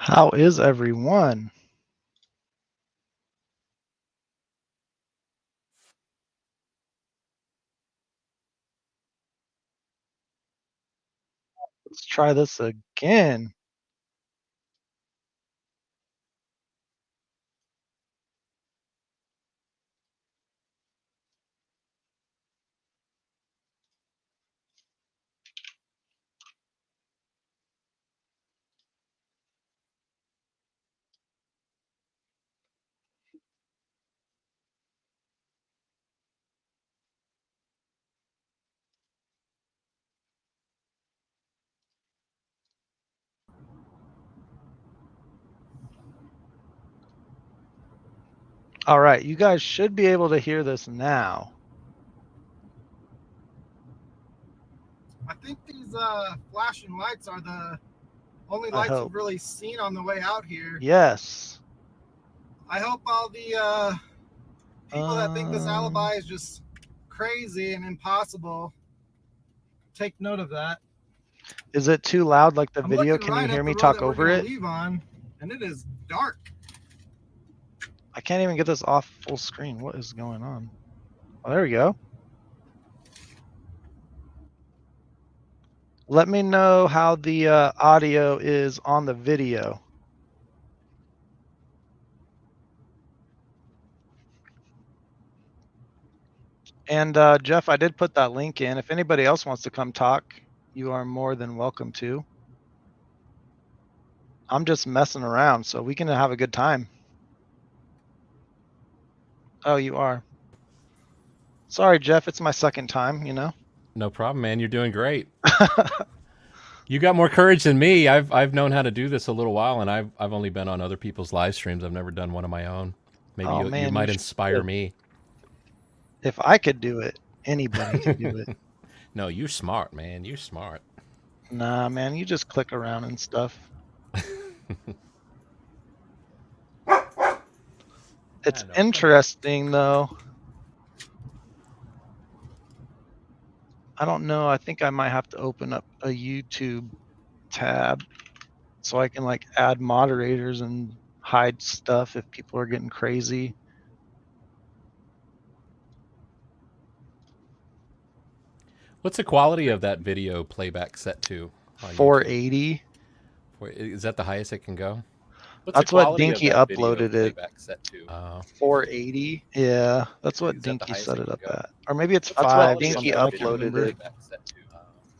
How is everyone? Let's try this again. All right, you guys should be able to hear this now. I think these flashing lights are the only I lights hope. we've really seen on the way out here. Yes. I hope all the people that think this alibi is just crazy and impossible take note of that. Is it too loud like the I'm video? looking Can right you hear at me the road talk that we're over gonna it? leave on, and it is dark. I can't even get this off full screen. What is going on? Oh, there we go. Let me know how the audio is on the video. And Jeff, I did put that link in. If anybody else wants to come talk, you are more than welcome to. I'm just messing around, so we can have a good time. Oh, you are. Sorry, Jeff. It's my second time, you know. No problem, man. You're doing great. You got more courage than me. I've known how to do this a little while, and I've only been on other people's live streams. I've never done one of my own. Maybe Oh, you man, might you inspire should. me. If I could do it, anybody can do it. No, you're smart, man. You're smart. Nah, man, you just click around and stuff. It's interesting, though. I don't know. I think I might have to open up a YouTube tab so I can like add moderators and hide stuff if people are getting crazy. What's the quality of that video playback set to on 480. YouTube? Is that the highest it can go? What's that's what Dinky uploaded it. Set to? 480. Yeah, that's what Dinky set it up at. Or maybe it's 5. Dinky uploaded it.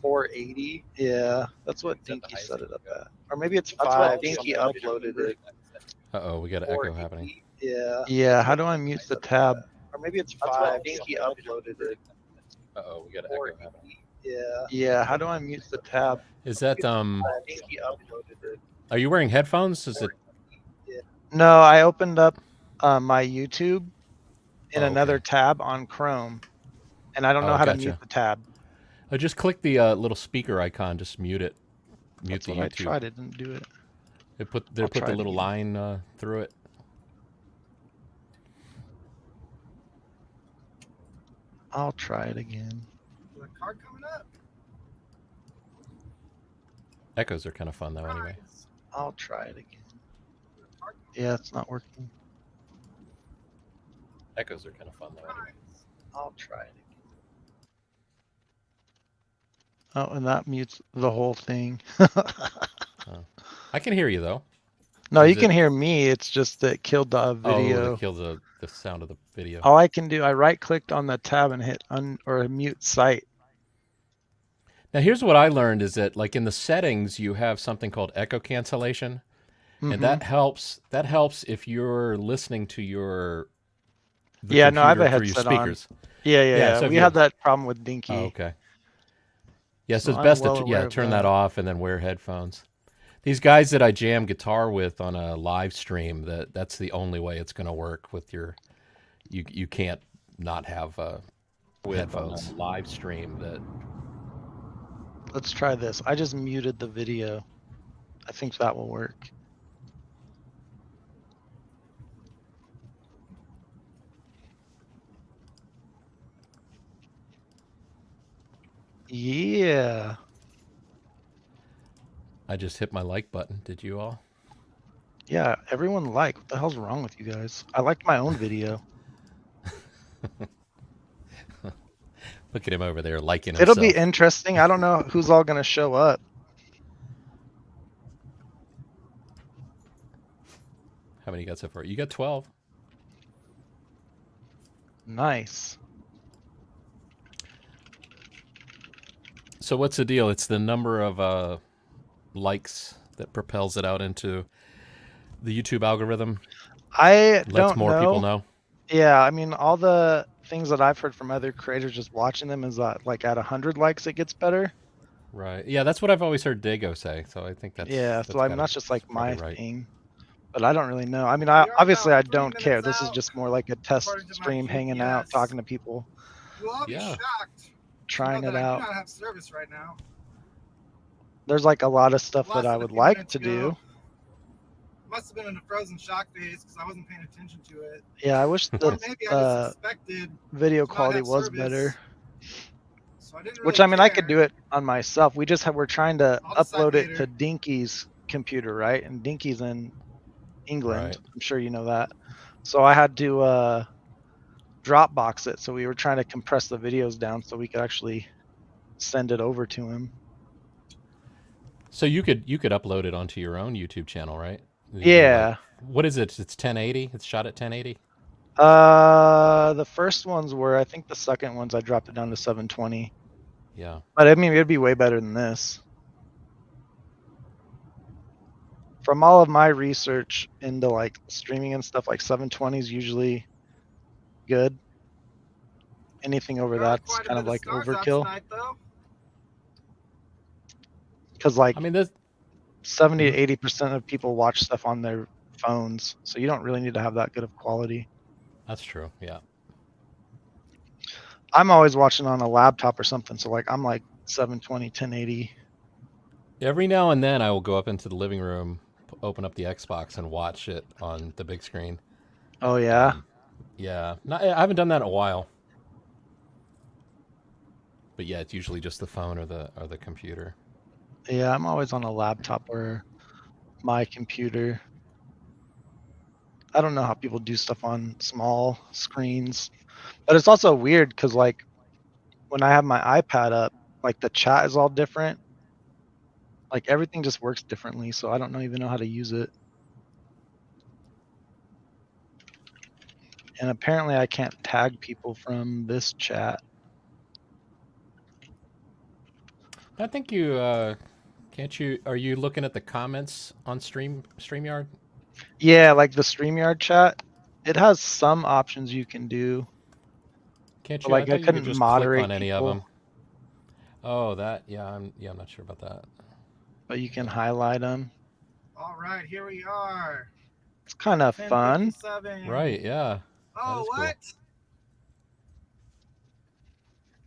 480. Yeah, that's what Dinky set it up at. Or maybe it's 5. Dinky uploaded it. Uh-oh, we got an echo happening. Yeah. Yeah, how do I mute the tab? Or maybe it's 5. Dinky uploaded it. Uh-oh, we got an echo happening. Yeah. Yeah, how do I mute the tab? Is that Dinky uploaded it. Are you wearing headphones? Is it? No, I opened up my YouTube in another tab on Chrome, and I don't know how to mute the tab. Just click the little speaker icon. Just mute it. Mute the YouTube. I tried. It didn't do it. They put the little line through it. I'll try it again. Is the card coming up? Echoes are kind of fun though, anyway. I'll try it again. Yeah, it's not working. Echoes are kind of fun though, anyway. I'll try it again. Oh, and that mutes the whole thing. I can hear you though. No, you can hear me. It's just that it killed the video. Oh, it killed the sound of the video. All I can do, I right-clicked on the tab and hit mute site. Now, here's what I learned is that, like in the settings, you have something called echo cancellation, and that helps. That helps if you're listening to your no, I have a headset on. Yeah. So we had that problem with Dinky. Oh, okay. Yeah, so it's best to turn that off and then wear headphones. These guys that I jam guitar with on a live stream, that's the only way it's going to work with your. You can't not have headphones. On a live stream that. Let's try this. I just muted the video. I think that will work. Yeah. I just hit my like button. Did you all? Yeah, everyone like. What the hell's wrong with you guys? I liked my own video. Look at him over there liking It'll himself. be interesting. I don't know who's all going to show up. How many you got so far? You got 12. Nice. So what's the deal? It's the number of likes that propels it out into the YouTube algorithm. I don't lets more people know. Yeah, I mean, all the things that I've heard from other creators just watching them is that like at 100 likes it gets better. Right. Yeah, that's what I've always heard Dago say. So I think that's so I mean that's just like my right. thing. But I don't really know. I mean, obviously I don't care. This is just more like a test stream, hanging out, talking to people. You'll all be shocked. Trying it out. I do not have service right now. There's like a lot of stuff that I would like to do. Must have been in a frozen shock phase because I wasn't paying attention to it. Yeah, I wish the video quality was better. So which I mean, I could do it on myself. We're trying to upload it to Dinky's computer, right? And Dinky's in England. Right. I'm sure you know that. So I had to Dropbox it. So we were trying to compress the videos down so we could actually send it over to him. So you could upload it onto your own YouTube channel, right? Yeah. What is it? It's 1080. It's shot at 1080. The first ones were. I think the second ones I dropped it down to 720. Yeah. But I mean, it'd be way better than this. From all of my research into like streaming and stuff, like 720 is usually good. Anything over that's kind of like overkill. Because like, I mean, this 70 to 80% of people watch stuff on their phones, so you don't really need to have that good of quality. That's true. Yeah. I'm always watching on a laptop or something, so like I'm like 720, 1080. Every now and then I will go up into the living room, open up the Xbox, and watch it on the big screen. Oh yeah. Yeah. I haven't done that in a while. But yeah, it's usually just the phone or the computer. Yeah, I'm always on a laptop or my computer. I don't know how people do stuff on small screens, but it's also weird because like when I have my iPad up, like the chat is all different. Like everything just works differently, so I don't even know how to use it. And apparently I can't tag people from this chat. I think you can't you. Are you looking at the comments on StreamYard? Yeah, like the StreamYard chat, it has some options you can do. Can't you? Like I couldn't just moderate click on any of them. Oh, that I'm not sure about that. But you can highlight them. All right, here we are. It's kind of fun. Right? Yeah. Oh, what? Cool.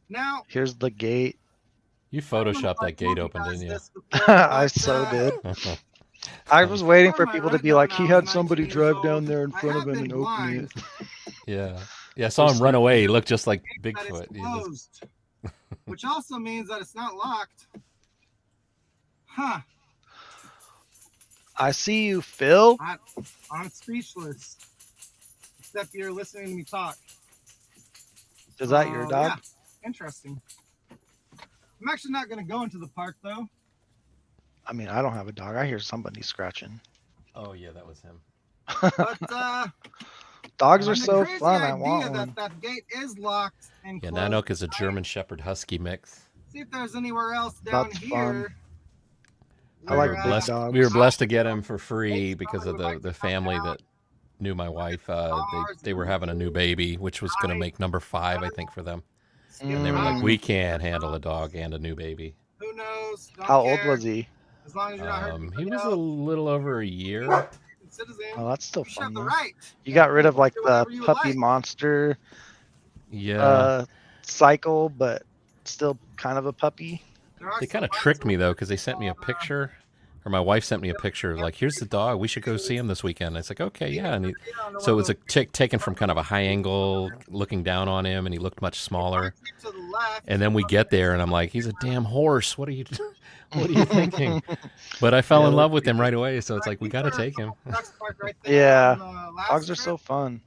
Now here's the gate. You photoshopped that gate open, didn't you? I so did. I was waiting for people to be like, he had somebody drive down there in front of him and open it. Yeah. Yeah, I saw him run away. He looked just like Bigfoot. Which also means that it's not locked. Huh. I see you, Phil. I'm speechless. Except you're listening to me talk. Is that your dog? Yeah. Interesting. I'm actually not going to go into the park, though. I mean, I don't have a dog. I hear somebody scratching. Oh, yeah, that was him. But, dogs are so fun. I want one. That gate is locked and closed. Yeah, Nanook is a German Shepherd Husky mix. See if there's anywhere else down here. I like big dogs. We were blessed to get him for free because of the family that knew my wife. They were having a new baby, which was going to make number 5, I think, for them. And they were like, we can't handle a dog and a new baby. Who knows? How old was he? As long as you're not hurting he was a little over a year. Oh, that's still fun. You got rid of like the puppy monster cycle, but still kind of a puppy. They kind of tricked me though, because they sent me a picture, or my wife sent me a picture like, here's the dog, we should go see him this weekend. And it's like, okay, yeah. And so it was a taken from kind of a high angle, looking down on him, and he looked much smaller. And then we get there, and I'm like, he's a damn horse. What are you doing? What are you thinking? But I fell in love with him right away, so it's like we got to take him. Yeah, dogs are so fun.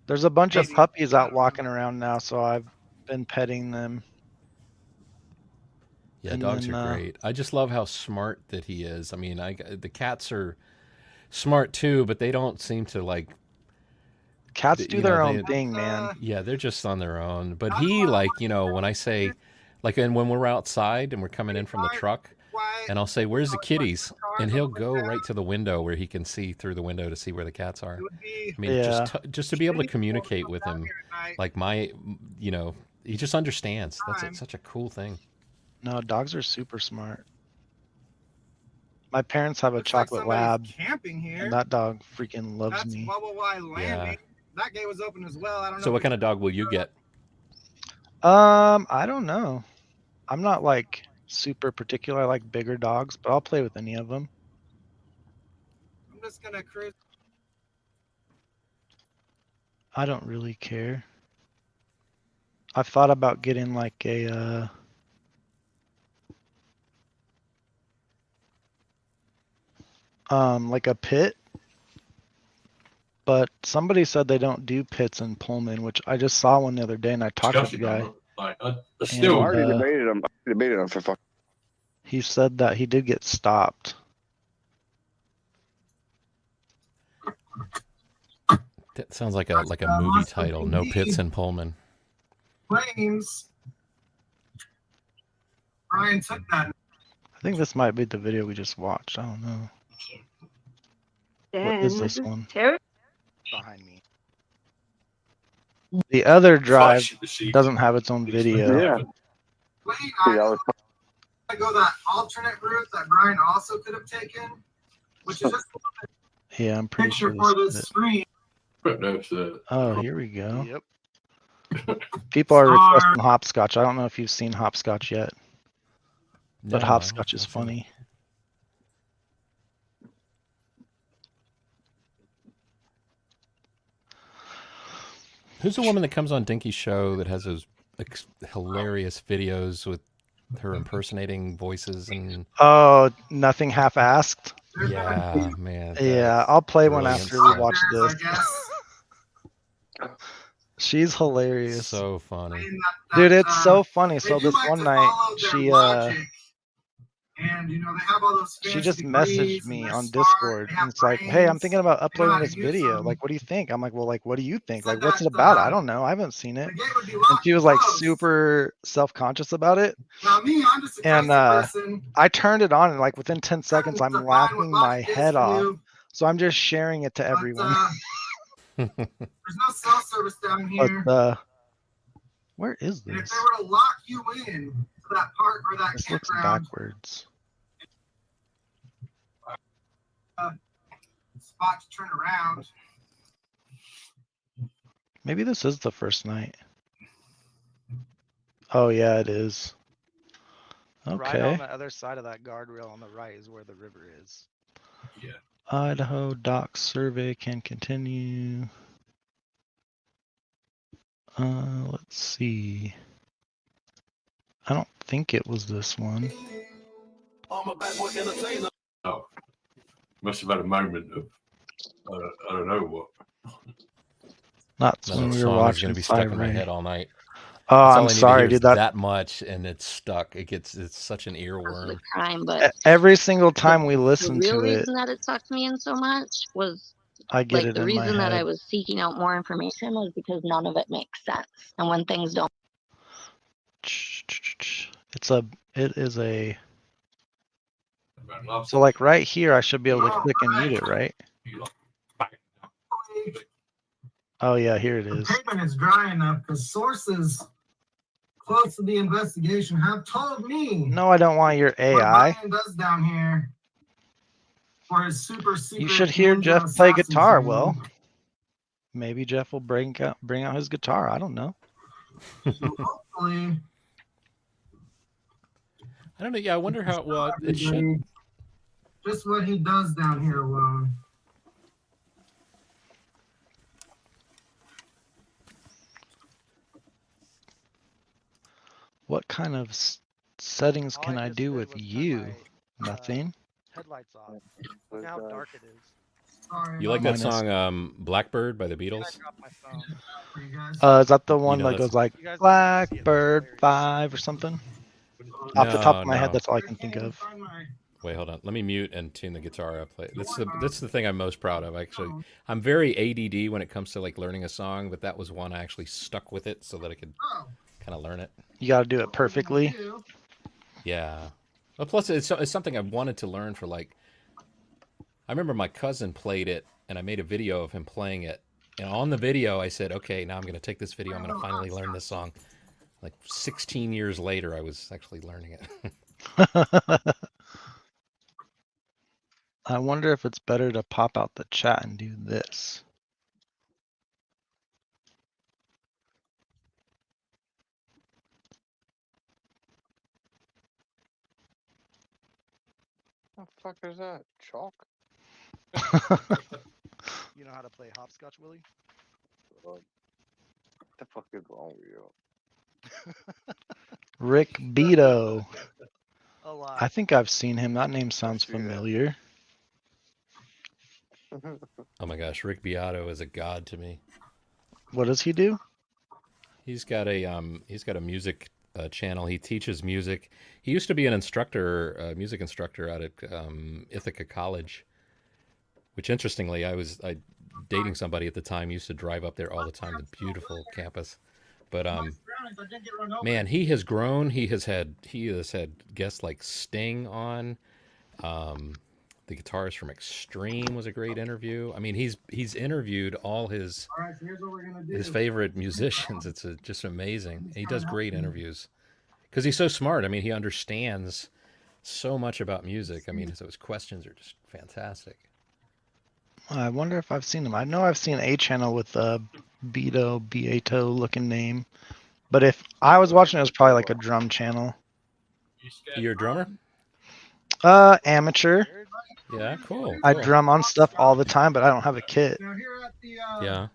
There's a bunch of puppies out walking around now, so I've been petting them. Yeah, dogs are great. I just love how smart that he is. I mean, the cats are smart too, but they don't seem to like. Cats do their own thing, man. Yeah, they're just on their own. But he, like, when I say, like, and when we're outside and we're coming in from the truck, and I'll say, "Where's the kitties?" and he'll go right to the window where he can see through the window to see where the cats are. I mean, just to be able to communicate with him, like he just understands. That's such a cool thing. No, dogs are super smart. My parents have a chocolate lab, and that dog freaking loves me. Yeah. That gate was open as well. I don't know. So what kind of dog will you get? I don't know. I'm not like super particular. I like bigger dogs, but I'll play with any of them. I'm just gonna cruise. I don't really care. I've thought about getting like a like a pit, but somebody said they don't do pits in Pullman, which I just saw one the other day, and I talked to the guy. I already debated him for fuck. He said that he did get stopped. That sounds like a movie title. No pits in Pullman. Claims Bryan took that. I think this might be the video we just watched. I don't know. What is this one? Behind me. The other drive doesn't have its own video. Yeah. I go that alternate route that Bryan also could have taken, which is just Yeah, I'm pretty sure for this screen. Oh, here we go. Yep. People are requesting hopscotch. I don't know if you've seen hopscotch yet, but hopscotch is funny. Who's the woman that comes on Dinky's show that has those hilarious videos with her impersonating voices and? Oh, nothing half asked. Yeah, man. Yeah, I'll play one after we watch this. She's hilarious. So funny. Dude, it's so funny. So this one night, she and they have all those she just messaged me on Discord, and it's like, hey, I'm thinking about uploading this video. Like, what do you think? I'm like, well, like, what do you think? Like, what's it about? I don't know. I haven't seen it. And she was like super self-conscious about it. And I turned it on, and like within 10 seconds, I'm laughing my head off. So I'm just sharing it to everyone. There's no cell service down here. But where is this? And if they were to lock you in to that park or that this looks campground, backwards. Spot to turn around. Maybe this is the first night. Oh yeah, it is. Okay. Right on the other side of that guardrail on the right is where the river is. Yeah. Idaho Dock survey can continue. Let's see. I don't think it was this one. Oh, must have had a moment of I don't know what. Not when we were watching. Going to be stuck in my head all night. Oh, I'm sorry, dude. That much, and it's stuck. It's such an earworm. Crime, but every single time we listen to it, the real reason that it sucked me in so much was I get it. The reason that I was seeking out more information was because none of it makes sense, and when things don't. It is a. So like right here, I should be able to click and mute it, right? Oh yeah, here it is. The pavement is dry enough because sources close to the investigation have told me. No, I don't want your AI. What Bryan does down here for his super secret. You should hear Jeff play guitar. Well, maybe Jeff will bring out his guitar. I don't know. So hopefully. I don't know. Yeah, I wonder how well it should. Just what he does down here alone. What kind of settings All can I just do did with was turn you? my, Nothing. Headlights off. Look how dark it is. You like Mine that is. song "Blackbird" by the And I Beatles? dropped my phone. Is that the You one know that that's goes like You guys don't even see it. That's Blackbird hilarious. 5 or something? Off the top no, of my head, no. that's all I can think of. Wait, hold on. Let me mute and tune the guitar up. That's the thing I'm most proud of. Actually, I'm very ADD when it comes to like learning a song, but that was one I actually stuck with it so that I could kind of learn it. You got to do it perfectly. Yeah. Well, plus it's something I've wanted to learn for like. I remember my cousin played it, and I made a video of him playing it. And on the video, I said, "Okay, now I'm going to take this video. I'm going to finally learn this song." Like 16 years later, I was actually learning it. I wonder if it's better to pop out the chat and do this. What the fuck is that? Chalk? You know how to play hopscotch, Willie? What the fuck is wrong with you? Rick Beto. A lot. I think I've seen him. That name sounds see that. familiar. Oh my gosh, Rick Beato is a god to me. What does he do? He's got a music channel. He teaches music. He used to be an instructor, music instructor out at Ithaca College. Which, interestingly, I dating somebody at the time. Used to drive up there all the time. The beautiful campus, but man, he has grown. He has had guests like Sting on. The guitarist from Extreme was a great interview. I mean, he's interviewed all his favorite musicians. It's just amazing. He does great interviews because he's so smart. I mean, he understands so much about music. I mean, so his questions are just fantastic. I wonder if I've seen him. I know I've seen a channel with a Beato looking name. But if I was watching, it was probably like a drum channel. You're a drummer? Amateur. Yeah, cool. I cool. drum on stuff all the time, but I don't have a kit. Yeah.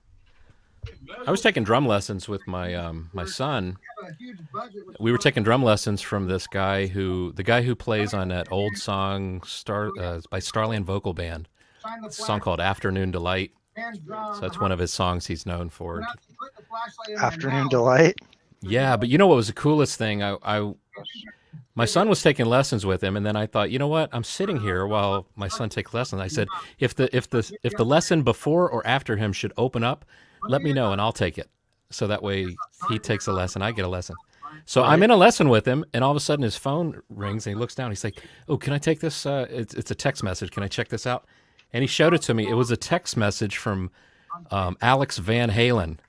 I was taking drum lessons with my my son. We were taking drum lessons from the guy who plays on that old song by Starland Vocal Band. It's a song called Afternoon Delight. So that's one of his songs he's known for. Afternoon Delight? Yeah, but you know what was the coolest thing? My son was taking lessons with him, and then I thought, you know what? I'm sitting here while my son takes lessons. I said, if the lesson before or after him should open up, let me know and I'll take it. So that way he takes a lesson, I get a lesson. So I'm in a lesson with him, and all of a sudden his phone rings, and he looks down. He's like, "Oh, can I take this? It's a text message. Can I check this out?" And he showed it to me. It was a text message from Alex Van Halen,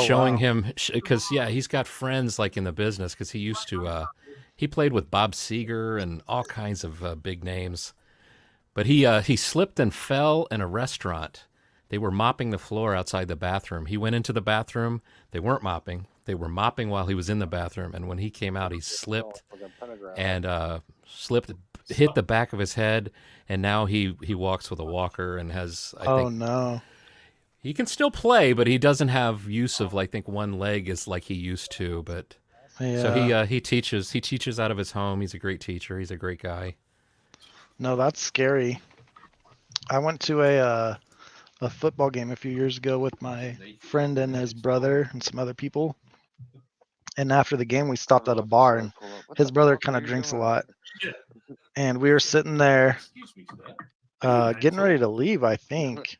showing him because he's got friends like in the business because he used to he played with Bob Seger and all kinds of big names. But he slipped and fell in a restaurant. They were mopping the floor outside the bathroom. He went into the bathroom. They weren't mopping. They were mopping while he was in the bathroom. And when he came out, he slipped and hit the back of his head. And now he walks with a walker and has, I think, no. He can still play, but he doesn't have use of, I think, one leg is like he used to. But so he teaches out of his home. He's a great teacher. He's a great guy. No, that's scary. I went to a football game a few years ago with my friend and his brother and some other people. And after the game, we stopped at a bar, and his brother kind of drinks a lot. And we were sitting there getting ready to leave, I think.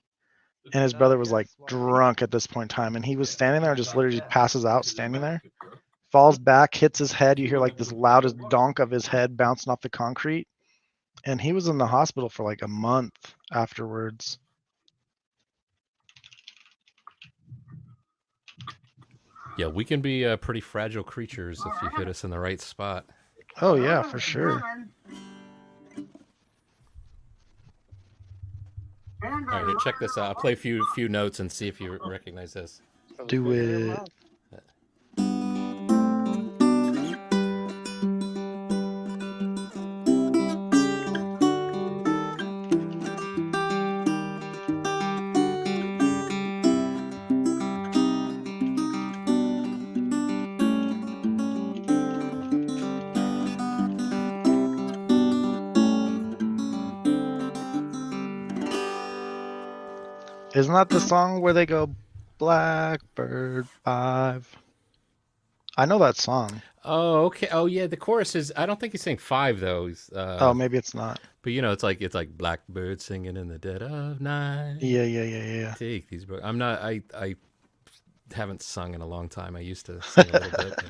And his brother was like drunk at this point in time. And he was standing there and just literally passes out standing there. Falls back, hits his head. You hear like this loudest donk of his head bouncing off the concrete. And he was in the hospital for like a month afterwards. Yeah, we can be pretty fragile creatures if you hit us in the right spot. Oh, yeah, for sure. All right, here, check this out. I'll play a few notes and see if you recognize this. Do it. Isn't that the song where they go Blackbird 5? I know that song. Oh, okay. Oh, yeah. The chorus is. I don't think he's saying 5 though. Oh, maybe it's not. But it's like blackbird singing in the dead of night. Yeah. Take these. I'm not. I haven't sung in a long time. I used to sing a little bit.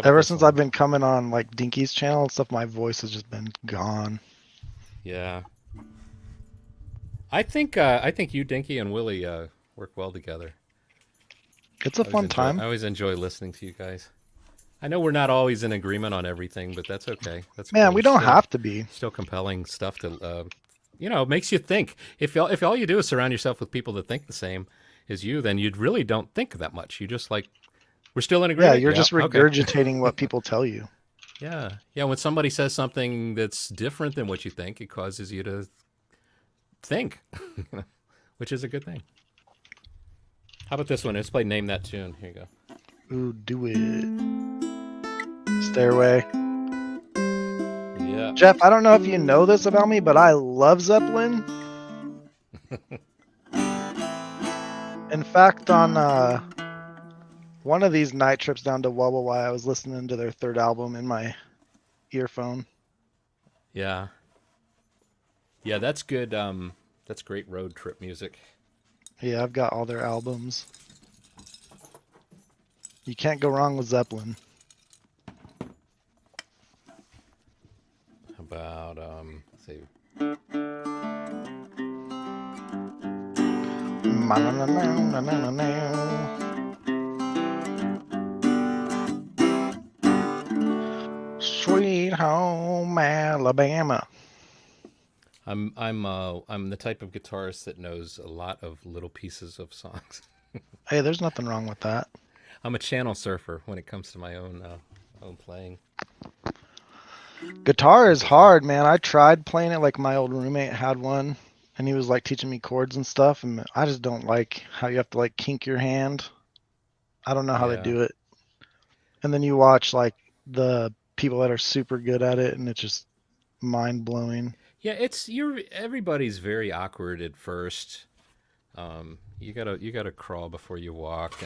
Ever since I've been coming on like Dinky's channel and stuff, my voice has just been gone. Yeah. I think you, Dinky, and Willie work well together. It's a fun time. I always enjoy listening to you guys. I know we're not always in agreement on everything, but that's okay. That's Man, cool. we don't have to be. Still compelling stuff to, makes you think. If all you do is surround yourself with people that think the same as you, then you really don't think that much. You just like, we're still in agreement. Yeah, you're just regurgitating what people tell you. Yeah. When somebody says something that's different than what you think, it causes you to think, which is a good thing. How about this one? Let's play Name That Tune. Here you go. Ooh, do it. Stairway. Yeah. Jeff, I don't know if you know this about me, but I love Zeppelin. In fact, on one of these night trips down to Wubble, I was listening to their third album in my earphone. Yeah. Yeah, that's good. That's great road trip music. Yeah, I've got all their albums. You can't go wrong with Zeppelin. How about let's see. Sweet Home Alabama. I'm the type of guitarist that knows a lot of little pieces of songs. Hey, there's nothing wrong with that. I'm a channel surfer when it comes to my own playing. Guitar is hard, man. I tried playing it, like my old roommate had one, and he was like teaching me chords and stuff, and I just don't like how you have to like kink your hand. I don't know how they do it. And then you watch like the people that are super good at it, and it's just mind blowing. Yeah, everybody's very awkward at first. You gotta crawl before you walk,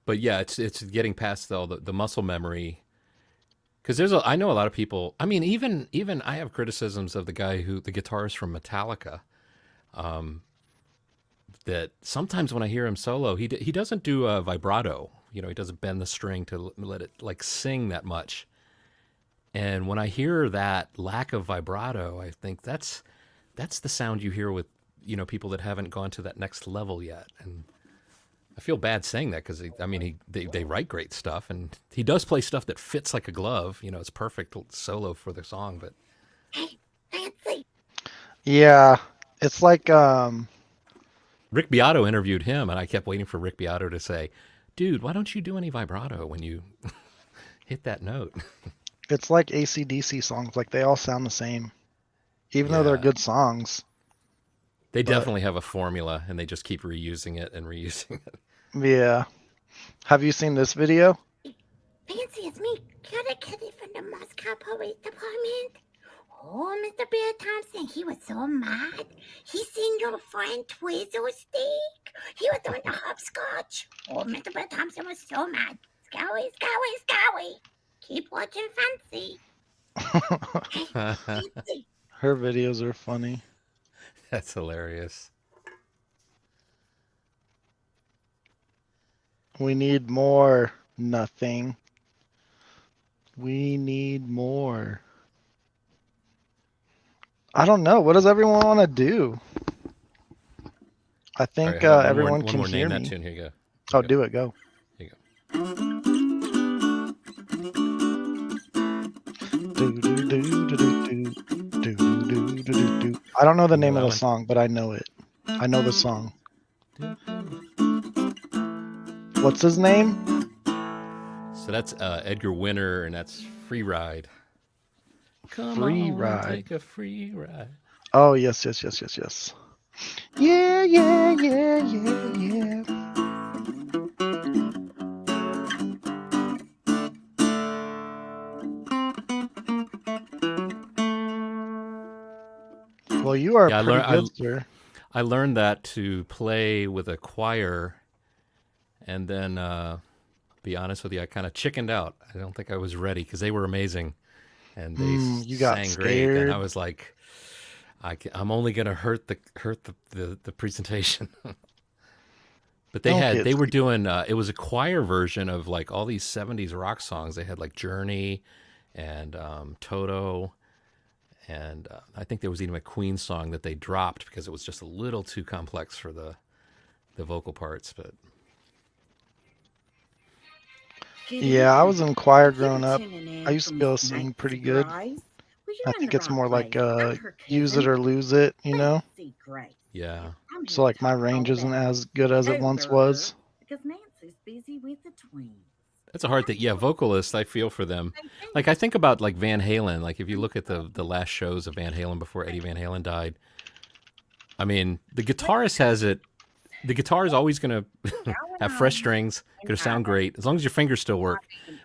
but yeah, it's getting past all the muscle memory. Because I know a lot of people. I mean, even I have criticisms of the guitarist from Metallica. That sometimes when I hear him solo, he doesn't do a vibrato. He doesn't bend the string to let it like sing that much. And when I hear that lack of vibrato, I think that's the sound you hear with people that haven't gone to that next level yet. And I feel bad saying that because they write great stuff, and he does play stuff that fits like a glove. It's perfect solo for the song. But yeah, it's like Rick Beato interviewed him, and I kept waiting for Rick Beato to say, "Dude, why don't you do any vibrato when you hit that note?" It's like AC/DC songs. Like they all sound the same, even though they're good songs. They definitely have a formula, and they just keep reusing it and reusing it. Yeah. Have you seen this video? Fancy, it's me, Kitty Kitty from the Moscow Police Department. Oh, Mr. Bear Thompson, he was so mad. He seen your friend Twizzle Stick. He was doing the hopscotch. Oh, Mr. Bear Thompson was so mad. Scowy, scowy, scowy. Keep watching Fancy. Her videos are funny. That's hilarious. We need more. Nothing. We need more. I don't know. What does everyone want to do? I think everyone can hear me. Here you go. Oh, do it. Go. Here you go. I don't know the name of the song, but I know it. I know the song. What's his name? So that's Edgar Winter, and that's Free Ride. Free Ride. Take a free ride. Oh, yes. Yeah. Well, you are Yeah, pretty good, sir. I learned that to play with a choir, and then, be honest with you, I kind of chickened out. I don't think I was ready because they were amazing, and they You got sang great, and I scared. was like, I'm only gonna hurt the presentation. But Don't get they were scared. doing it was a choir version of like all these 70s rock songs. They had like Journey and Toto, and I think there was even a Queen song that they dropped because it was just a little too complex for the vocal parts. But Yeah, I was in choir growing up. I used to be able to sing pretty good. I think it's more like use it or lose it, you know? yeah, So like my range isn't as good as it once was. Because Nancy's busy with the twins. that's a hard thing. Yeah, vocalists, I feel for them. Like I think about like Van Halen. Like if you look at the last shows of Van Halen before Eddie Van Halen died, I mean the guitarist has it. The guitar is always going to have fresh strings, going to sound great as long as your fingers still work.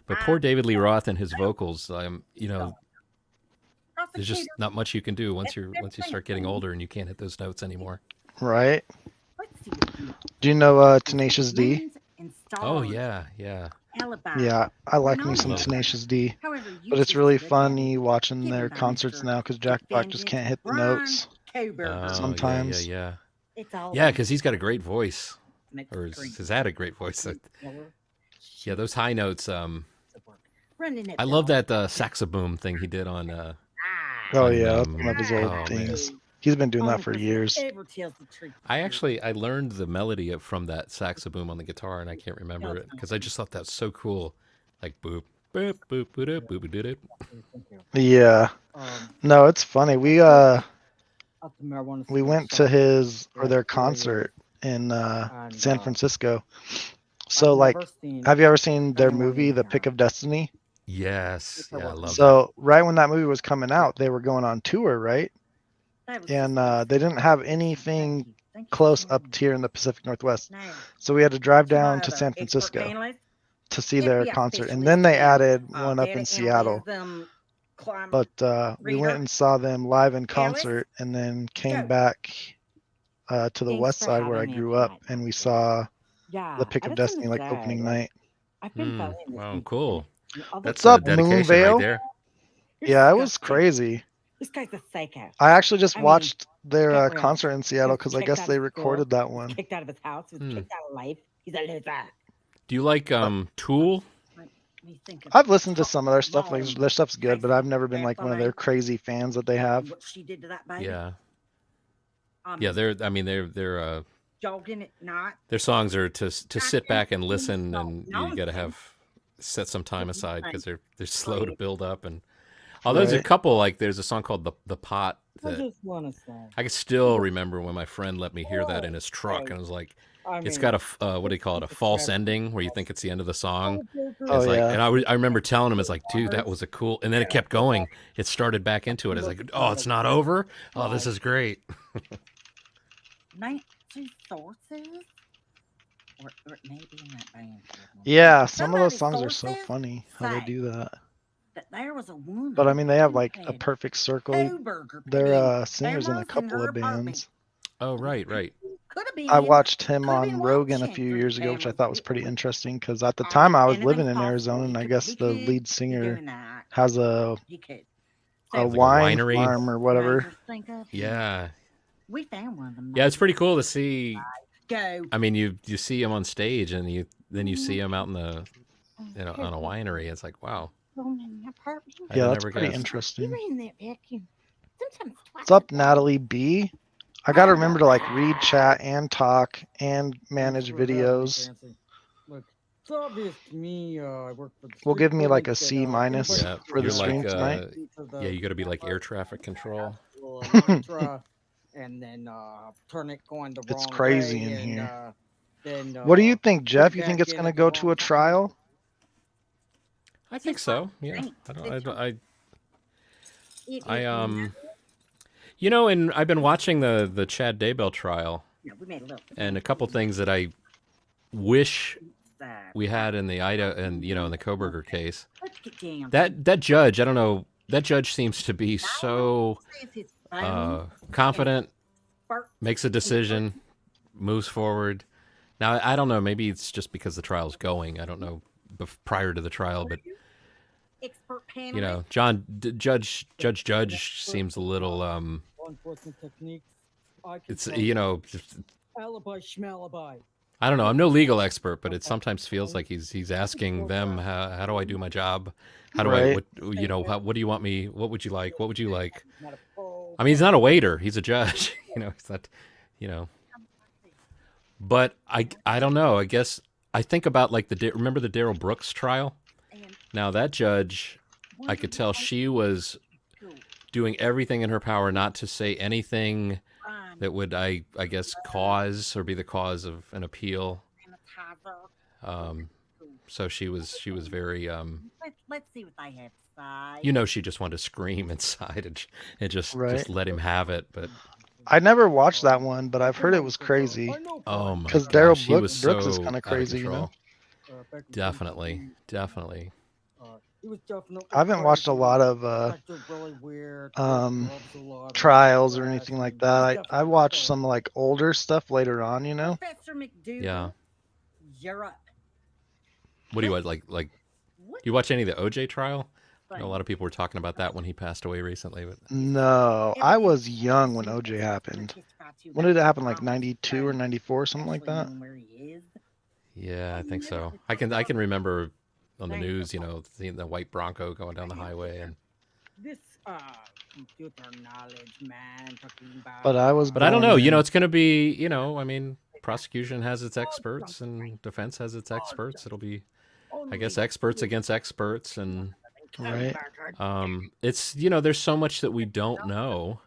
But poor David Lee Roth and his vocals, you know, there's just not much you can do once you start getting older and you can't hit those notes anymore. Right? Do you know Tenacious D? Oh yeah, yeah. Yeah, I like me some Tenacious D. But it's really funny watching their concerts now because Jack Black just can't hit the notes sometimes. Yeah. Yeah, because he's got a great voice, or has had a great voice. Yeah, those high notes. I love that saxoboom thing he did on. Oh yeah, that's one of his old things. Man. He's been doing that for years. I learned the melody from that saxoboom on the guitar, and I can't remember it because I just thought that's so cool. Like boop boop boop boop boop boop boop. Yeah. No, it's funny. We went to their concert in San Francisco. So like, have you ever seen their movie, The Pick of Destiny? Yes, yeah, I love So right when that movie was coming out, they were going on tour, right? And they didn't have anything close up here in the Pacific Northwest. So we had to drive down to San Francisco to see their concert. And then they added one up in Seattle. But we went and saw them live in concert and then came back to the west side where I grew up, and we saw The Pick of Destiny like opening night. Wow, cool. What's up, dedication Moonvale? right there. Yeah, it was crazy. This guy's a psycho. I actually just watched their Gabriel concert in Seattle was because I kicked guess out they of school, recorded that one. Kicked out of his house. He was kicked out of life. He's a loser. Do you like Tool? I've listened to some of their stuff. Like their stuff's good, but I've never been like one of their crazy fans that they have. What she did to that baby. Yeah. Yeah, they're Jogging it, not. their songs are to sit back and listen, and you got to set some time aside because they're slow to build up. And there's a couple, like there's a song called the Pot that I can still remember when my friend let me hear that in his truck, and I was like, it's got a what do you call it, a false ending where you think it's the end of the song. Oh, like, yeah. And I remember telling him, it's like, dude, that was a cool, and then it kept going. It started back into it. It's like, oh, it's not over. Oh, this is great. 19 sources, or it may be in that band. Yeah, some of those songs are so funny how they do that. There was a woman. But I mean, they have like a Perfect Circle. Kohberger They're singers in a couple of bands. Oh, right. I watched him on Rogan a few years ago, which I thought was pretty interesting because at the time I was living in Arizona, and I guess the lead singer has a wine winery farm or whatever. Yeah. We found one of them. Yeah, it's pretty cool to see. Go. I mean, you see him on stage, and then you see him out in the, on a winery. It's like, wow. Yeah, that's pretty interesting. Sometimes What's up, Natalie B? I gotta remember to like read chat and talk and manage videos. Look, it's obvious to me. I work for the Will give me like a street C minus Yeah, for the you're stream like, tonight. Yeah, you got to be like air traffic control. And then turn it going the It's wrong crazy way, in and, here. Then, What do you think, Jeff? put You think back it's in gonna at the go to wrong a trial? I think so. Yeah. And I've been watching the Chad Daybell trial, and a couple things that I wish we had in the Ida and in the Kohberger case. That judge, I don't know. That judge seems to be so confident, makes a decision, moves forward. Now, I don't know. Maybe it's just because the trial's going. I don't know prior to the trial, but you know, Judge seems a little Law enforcement techniques. it's you know, just, Alibi schmalibi. I don't know. I'm no legal expert, but it sometimes feels like he's asking them, how do I do my job? How do I, Right. what, you know, what do you want me? What would you like? What would you like? I mean, he's not a waiter. He's a judge. You know, he's not, you know. But I don't know. I guess I think about like remember the Darrell Brooks trial? Now that judge, I could tell she was doing everything in her power not to say anything that would, I guess, cause or be the cause of an appeal. So she was very Let's see what I have to say. you know, she just wanted to scream inside and just Right. let him have it. But I never watched that one, but I've heard it was crazy. oh my Because gosh, Darrell he was Brooks is so kind out of crazy, you control. know. Definitely. I haven't watched a lot of trials or anything like that. I watched some like older stuff later on, you know. Professor McDougal, Yeah. you're up. What do you watch? Like, do you watch any of the OJ trial? I know a lot of people were talking about that when he passed away recently. But No, I was young when OJ happened. When did it happen? Like 92 or 94, something like that? yeah, I think so. I can remember on the news, you know, seeing the white Bronco going down the highway, and This computer knowledge, man, talking about. But I was but I don't know. born You know, in- it's going to be, you know, I mean, prosecution has its experts and defense has its experts. It'll be, I guess, experts against experts, and Right. it's, you know, there's so much that we don't know.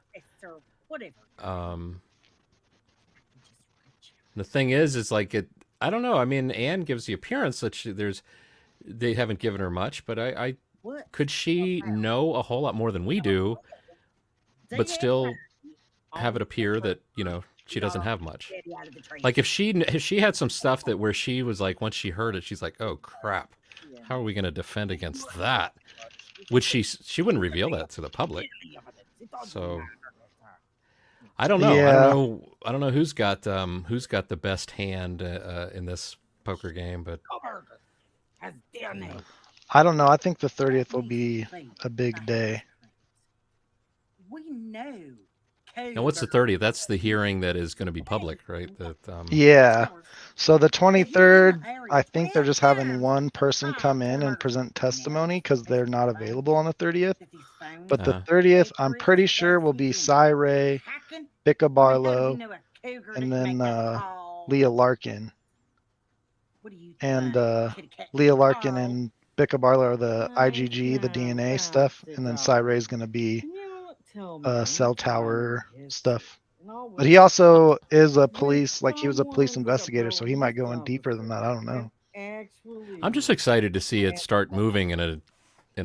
The thing is like I don't know. I mean, Anne gives the appearance that they haven't given her much, but I could she know a whole lot more than we do, but still have it appear that, you know, she doesn't have much. Like if she had some stuff that where she was like, once she heard it, she's like, oh crap, how are we going to defend against that? Which she wouldn't reveal that to the public. So I don't know. Yeah. I don't know who's got the best hand in this poker game, but I don't know. I think the 30th will be a big day. We know. now what's the 30th? That's the hearing that is going to be public, right? That Yeah. So the 23rd, I think they're just having one person come in and present testimony because they're not available on the 30th. But the 30th, I'm pretty sure will be Cy Ray, Bicka Barlow, and then Leah Larkin. And Leah Larkin and Bicka Barlow are the IgG, the DNA stuff, and then Cy Ray's going to be cell tower stuff. But he also is a police, like he was a police investigator, so he might go in deeper than that. I don't know. I'm just excited to see it start moving in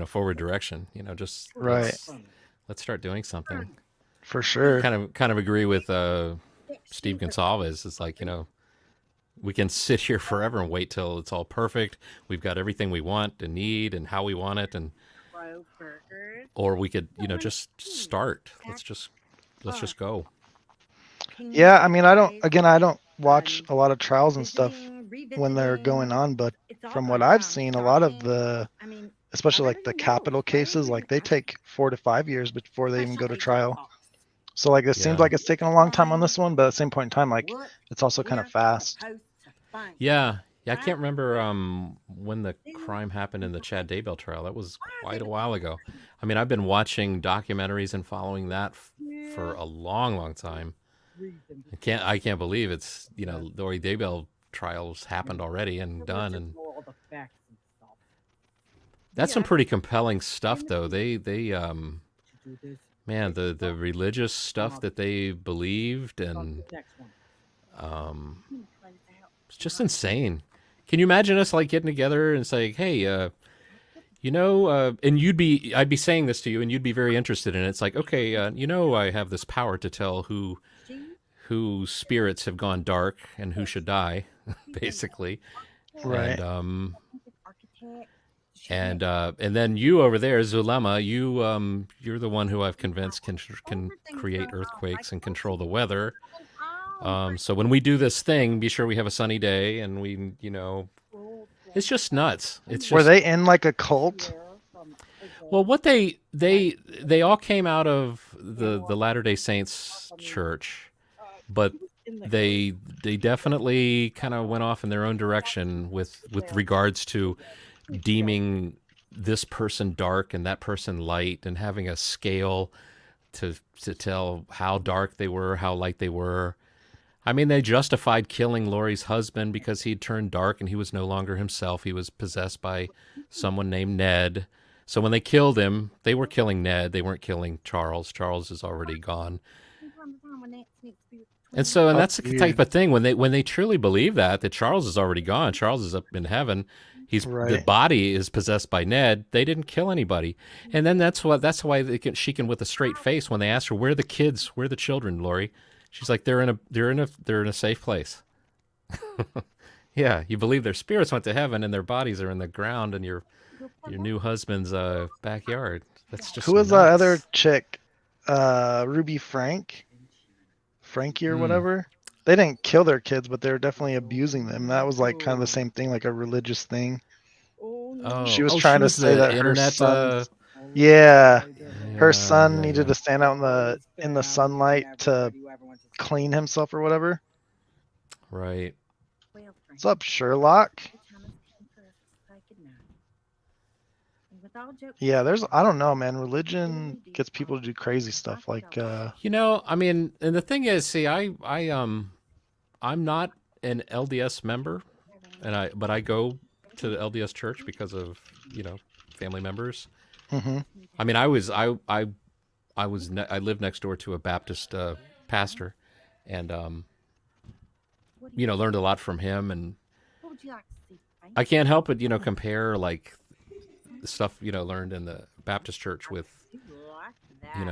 a forward direction. You know, just Right. Let's start doing something. For sure. Kind of agree with Steve Gonsalves. It's like, you know, we can sit here forever and wait till it's all perfect. We've got everything we want and need and how we want it, and or we could, you know, just start. Let's just go. Yeah, I mean, I don't watch a lot of trials and stuff when they're going on, but from what I've seen, a lot of the, especially like the capital cases, like they take 4 to 5 years before they even go to trial. So like it seems like it's taking a long time on this one, but at the same point in time, like it's also kind of fast. Yeah. I can't remember when the crime happened in the Chad Daybell trial. That was quite a while ago. I mean, I've been watching documentaries and following that for a long, long time. I can't believe it's, you know, the Lori Daybell trials happened already and done, and that's some pretty compelling stuff, though. They man, the religious stuff that they believed, and it's just insane. Can you imagine us like getting together and saying, "Hey, you know," and I'd be saying this to you, and you'd be very interested in it. It's like, okay, you know, I have this power to tell whose spirits have gone dark and who should die, basically. Right. And And then you over there, Zulema, you're the one who I've convinced can create earthquakes and control the weather. So when we do this thing, be sure we have a sunny day, and we, it's just nuts. It's just, were they in like a cult? well, what they all came out of the Latter-day Saints church, but they definitely kind of went off in their own direction with regards to deeming this person dark and that person light, and having a scale to tell how dark they were, how light they were. I mean, they justified killing Lori's husband because he'd turned dark and he was no longer himself. He was possessed by someone named Ned. So when they killed him, they were killing Ned. They weren't killing Charles. Charles is already gone. And so, and that's the type of thing when they truly believe that Charles is already gone. Charles is up in heaven. The body is possessed by Ned. They didn't kill anybody. And then that's why she can, with a straight face, when they ask her, where are the kids? Where are the children, Lori? She's like, they're in a safe place. Yeah, you believe their spirits went to heaven and their bodies are in the ground in your new husband's backyard. That's just who was nuts. that other chick? Ruby Frankie or whatever. They didn't kill their kids, but they were definitely abusing them. That was like kind of the same thing, like a religious thing. She was trying to say that her son, her son needed to stand out in the sunlight to clean himself or whatever. Right. What's up, Sherlock? Yeah, I don't know, man. Religion gets people to do crazy stuff. Like, I mean, and the thing is, see, I'm not an LDS member, but I go to the LDS church because of family members. Mm-hmm. I mean, I lived next door to a Baptist pastor, and learned a lot from him, and I can't help but compare like the stuff learned in the Baptist church with I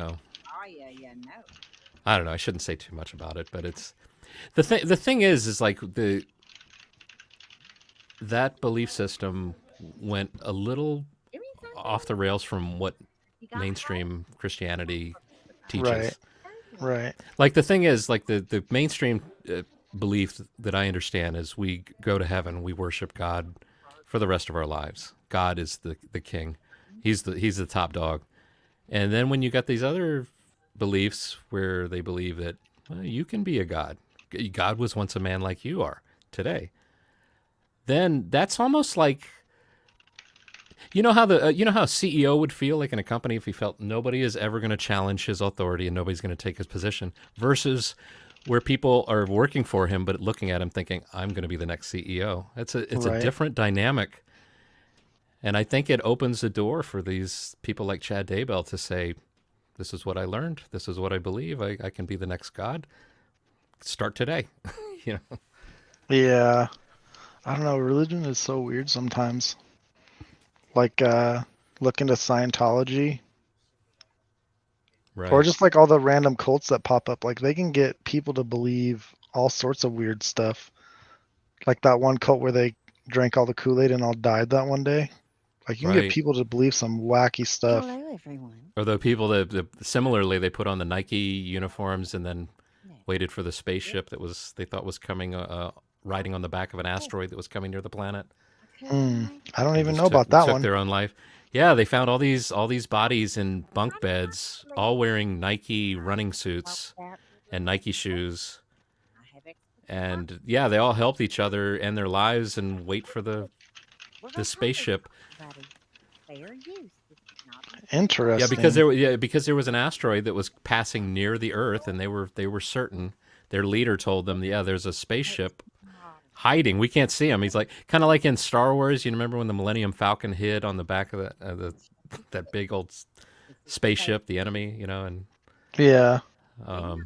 don't know. I shouldn't say too much about it, but it's the thing is like that belief system went a little off the rails from what mainstream Christianity teaches. Right. Like the thing is, like the mainstream belief that I understand is we go to heaven, we worship God for the rest of our lives. God is the king. He's the top dog. And then when you got these other beliefs where they believe that you can be a god. God was once a man like you are today. Then that's almost like how a CEO would feel like in a company if he felt nobody is ever going to challenge his authority and nobody's going to take his position, versus where people are working for him but looking at him thinking, I'm going to be the next CEO. It's a different dynamic. And I think it opens the door for these people like Chad Daybell to say, this is what I learned. This is what I believe. I can be the next God. Start today. Yeah. I don't know. Religion is so weird sometimes. Like, look into Scientology. Right. Or just like all the random cults that pop up. Like, they can get people to believe all sorts of weird stuff. Like that one cult where they drank all the Kool-Aid and all died that one day. Like, you can get people to believe some wacky stuff. Hello, everyone. Or the people that similarly, they put on the Nike uniforms and then waited for the spaceship they thought was coming, riding on the back of an asteroid that was coming near the planet. I don't even know about that took one. Their own life. Yeah, they found all these bodies in bunk beds, all wearing Nike running suits and Nike shoes. And yeah, they all helped each other end their lives and wait for the spaceship. Interesting. Yeah, because there was an asteroid that was passing near the Earth, and they were certain. Their leader told them, "Yeah, there's a spaceship hiding. We can't see him." He's like, kind of like in Star Wars. You remember when the Millennium Falcon hid on the back of that big old spaceship, the enemy, and yeah,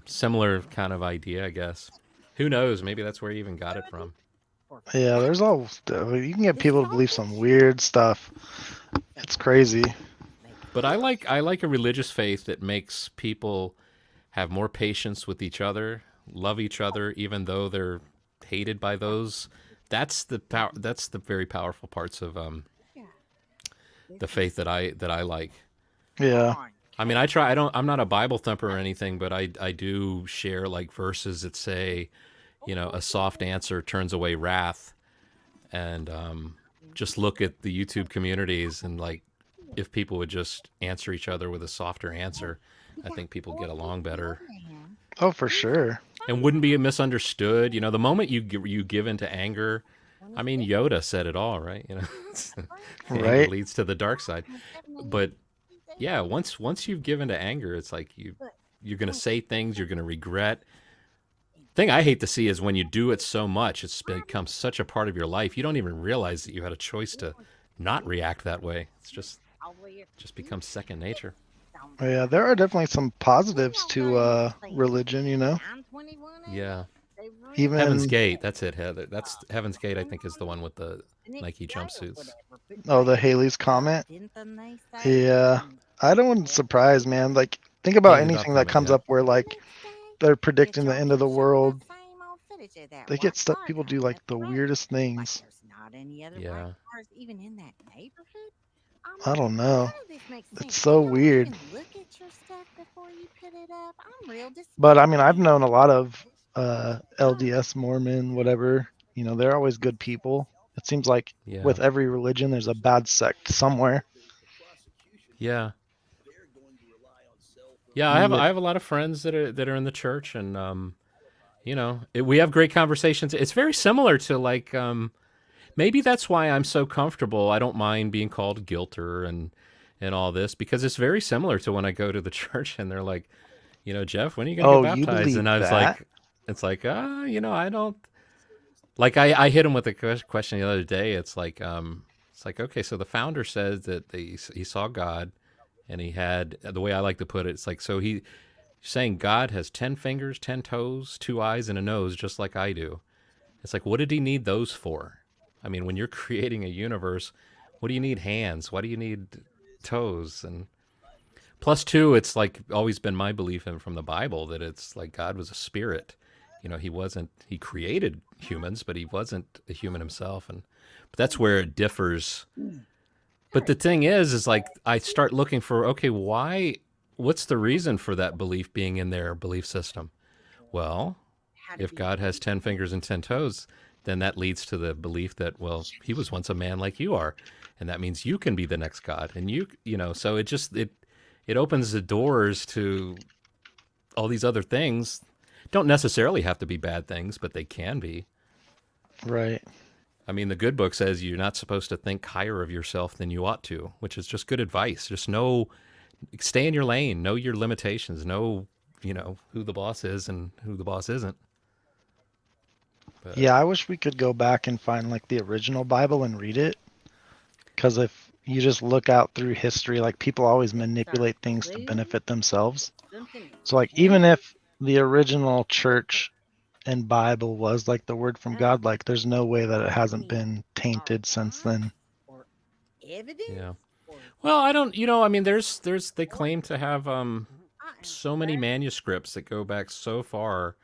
similar kind of idea, I guess. Who knows? Maybe that's where he even got it from. Yeah, you can get people to believe some weird stuff. It's crazy. But I like a religious faith that makes people have more patience with each other, love each other, even though they're hated by those. That's the very powerful parts of the faith that I like. Yeah. I mean, I'm not a Bible thumper or anything, but I do share like verses that say, a soft answer turns away wrath. And just look at the YouTube communities and like, if people would just answer each other with a softer answer, I think people get along better. Oh, for sure. And wouldn't be misunderstood. The moment you give into anger, I mean, Yoda said it all, right? Anger Right. leads to the dark side. But yeah, once you've given to anger, it's like you're gonna say things you're gonna regret. Thing I hate to see is when you do it so much, it's become such a part of your life, you don't even realize that you had a choice to not react that way. It's just becomes second nature. Yeah, there are definitely some positives to religion, Yeah. Even Heaven's Gate, that's it, Heather. That's Heaven's Gate, I think, is the one with the Nike jumpsuits. Oh, the Haley's Comet. Yeah, I don't surprise, man. Like, think about anything that comes up where like they're predicting the end of the world. They get stuff. People do like the weirdest things. Yeah. I don't know. It's so weird. But I mean, I've known a lot of LDS Mormon, whatever. They're always good people. It seems like with every religion, there's a bad sect somewhere. Yeah. Yeah, I have a lot of friends that are in the church, and we have great conversations. It's very similar to like maybe that's why I'm so comfortable. I don't mind being called guilter and all this, because it's very similar to when I go to the church and they're like, Jeff, when are you going to get baptized? And I was like, it's like, I don't. Like I hit him with a question the other day. It's like, okay, so the founder says that he saw God, and he had, the way I like to put it, it's like, so he's saying God has 10 fingers, 10 toes, 2 eyes, and a nose, just like I do. It's like, what did he need those for? I mean, when you're creating a universe, what do you need hands? Why do you need toes? And plus, too, it's like always been my belief from the Bible that it's like God was a spirit. He created humans, but he wasn't a human himself. But that's where it differs. But the thing is like, I start looking for, okay, what's the reason for that belief being in their belief system? Well, if God has 10 fingers and 10 toes, then that leads to the belief that, well, he was once a man like you are. And that means you can be the next God. And so it opens the doors to all these other things. Don't necessarily have to be bad things, but they can be. Right. I mean, the good book says you're not supposed to think higher of yourself than you ought to, which is just good advice. Just stay in your lane, know your limitations, know, who the boss is and who the boss isn't. But, yeah, I wish we could go back and find like the original Bible and read it. Because if you just look out through history, like people always manipulate things to benefit themselves. So like, even if the original church and Bible was like the word from God, like there's no way that it hasn't been tainted since then. Yeah. Well, I don't, I mean, they claim to have so many manuscripts that go back so far,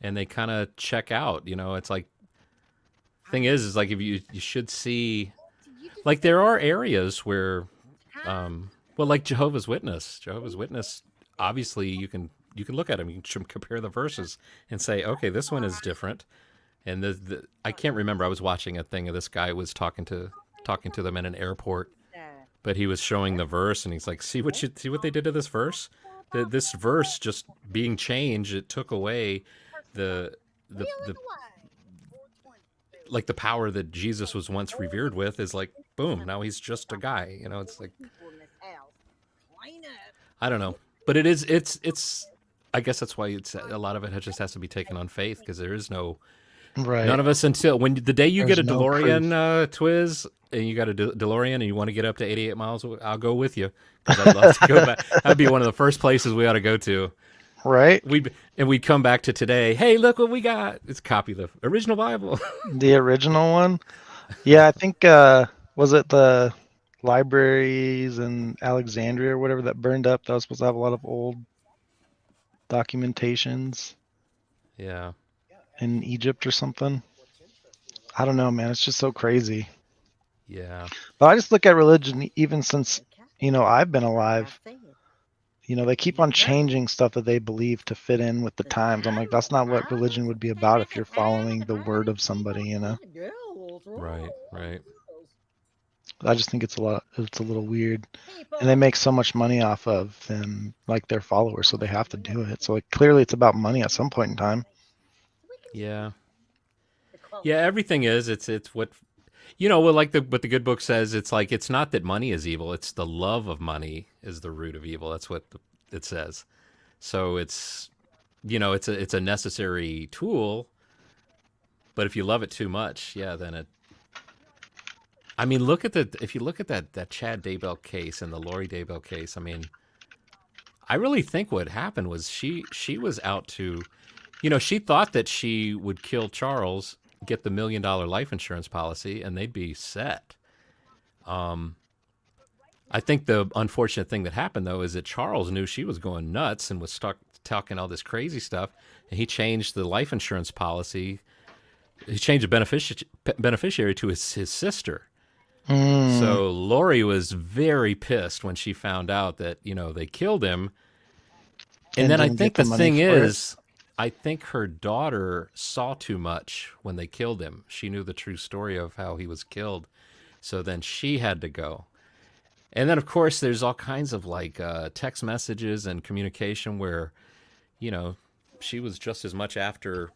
and they kind of check out, it's like, thing is like, if you should see, like there are areas where, like Jehovah's Witness, obviously you can look at them, you can compare the verses and say, okay, this one is different. And I can't remember. I was watching a thing of this guy was talking to them in an airport, but he was showing the verse, and he's like, see what they did to this verse? This verse just being changed, it took away the like the power that Jesus was once revered with, is like, boom, now he's just a guy. It's like, I don't know. But it's I guess that's why a lot of it just has to be taken on faith, because there is no, none of us until the day you get a DeLorean, Twiz, and you got a DeLorean and you want to get up to 88 miles, I'll go with you, because I'd love to go back. That'd be one of the first places we ought to go to. Right. We'd come back to today. Hey, look what we got. It's copy the original Bible. The original one. Yeah, I think was it the libraries in Alexandria or whatever that burned up? That was supposed to have a lot of old documentations. Yeah. In Egypt or something. I don't know, man. It's just so crazy. Yeah. But I just look at religion even since, I've been alive. They keep on changing stuff that they believe to fit in with the times. I'm like, that's not what religion would be about if you're following the word of somebody, Right. I just think it's a little weird. And they make so much money off of them, like their followers, so they have to do it. So clearly it's about money at some point in time. Yeah. Yeah, everything is. It's what like what the good book says, it's like it's not that money is evil, it's the love of money is the root of evil. That's what it says. So it's it's a necessary tool, but if you love it too much, then it I mean, if you look at that Chad Daybell case and the Lori Daybell case, I mean, I really think what happened was she was out to, she thought that she would kill Charles, get the $1 million life insurance policy, and they'd be set. I think the unfortunate thing that happened, though, is that Charles knew she was going nuts and was stuck talking all this crazy stuff, and he changed the life insurance policy. He changed the beneficiary to his sister. So Lori was very pissed when she found out that, they killed him. And then I think the thing is, I think her daughter saw too much when they killed him. She knew the true story of how he was killed. So then she had to go. And then, of course, there's all kinds of text messages and communication where, she was just as much after,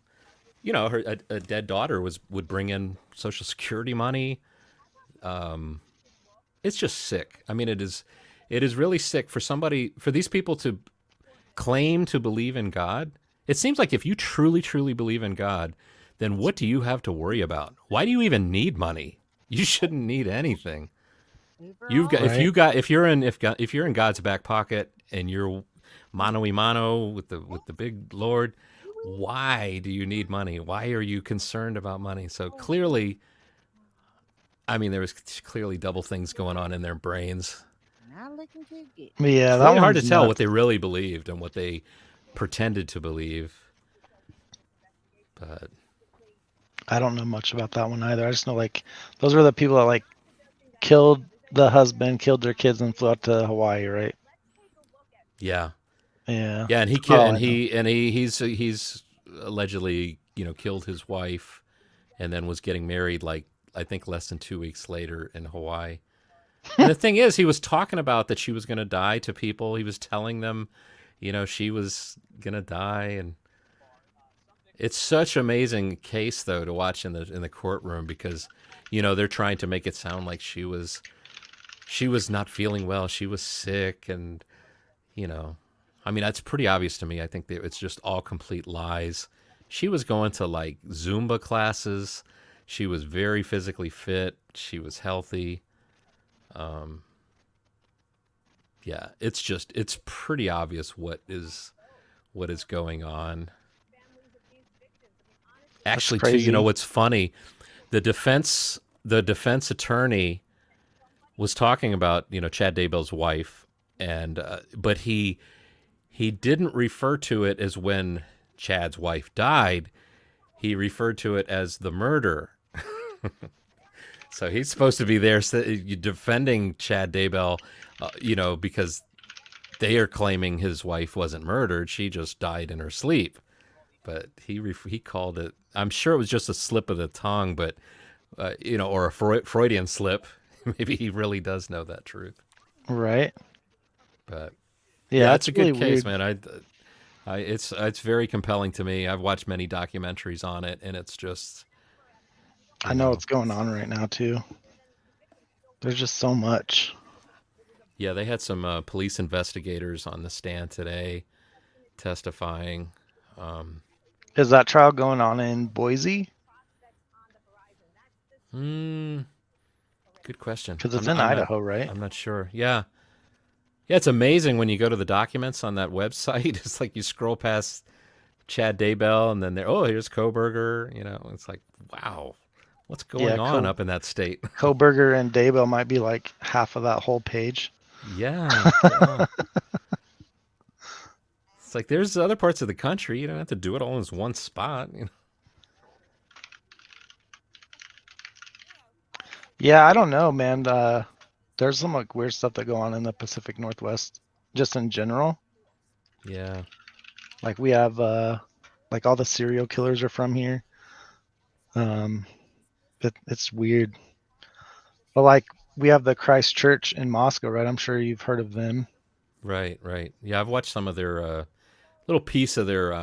a dead daughter would bring in Social Security money. It's just sick. I mean, it is really sick for these people to claim to believe in God. It seems like if you truly, truly believe in God, then what do you have to worry about? Why do you even need money? You shouldn't need anything. You've got if you're in God's back pocket and you're mano a mano with the big Lord, why do you need money? Why are you concerned about money? So clearly, I mean, there was clearly double things going on in their brains. Yeah, it's really hard to tell what they really believed and what they pretended to believe. But I don't know much about that one either. I just know those were the people that killed the husband, killed their kids, and flew out to Hawaii, right? Yeah. Yeah. Yeah, and he killed, he's allegedly killed his wife, and then was getting married I think less than 2 weeks later in Hawaii. And the thing is, he was talking about that she was going to die to people. He was telling them, she was going to die, and it's such an amazing case though to watch in the courtroom because they're trying to make it sound like she was not feeling well, she was sick, and I mean, that's pretty obvious to me. I think that it's just all complete lies. She was going to Zumba classes. She was very physically fit. She was healthy. Yeah, it's pretty obvious what is going on. Actually, too, what's funny, the defense attorney was talking about, Chad Daybell's wife, and but he didn't refer to it as when Chad's wife died. He referred to it as the murder. So he's supposed to be there defending Chad Daybell, because they are claiming his wife wasn't murdered. She just died in her sleep. But he called it, I'm sure it was just a slip of the tongue, but, or a Freudian slip. Maybe he really does know that truth. Right. But yeah, it's a good case, man. It's very compelling to me. I've watched many documentaries on it, and it's just... I know what's going on right now, too. There's just so much. Yeah, they had some police investigators on the stand today testifying. Is that trial going on in Boise? Good question. Because it's in Idaho, right? I'm not sure. Yeah. Yeah, it's amazing when you go to the documents on that website. It's like you scroll past Chad Daybell, and then here's Kohberger. It's like, wow, what's going on up in that state? Kohberger and Daybell might be half of that whole page. Yeah. It's like there's other parts of the country. You don't have to do it all in one spot. Yeah, I don't know, man. There's some like weird stuff that go on in the Pacific Northwest, just in general. Yeah. Like we have like all the serial killers are from here. It's weird. But like we have the Christ Church in Moscow, right? I'm sure you've heard of them. Right. Yeah, I've watched some of their little piece of their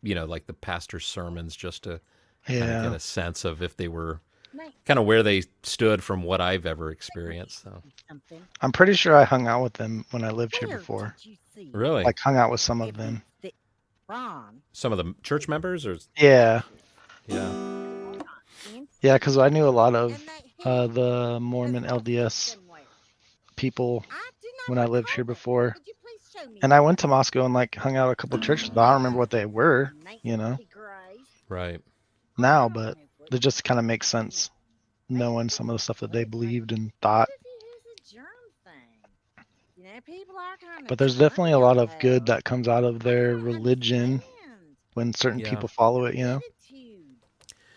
like the pastor's sermons just to kind of get a sense of if they were kind of where they stood from what I've ever experienced. So I'm pretty sure I hung out with them when I lived here before. Really? Like hung out with some of them. Some of the church members, or Yeah. Yeah, because I knew a lot of the Mormon LDS people when I lived here before. And I went to Moscow and like hung out at a couple churches, but I don't remember what they were, Right. now, but it just kind of makes sense knowing some of the stuff that they believed and thought. But there's definitely a lot of good that comes out of their religion when certain people follow it,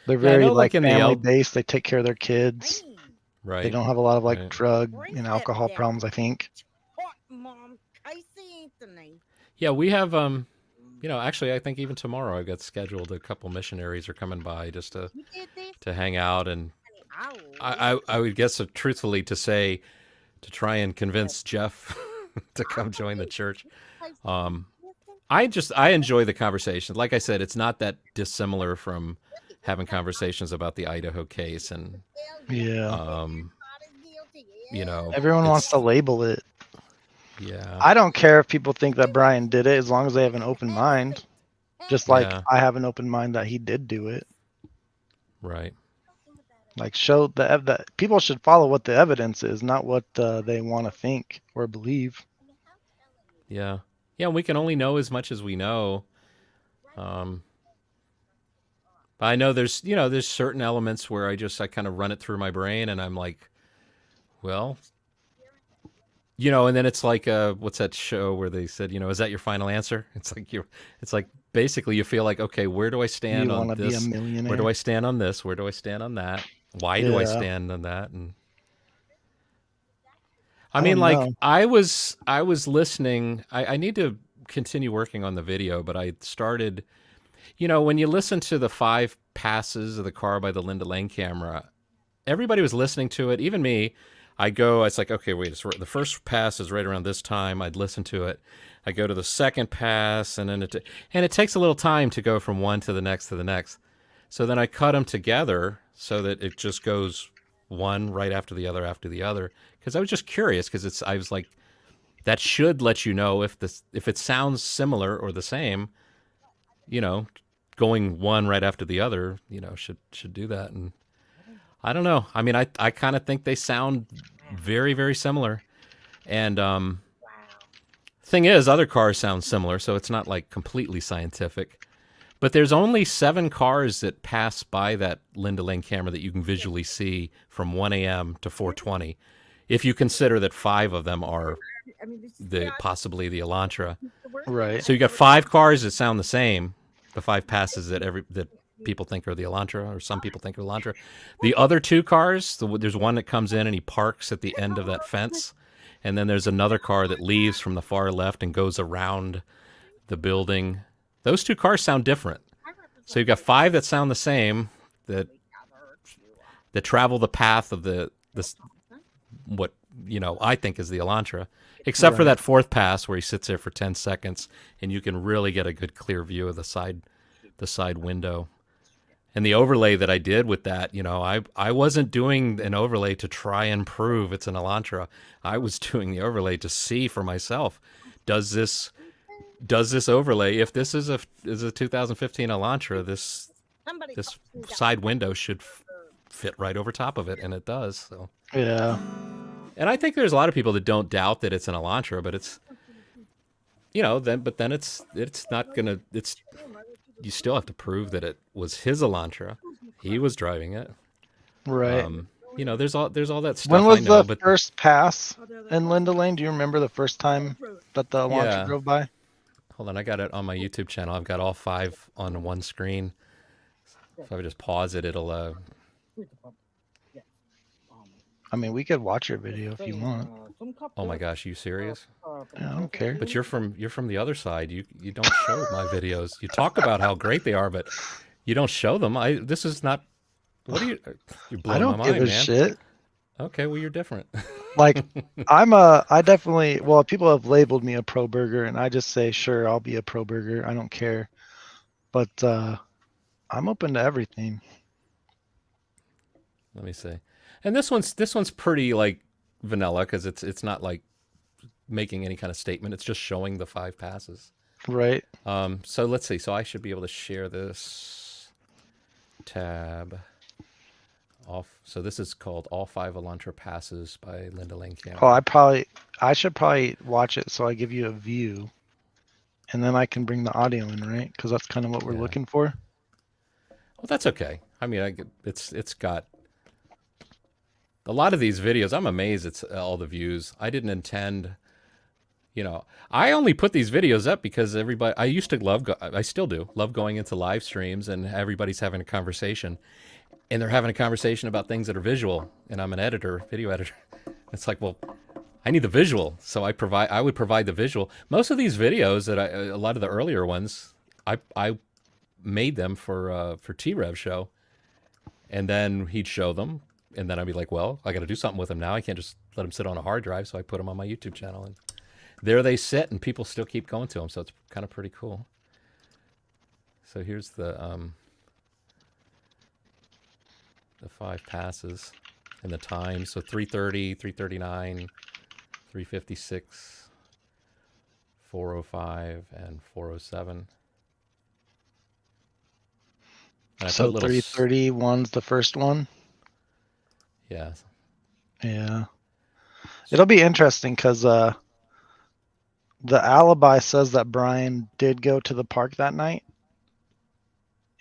They're very like family based. They take care of their kids. Right. They don't have a lot of like drug and alcohol problems, I think. Yeah, we have actually I think even tomorrow I've got scheduled a couple missionaries are coming by just to hang out, and I would guess truthfully to try and convince Jeff to come join the church. I enjoy the conversation. Like I said, it's not that dissimilar from having conversations about the Idaho case, and everyone wants to label it. Yeah. I don't care if people think that Bryan did it as long as they have an open mind. Just like I have an open mind that he did do it. Right. Like show that people should follow what the evidence is, not what they want to think or believe. Yeah. Yeah, we can only know as much as we know. But I know there's certain elements where I kind of run it through my brain and I'm like, well, and then it's like what's that show where they said, is that your final answer? It's like basically you feel like, okay, where do I stand on this? Be a millionaire? Where do I stand on this? Where do I stand on that? Why do I stand on that? And I mean, like I was listening. I need to continue working on the video, but I started, when you listen to the 5 passes of the car by the Linda Lane camera, everybody was listening to it, even me. It's like, okay, wait, the first pass is right around this time. I'd listen to it. I go to the second pass, and then it takes a little time to go from one to the next to the next. So then I cut them together so that it just goes one right after the other, because I was just curious, because I was like, that should let you know if it sounds similar or the same, going one right after the other, should do that. And I don't know. I mean, I kind of think they sound very, very similar. And thing is, other cars sound similar, so it's not like completely scientific. But there's only 7 cars that pass by that Linda Lane camera that you can visually see from 1 a.m. to 4:20, if you consider that 5 of them are possibly the Elantra. Right. So you got 5 cars that sound the same, the 5 passes that people think are the Elantra, or some people think are Elantra. The other 2 cars, there's one that comes in and he parks at the end of that fence, and then there's another car that leaves from the far left and goes around the building. Those 2 cars sound different. So you've got 5 that sound the same, that travel the path of what I think is the Elantra, except for that 4th pass where he sits there for 10 seconds and you can really get a good clear view of the side window. And the overlay that I did with that, I wasn't doing an overlay to try and prove it's an Elantra. I was doing the overlay to see for myself, does this overlay, if this is a 2015 Elantra, this side window should fit right over top of it, and it does. So yeah. And I think there's a lot of people that don't doubt that it's an Elantra, but it's then it's not gonna. You still have to prove that it was his Elantra. He was driving it. Right. There's all that stuff. When was the first pass in Linda Lane? Do you remember the first time that the Elantra drove by? Hold on, I got it on my YouTube channel. I've got all 5 on one screen. If I would just pause it, it'll I mean, we could watch your video if you want. Oh my gosh, are you serious? Yeah, I don't care. But you're from the other side. You don't show my videos. You talk about how great they are, but you don't show them. This is not. What are you? You're I blowing don't my give mind, a man. shit. Okay, well you're different. Like, I definitely, well, people have labeled me a pro burger, and I just say, sure, I'll be a pro burger. I don't care. But I'm open to everything. Let me see. And this one's pretty like vanilla because it's not like making any kind of statement. It's just showing the 5 passes. Right. So let's see. So I should be able to share this tab off. So this is called All 5 Elantra Passes by Linda Lane Campbell. Oh, I should probably watch it so I give you a view, and then I can bring the audio in, right? Because that's kind of what we're looking for. Well, that's okay. I mean, it's got a lot of these videos. I'm amazed it's all the views. I didn't intend, I only put these videos up because I used to I still do, love going into live streams and everybody's having a conversation. And they're having a conversation about things that are visual. And I'm an editor, video editor. It's like, well, I need the visual. So I would provide the visual. Most of these videos a lot of the earlier ones, I made them for T-Rev show. And then he'd show them. And then I'd be like, well, I got to do something with them now. I can't just let them sit on a hard drive. So I put them on my YouTube channel. And there they sit, and people still keep going to them. So it's kind of pretty cool. So here's the 5 passes and the time. So 3:30, 3:39, 3:56, 4:05, and 4:07. So 3:31's the first one? Yeah. Yeah. It'll be interesting because the alibi says that Bryan did go to the park that night.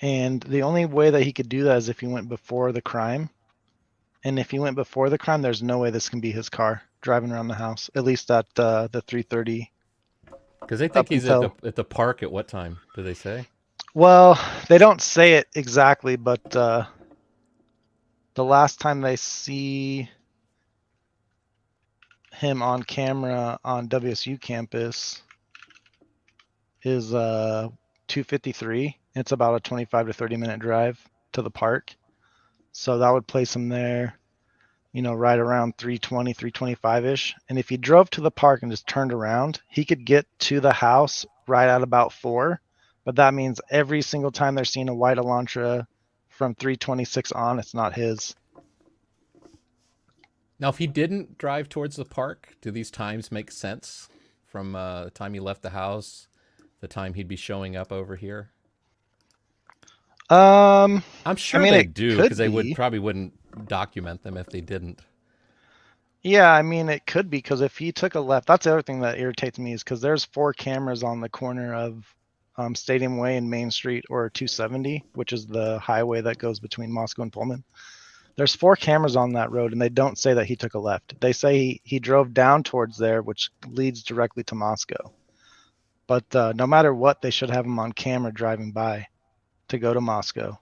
And the only way that he could do that is if he went before the crime. And if he went before the crime, there's no way this can be his car driving around the house, at least at the 3:30. Because they think he's at the park at what time, do they say? Well, they don't say it exactly, but the last time they see him on camera on WSU campus is 2:53. It's about a 25 to 30 minute drive to the park. So that would place him there, right around 3:20, 3:25-ish. And if he drove to the park and just turned around, he could get to the house right at about 4. But that means every single time they're seeing a white Elantra from 3:26 on, it's not his. Now, if he didn't drive towards the park, do these times make sense from the time he left the house, the time he'd be showing up over here? I'm sure they do, because they probably wouldn't document them if they didn't. Yeah, I mean, it could be, because if he took a left, that's the other thing that irritates me, is because there's 4 cameras on the corner of Stadium Way and Main Street, or 270, which is the highway that goes between Moscow and Pullman. There's 4 cameras on that road, and they don't say that he took a left. They say he drove down towards there, which leads directly to Moscow. But no matter what, they should have him on camera driving by to go to Moscow.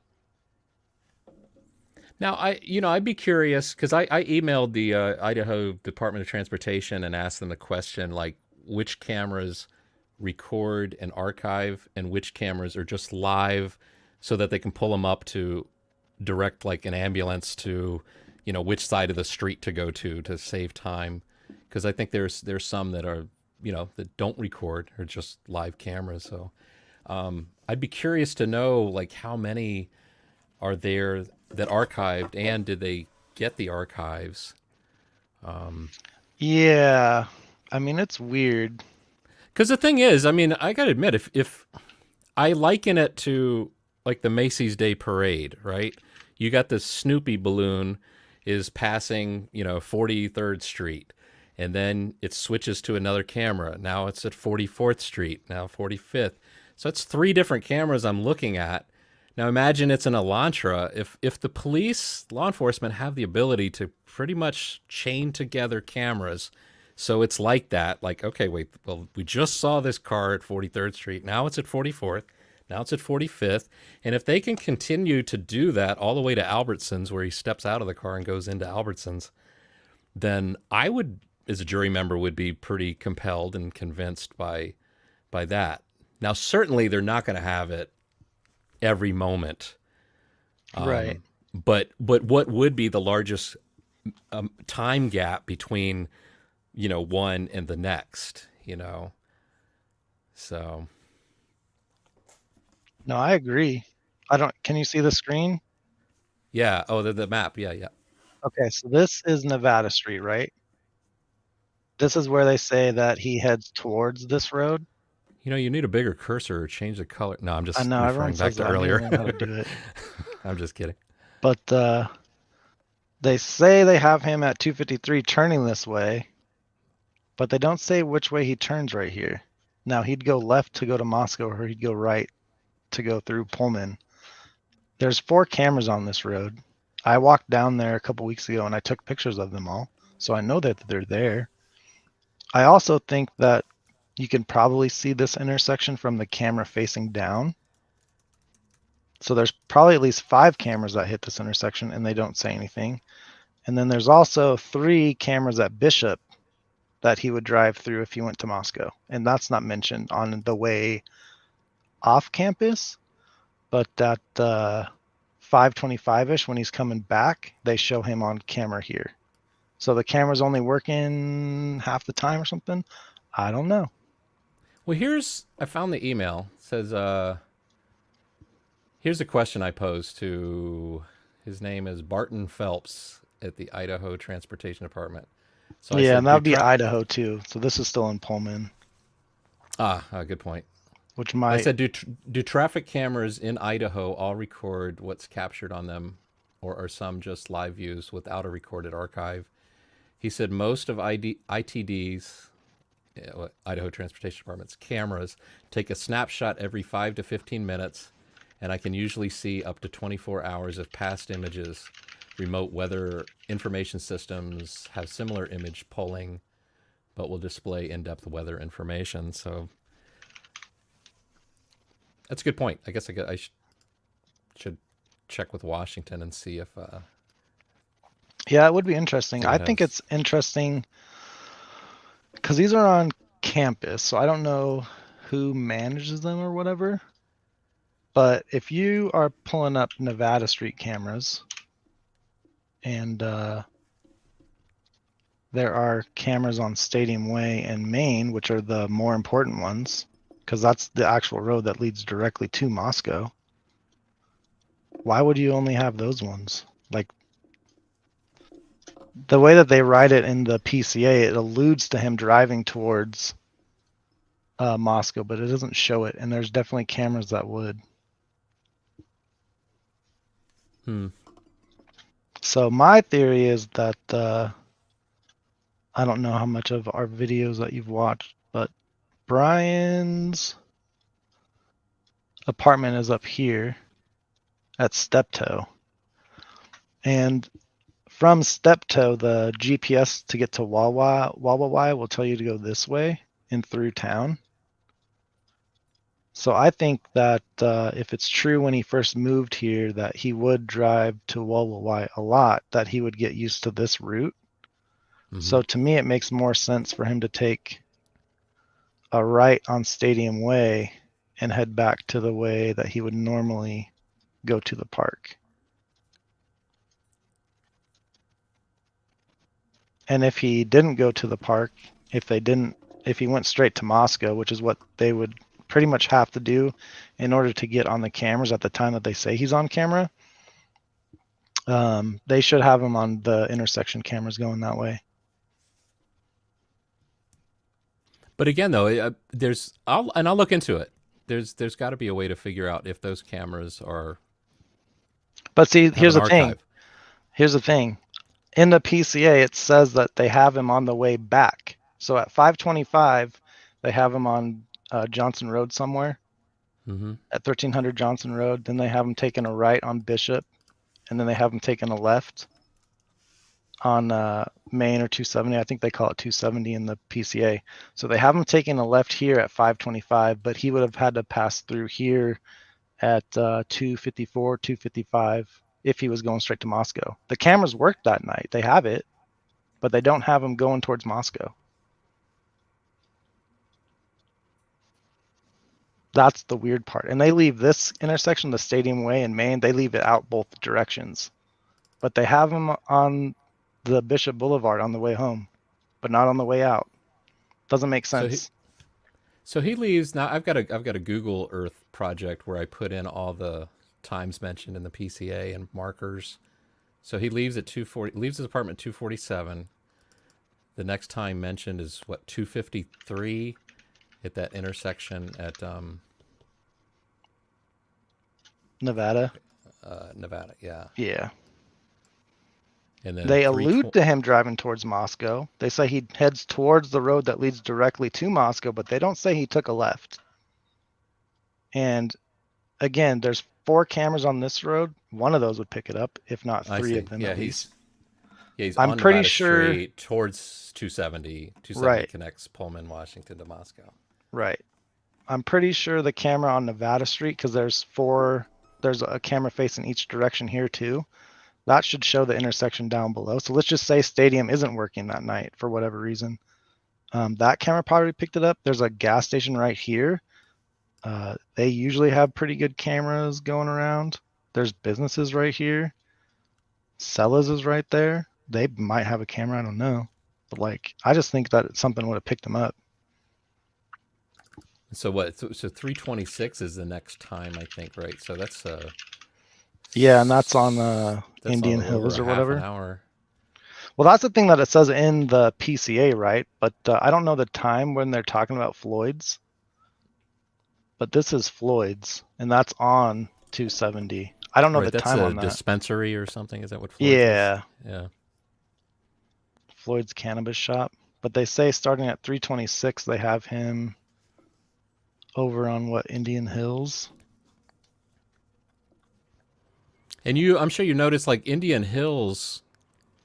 Now, I'd be curious, because I emailed the Idaho Department of Transportation and asked them the question, like, which cameras record and archive and which cameras are just live so that they can pull them up to direct like an ambulance to, which side of the street to go to save time. Because I think there's some that are, that don't record, or just live cameras. So I'd be curious to know, like, how many are there that archived, and did they get the archives? Yeah, I mean, it's weird. Because the thing is, I mean, I got to admit, if I liken it to like the Macy's Day Parade, right? You got this Snoopy balloon is passing, 43rd Street, and then it switches to another camera. Now it's at 44th Street, now 45th. So it's 3 different cameras I'm looking at. Now imagine it's an Elantra. If the police, law enforcement, have the ability to pretty much chain together cameras, so it's like that, like, okay, wait, well, we just saw this car at 43rd Street. Now it's at 44th. Now it's at 45th. And if they can continue to do that all the way to Albertsons, where he steps out of the car and goes into Albertsons, then I would, as a jury member, would be pretty compelled and convinced by that. Now, certainly they're not going to have it every moment. Right. But what would be the largest time gap between, one and the next, So. No, I agree. Can you see the screen? Yeah. Oh, the map. Yeah. Okay, so this is Nevada Street, right? This is where they say that he heads towards this road. You need a bigger cursor or change the color. No, I'm I just know everyone referring back says to that. I need to earlier. learn how to do it. I'm just kidding. But they say they have him at 253 turning this way, but they don't say which way he turns right here. Now, he'd go left to go to Moscow, or he'd go right to go through Pullman. There's 4 cameras on this road. I walked down there a couple weeks ago, and I took pictures of them all, so I know that they're there. I also think that you can probably see this intersection from the camera facing down. So there's probably at least 5 cameras that hit this intersection, and they don't say anything. And then there's also 3 cameras at Bishop that he would drive through if he went to Moscow. And that's not mentioned on the way off campus, but at 5:25-ish when he's coming back, they show him on camera here. So the camera's only working half the time or something. I don't know. Well, I found the email. It says, here's a question I posed to, his name is Barton Phelps at the Idaho Transportation Department. So yeah, and that would be Idaho too. So this is still in Pullman. Good point. Which might. I said, do traffic cameras in Idaho all record what's captured on them, or are some just live views without a recorded archive? He said most of ITD's, Idaho Transportation Department's cameras take a snapshot every 5 to 15 minutes, and I can usually see up to 24 hours of past images. Remote weather information systems have similar image polling, but will display in-depth weather information. So that's a good point. I guess I should check with Washington and see if. Yeah, it would be interesting. I think it's interesting because these are on campus, so I don't know who manages them or whatever. But if you are pulling up Nevada Street cameras, and there are cameras on Stadium Way and Main, which are the more important ones, because that's the actual road that leads directly to Moscow. Why would you only have those ones? Like, the way that they write it in the PCA, it alludes to him driving towards Moscow, but it doesn't show it. And there's definitely cameras that would. So my theory is that I don't know how much of our videos that you've watched, but Brian's apartment is up here at Steptoe. And from Steptoe, the GPS to get to Wawa will tell you to go this way and through town. So I think that if it's true when he first moved here that he would drive to Wawa a lot, that he would get used to this route. Mm-hmm. So to me, it makes more sense for him to take a right on Stadium Way and head back to the way that he would normally go to the park. And if he didn't go to the park, if he went straight to Moscow, which is what they would pretty much have to do in order to get on the cameras at the time that they say he's on camera, they should have him on the intersection cameras going that way. But again, though, I'll look into it. There's got to be a way to figure out if those cameras are. But see, here's the thing. Here's the thing. In the PCA, it says that they have him on the way back. So at 5:25, they have him on Johnson Road somewhere. Mm-hmm. At 1300 Johnson Road. Then they have him taking a right on Bishop, and then they have him taking a left on Main or 270. I think they call it 270 in the PCA. So they have him taking a left here at 5:25, but he would have had to pass through here at 2:54, 2:55 if he was going straight to Moscow. The cameras worked that night. They have it, but they don't have him going towards Moscow. That's the weird part. And they leave this intersection, the Stadium Way in Maine, they leave it out both directions. But they have him on the Bishop Boulevard on the way home, but not on the way out. Doesn't make sense. So he leaves now. I've got a Google Earth project where I put in all the times mentioned in the PCA and markers. So he leaves at 2:40. Leaves his apartment 2:47. The next time mentioned is what, 2:53 at that intersection at Nevada. Nevada. Yeah. Yeah. And then they allude to him driving towards Moscow. They say he heads towards the road that leads directly to Moscow, but they don't say he took a left. And again, there's 4 cameras on this road. One of those would pick it up, if not 3 of them at least. He's I'm on pretty Nevada sure Street towards 270. 270 right. Connects Pullman, Washington to Moscow. Right. I'm pretty sure the camera on Nevada Street, because there's a camera facing each direction here too. That should show the intersection down below. So let's just say Stadium isn't working that night for whatever reason. That camera probably picked it up. There's a gas station right here. They usually have pretty good cameras going around. There's businesses right here. Cella's is right there. They might have a camera. I don't know. But like, I just think that something would have picked them up. So what? So 3:26 is the next time, I think, right? So that's yeah, and that's on Indian Hills or whatever. Half an hour. Well, that's the thing that it says in the PCA, right? But I don't know the time when they're talking about Floyd's. But this is Floyd's, and that's on 270. I don't know the time on that. That's a dispensary or something. Is that what Floyd's is? Yeah. Floyd's cannabis shop. But they say starting at 3:26, they have him over on what, Indian Hills? And I'm sure you noticed, like, Indian Hills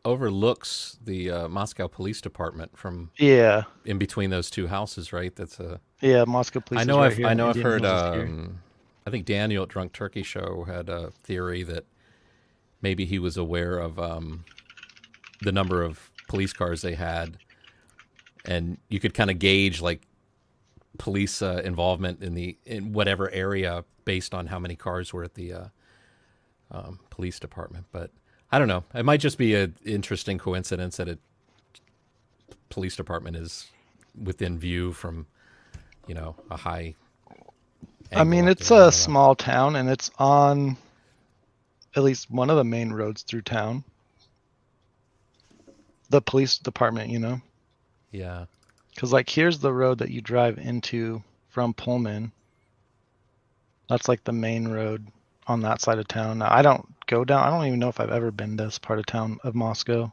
overlooks the Moscow Police Department from in between those 2 houses, right? That's a Moscow Police. I know. I've heard. I think Daniel at Drunk Turkey Show had a theory that maybe he was aware of the number of police cars they had, and you could kind of gauge like police involvement in whatever area based on how many cars were at the police department. But I don't know. It might just be an interesting coincidence that a police department is within view from, a high. I mean, it's a small town, and it's on at least one of the main roads through town. The police department, Yeah. Because, like, here's the road that you drive into from Pullman. That's, like, the main road on that side of town. Now, I don't go down. I don't even know if I've ever been to this part of town of Moscow.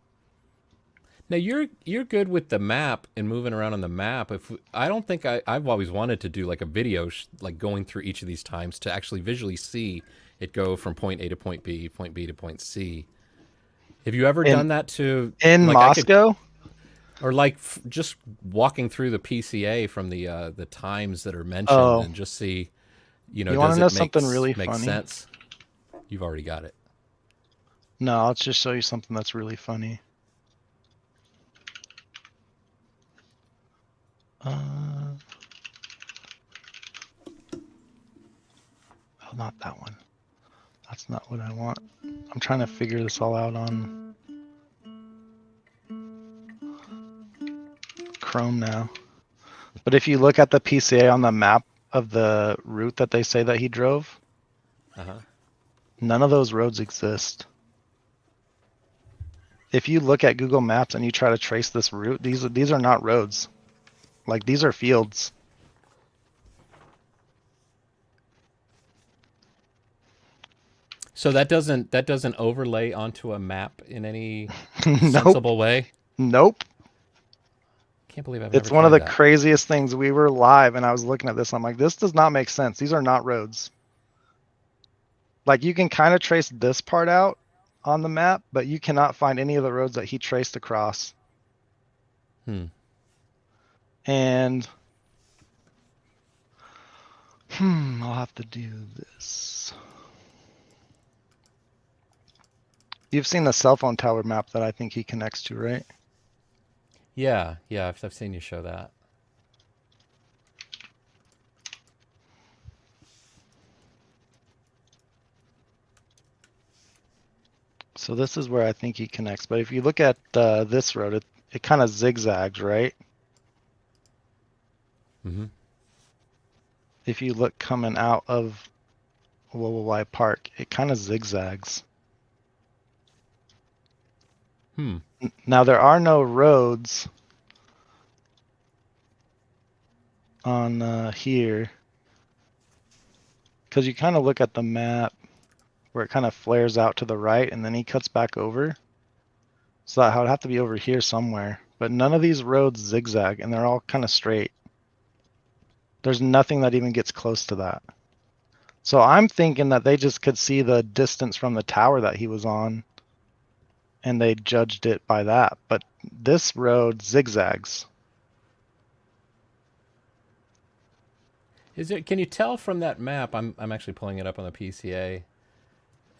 Now, you're good with the map and moving around on the map. I don't think I've always wanted to do, like, a video, like, going through each of these times to actually visually see it go from point A to point B to point C. Have you ever done that in Moscow? Or like just walking through the PCA from the times that are mentioned and just see, you want to know something really make funny? Sense? You've already got it. No, I'll just show you something that's really funny. Oh, not that one. That's not what I want. I'm trying to figure this all out on Chrome now. But if you look at the PCA on the map of the route that they say that he drove, none of those roads exist. If you look at Google Maps and you try to trace this route, these are not roads. Like, these are fields. So that doesn't overlay onto a map in any sensible way? Nope. Can't believe I've It's one of the craziest things. We were live and I was looking at this. I'm like, this does not make sense. These are not roads. Like, you can kind of trace this part out on the map, but you cannot find any of the roads that he traced across. And I'll have to do this. You've seen the cell phone tower map that I think he connects to, right? Yeah, yeah, I've seen you show that. So this is where I think he connects. But if you look at this road, it kind of zigzags, right? Mm-hmm. If you look coming out of Wawawai Park, it kind of zigzags. Now there are no roads on here, because you kind of look at the map where it kind of flares out to the right and then he cuts back over. So that would have to be over here somewhere. But none of these roads zigzag and they're all kind of straight. There's nothing that even gets close to that. So I'm thinking that they just could see the distance from the tower that he was on and they judged it by that. But this road zigzags. Is it? Can you tell from that map? I'm actually pulling it up on the PCA.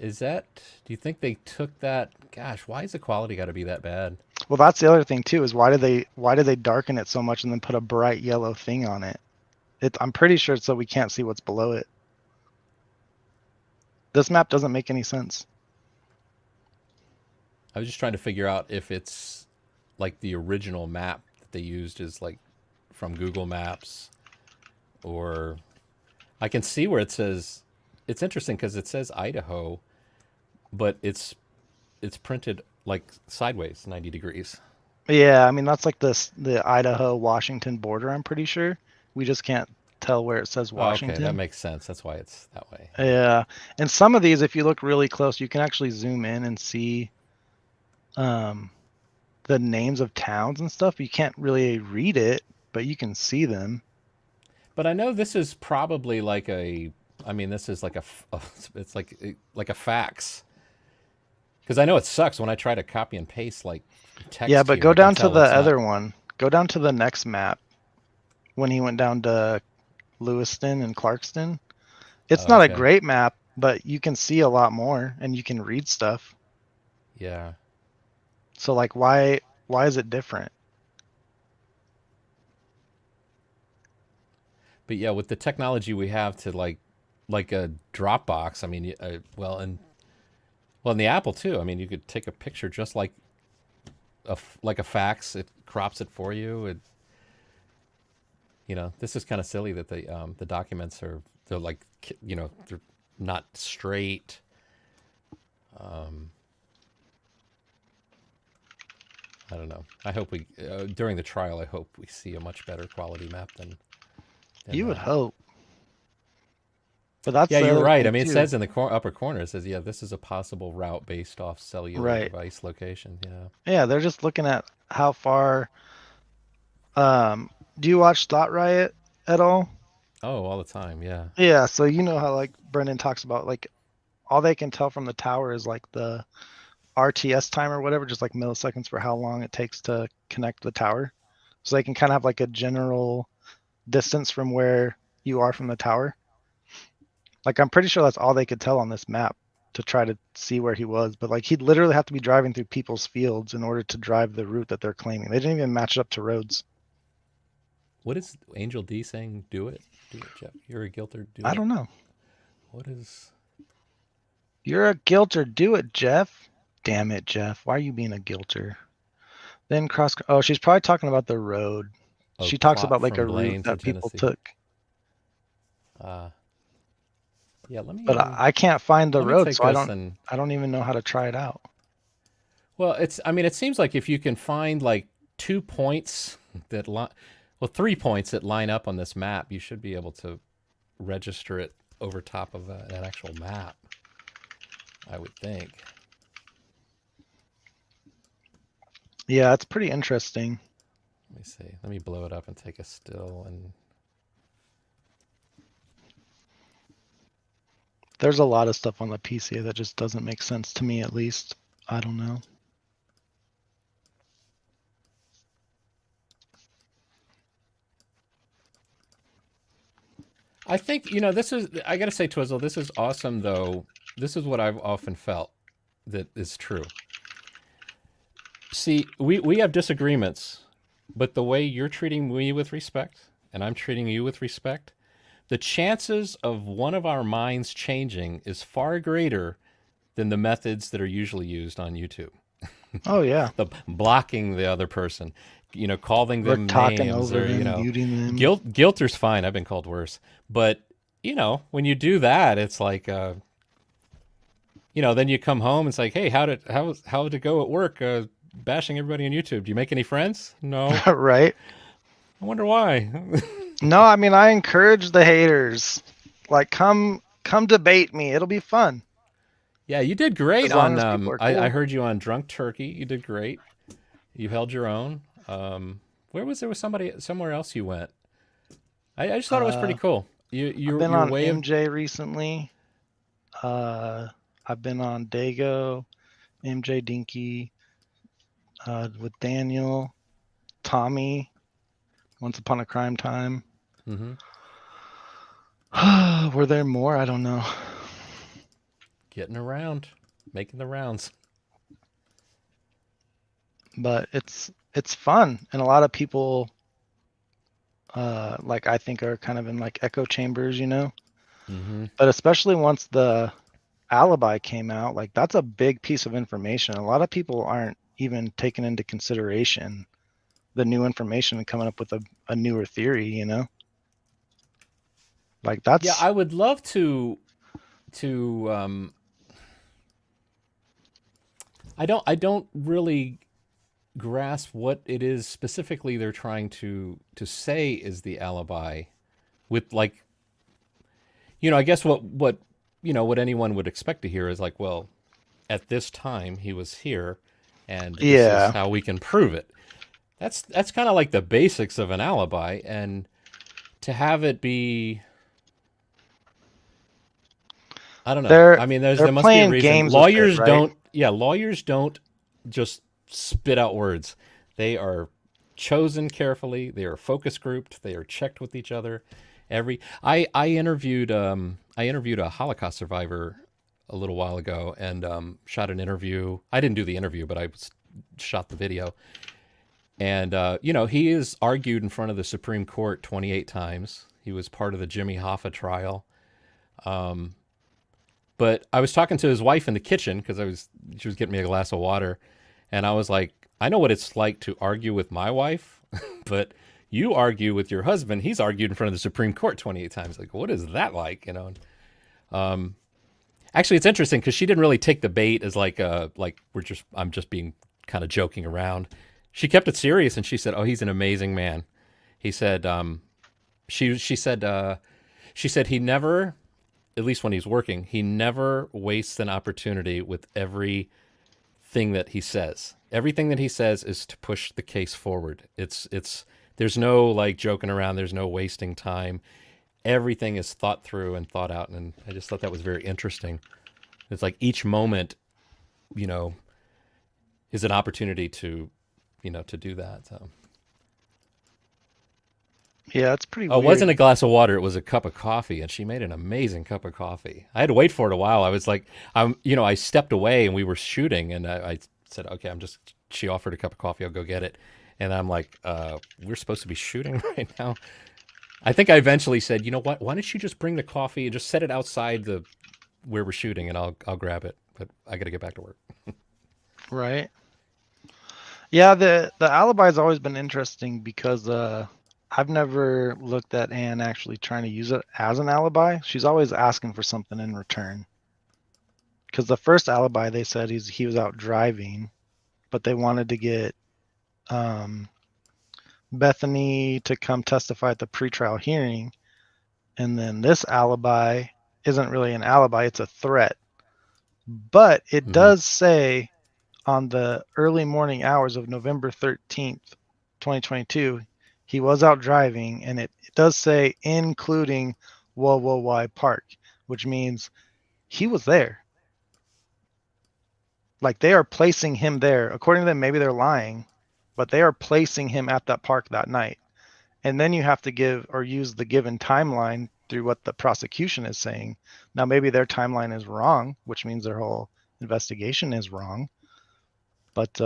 Is that? Do you think they took that? Gosh, why is the quality got to be that bad? Well, that's the other thing too. Is why did they darken it so much and then put a bright yellow thing on it? I'm pretty sure it's so we can't see what's below it. This map doesn't make any sense. I was just trying to figure out if it's like the original map that they used is like from Google Maps, or I can see where it says. It's interesting because it says Idaho, but it's printed like sideways 90 degrees. Yeah, I mean that's like the Idaho-Washington border, I'm pretty sure. We just can't tell where it says Washington. Okay, that makes sense. That's why it's that way. Yeah. And some of these, if you look really close, you can actually zoom in and see the names of towns and stuff. You can't really read it, but you can see them. But I know this is probably like this is like it's like a fax. Because I know it sucks when I try to copy and paste like text. Yeah, but go down to the other one. Go down to the next map. When he went down to Lewiston and Clarkston, it's not a great map, but you can see a lot more and you can read stuff. Yeah. So like, why is it different? But yeah, with the technology we have to like a Dropbox, I mean, in the Apple too. I mean, you could take a picture just like a fax. It crops it for you. This is kind of silly that the documents they're like, they're not straight. I don't know. I hope during the trial, I hope we see a much better quality map than you would hope. But that's you're right. I mean, it says in the upper corner, it says, this is a possible route based off cellular device location. Yeah, they're just looking at how far. Do you watch Thought Riot at all? Oh, all the time, yeah. Yeah, so you know how like Brendan talks about like all they can tell from the tower is like the RTS time or whatever, just like milliseconds for how long it takes to connect the tower. So they can kind of have like a general distance from where you are from the tower. Like I'm pretty sure that's all they could tell on this map to try to see where he was. But like he'd literally have to be driving through people's fields in order to drive the route that they're claiming. They didn't even match it up to roads. What is Angel D saying? Do it, Jeff. You're a guilter. Do it. I don't know. What is? You're a guilter. Do it, Jeff. Damn it, Jeff. Why are you being a guilter? Then Oh, she's probably talking about the road. She talks about like a route that people took. Yeah, let me. But I can't find the road, so I don't even know how to try it out. Well, I mean, it seems like if you can find like 2 points that 3 points that line up on this map, you should be able to register it over top of an actual map, I would think. Yeah, it's pretty interesting. Let me see. Let me blow it up and take a still. And there's a lot of stuff on the PCA that just doesn't make sense to me, at least. I don't know. I think, this is, I got to say, Twizzle, this is awesome, though. This is what I've often felt that is true. See, we have disagreements But the way you're treating me with respect, and I'm treating you with respect, the chances of one of our minds changing is far greater than the methods that are usually used on YouTube. Oh yeah. The blocking the other person, calling We're them talking names, over or them, muting them. Guilter's fine. I've been called worse. But, when you do that, it's like, then you come home. It's like, hey, how did it go at work? Bashing everybody on YouTube. Do you make any friends? No. Right. I wonder why. No, I mean, I encourage the haters. Like, come debate me. It'll be fun. Yeah, you did great As long on. as people are I cool. heard you on Drunk Turkey. You did great. You held your own. Where was there was somewhere else you went? I just thought it was pretty cool. I've been on MJ recently. I've been on Dago, MJ Dinky, with Daniel, Tommy, Once Upon a Crime Time. Were there more? I don't know. Getting around, making the rounds. But it's fun, and a lot of people, like, I think are kind of in like echo chambers, But especially once the alibi came out, like, that's a big piece of information. A lot of people aren't even taking into consideration the new information and coming up with a newer theory, Like, that's... Yeah, I would love to I don't really grasp what it is specifically they're trying to say is the alibi, with, like, I guess what anyone would expect to hear is like, well, at this time he was here, and this is how we can prove it. That's kind of like the basics of an alibi, and to have it be, I don't know. There must be a reason. Lawyers don't. Yeah, lawyers don't just spit out words. They are chosen carefully. They are focus grouped. They are checked with each other. I interviewed a Holocaust survivor a little while ago, and shot an interview. I didn't do the interview, but I shot the video. And he is argued in front of the Supreme Court 28 times. He was part of the Jimmy Hoffa trial. But I was talking to his wife in the kitchen because she was getting me a glass of water, and I was like, I know what it's like to argue with my wife, but you argue with your husband. He's argued in front of the Supreme Court 28 times. Like, what is that like? Actually, it's interesting because she didn't really take the bait as like I'm just being kind of joking around. She kept it serious, and she said, "Oh, he's an amazing man." He said, she said he never, at least when he's working, he never wastes an opportunity with everything that he says. Everything that he says is to push the case forward. There's no like joking around. There's no wasting time. Everything is thought through and thought out. And I just thought that was very interesting. It's like each moment, is an opportunity to do that. So. Yeah, it's pretty weird. It wasn't a glass of water. It was a cup of coffee, and she made an amazing cup of coffee. I had to wait for it a while. I was like, I stepped away, and we were shooting, and I said, okay, she offered a cup of coffee. I'll go get it. And I'm like, we're supposed to be shooting right now. I think I eventually said, you know what? Why don't you just bring the coffee and just set it outside where we're shooting, and I'll grab it. But I got to get back to work. Right. Yeah, the alibi's always been interesting because I've never looked at Anne actually trying to use it as an alibi. She's always asking for something in return. Because the first alibi, they said he was out driving, but they wanted to get Bethany to come testify at the pretrial hearing. And then this alibi isn't really an alibi, it's a threat. But it does say on the early morning hours of November 13th, 2022, he was out driving, and it does say including Whoa Park, which means he was there. Like, they are placing him there. According to them, maybe they're lying, but they are placing him at that park that night. And then you have to use the given timeline through what the prosecution is saying. Now, maybe their timeline is wrong, which means their whole investigation is wrong. But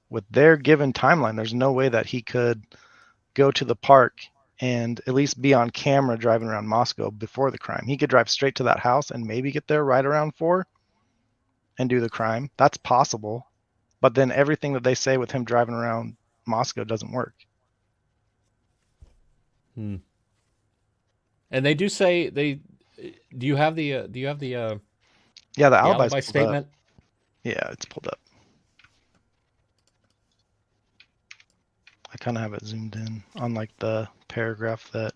with their given timeline, there's no way that he could go to the park and at least be on camera driving around Moscow before the crime. He could drive straight to that house and maybe get there right around 4 and do the crime. That's possible. But then everything that they say with him driving around Moscow doesn't work. And they do say they. Do you have the? Yeah, the the alibi statement? Yeah, it's pulled up. I kind of have it zoomed in on like the paragraph that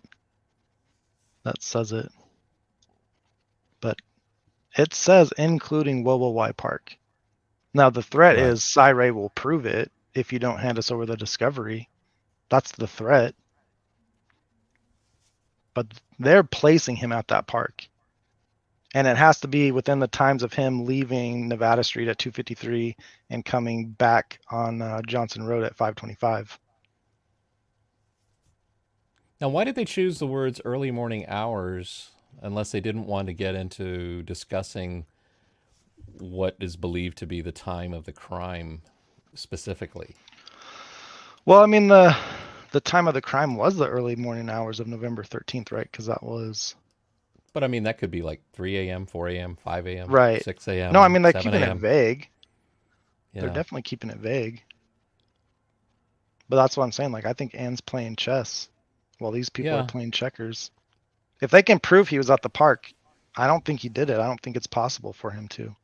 says it. But it says including Y Park. Now the threat Right. is Cyray will prove it if you don't hand us over the discovery. That's the threat. But they're placing him at that park. And it has to be within the times of him leaving Nevada Street at 2:53 and coming back on Johnson Road at 5:25. Now, why did they choose the words early morning hours unless they didn't want to get into discussing what is believed to be the time of the crime specifically? Well, I mean, the time of the crime was the early morning hours of November 13th, right? Because that was... But I mean, that could be like 3 a.m., 4 a.m., 5 a.m., right. 6 a.m. No, I mean, they're 7 keeping it a.m. vague. Yeah. They're definitely keeping it vague. But that's what I'm saying. Like, I think Anne's playing chess while these people Yeah. are playing checkers. If they can prove he was at the park, I don't think he did it. I don't think it's possible for him to.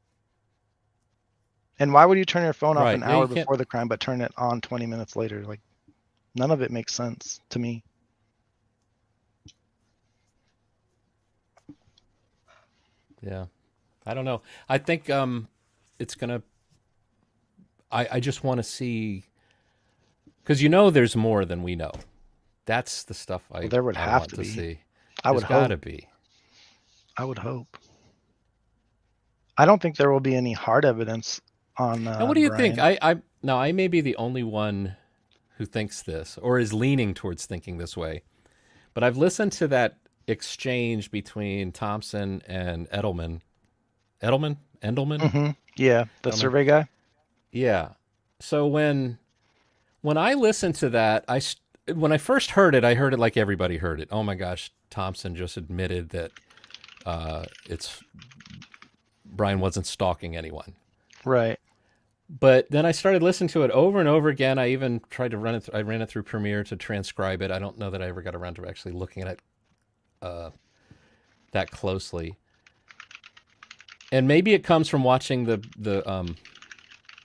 And why would you turn your phone off Right. an Yeah, hour you can't- before the crime but turn it on 20 minutes later? Like, none of it makes sense to me. Yeah. I don't know. I think it's going to... I just want to see... Because there's more than we know. That's the stuff I, there would I have want to to be. see. I would There's got to hope. be. I would hope. I don't think there will be any hard evidence on Now, what do you think? Bryan. I may be the only one who thinks this or is leaning towards thinking this way, but I've listened to that exchange between Thompson and Endelman. Mm-hmm. Yeah, the Edelman? survey guy. Yeah. So when I listened to that, when I first heard it, I heard it like everybody heard it. Oh my gosh, Thompson just admitted that Bryan wasn't stalking anyone. Right. But then I started listening to it over and over again. I even tried to run it. I ran it through Premiere to transcribe it. I don't know that I ever got around to actually looking at it that closely. And maybe it comes from watching the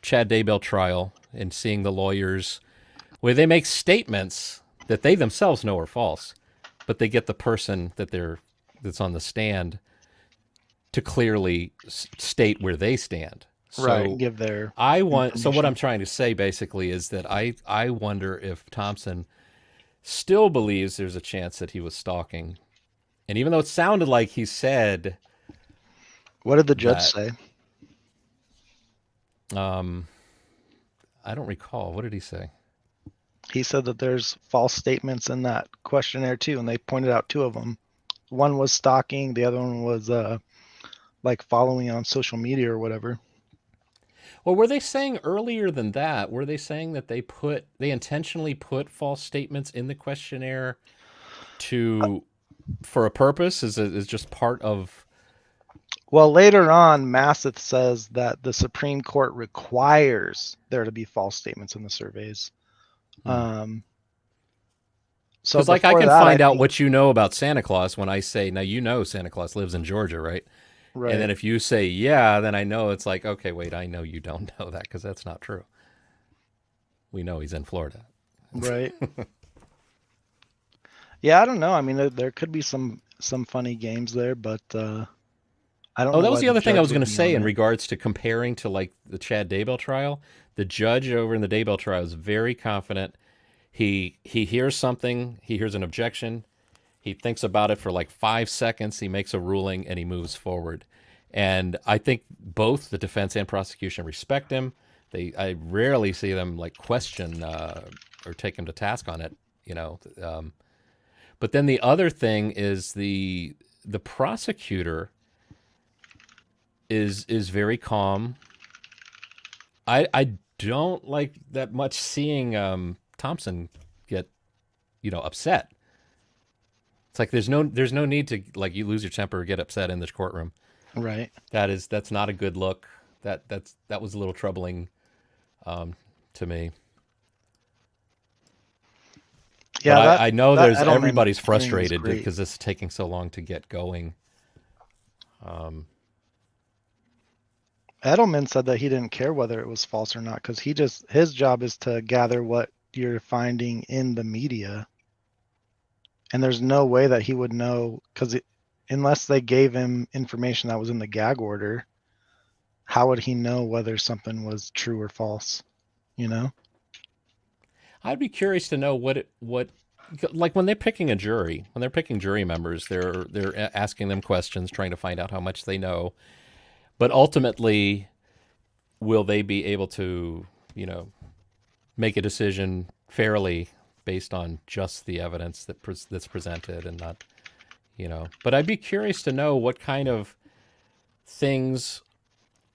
Chad Daybell trial and seeing the lawyers where they make statements that they themselves know are false, but they get the person that's on the stand to clearly state where they stand. So right. Give their so what I'm trying to say basically is that I wonder if Thompson still believes there's a chance that he was stalking. And even though it sounded like he said... What did the judge say? I don't recall. What did he say? He said that there's false statements in that questionnaire too, and they pointed out 2 of them. One was stalking, the other one was like following on social media or whatever. Well, were they saying earlier than that? Were they saying that they intentionally put false statements in the questionnaire for a purpose? Is just part of... Well, later on, Masseth says that the Supreme Court requires there to be false statements in the surveys. So because like I can find out what you know about Santa Claus when I say, now Santa Claus lives in Georgia, right? Right. And then if you say, yeah, then I know it's like, okay, wait, I know you don't know that because that's not true. We know he's in Florida. Right. Yeah, I don't know. I mean, there could be some funny games there, but I don't know. Oh, that was the other thing I was going to say in regards to comparing to like the Chad Daybell trial. The judge over in the Daybell trial is very confident. He hears something, he hears an objection, he thinks about it for like 5 seconds, he makes a ruling, and he moves forward. And I think both the defense and prosecution respect him. I rarely see them like question or take him to task on it, But then the other thing is the prosecutor is very calm. I don't like that much seeing Thompson get, upset. It's like there's no need to like you lose your temper or get upset in this courtroom. Right. That's not a good look. That was a little troubling to me. Yeah, but I know there's Edelman everybody's hearing was frustrated great. because this is taking so long to get going. Edelman said that he didn't care whether it was false or not because his job is to gather what you're finding in the media. And there's no way that he would know because unless they gave him information that was in the gag order, how would he know whether something was true or false? I'd be curious to know what like when they're picking a jury, when they're picking jury members, they're asking them questions, trying to find out how much they know. But ultimately, will they be able to, make a decision fairly based on just the evidence that's presented and not, But I'd be curious to know what kind of things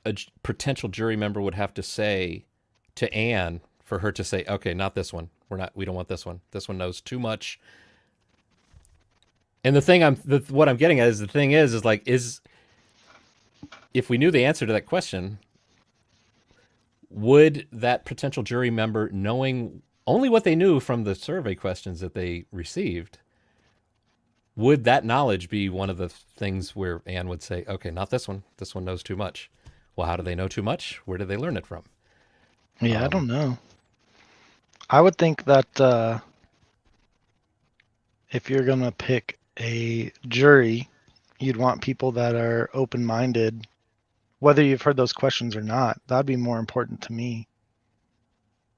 a potential jury member would have to say to Anne for her to say, okay, not this one. We don't want this one. This one knows too much. And what I'm getting at is the thing is if we knew the answer to that question, would that potential jury member, knowing only what they knew from the survey questions that they received, would that knowledge be one of the things where Anne would say, okay, not this one. This one knows too much. Well, how do they know too much? Where did they learn it from? Yeah, I don't know. I would think that if you're going to pick a jury, you'd want people that are open-minded, whether you've heard those questions or not. That'd be more important to me.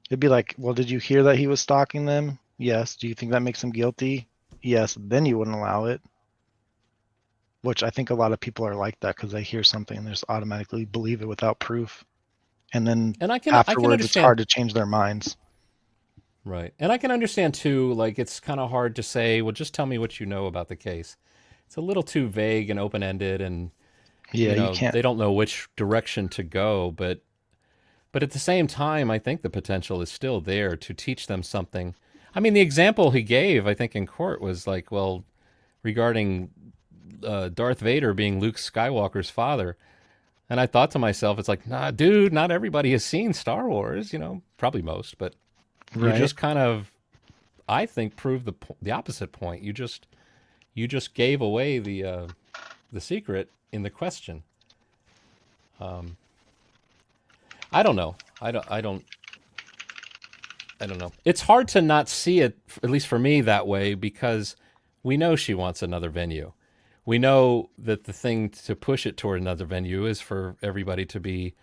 It'd be like, well, did you hear that he was stalking them? Yes. Do you think that makes him guilty? Yes. Then you wouldn't allow it. Which I think a lot of people are like that because they hear something and they just automatically believe it without proof. And then afterwards, it's hard to change their minds. Right. And I can understand, too, like it's kind of hard to say, well, just tell me what you know about the case. It's a little too vague and open-ended and, you can't. They don't know which direction to go. But at the same time, I think the potential is still there to teach them something. I mean, the example he gave, I think, in court was like, well, regarding Darth Vader being Luke Skywalker's father. And I thought to myself, it's like, nah, dude, not everybody has seen Star Wars, probably most, but you just kind of, I think, proved the opposite point. You just gave away the secret in the question. I don't know. I don't know. It's hard to not see it, at least for me, that way, because we know she wants another venue. We know that the thing to push it toward another venue is for everybody to be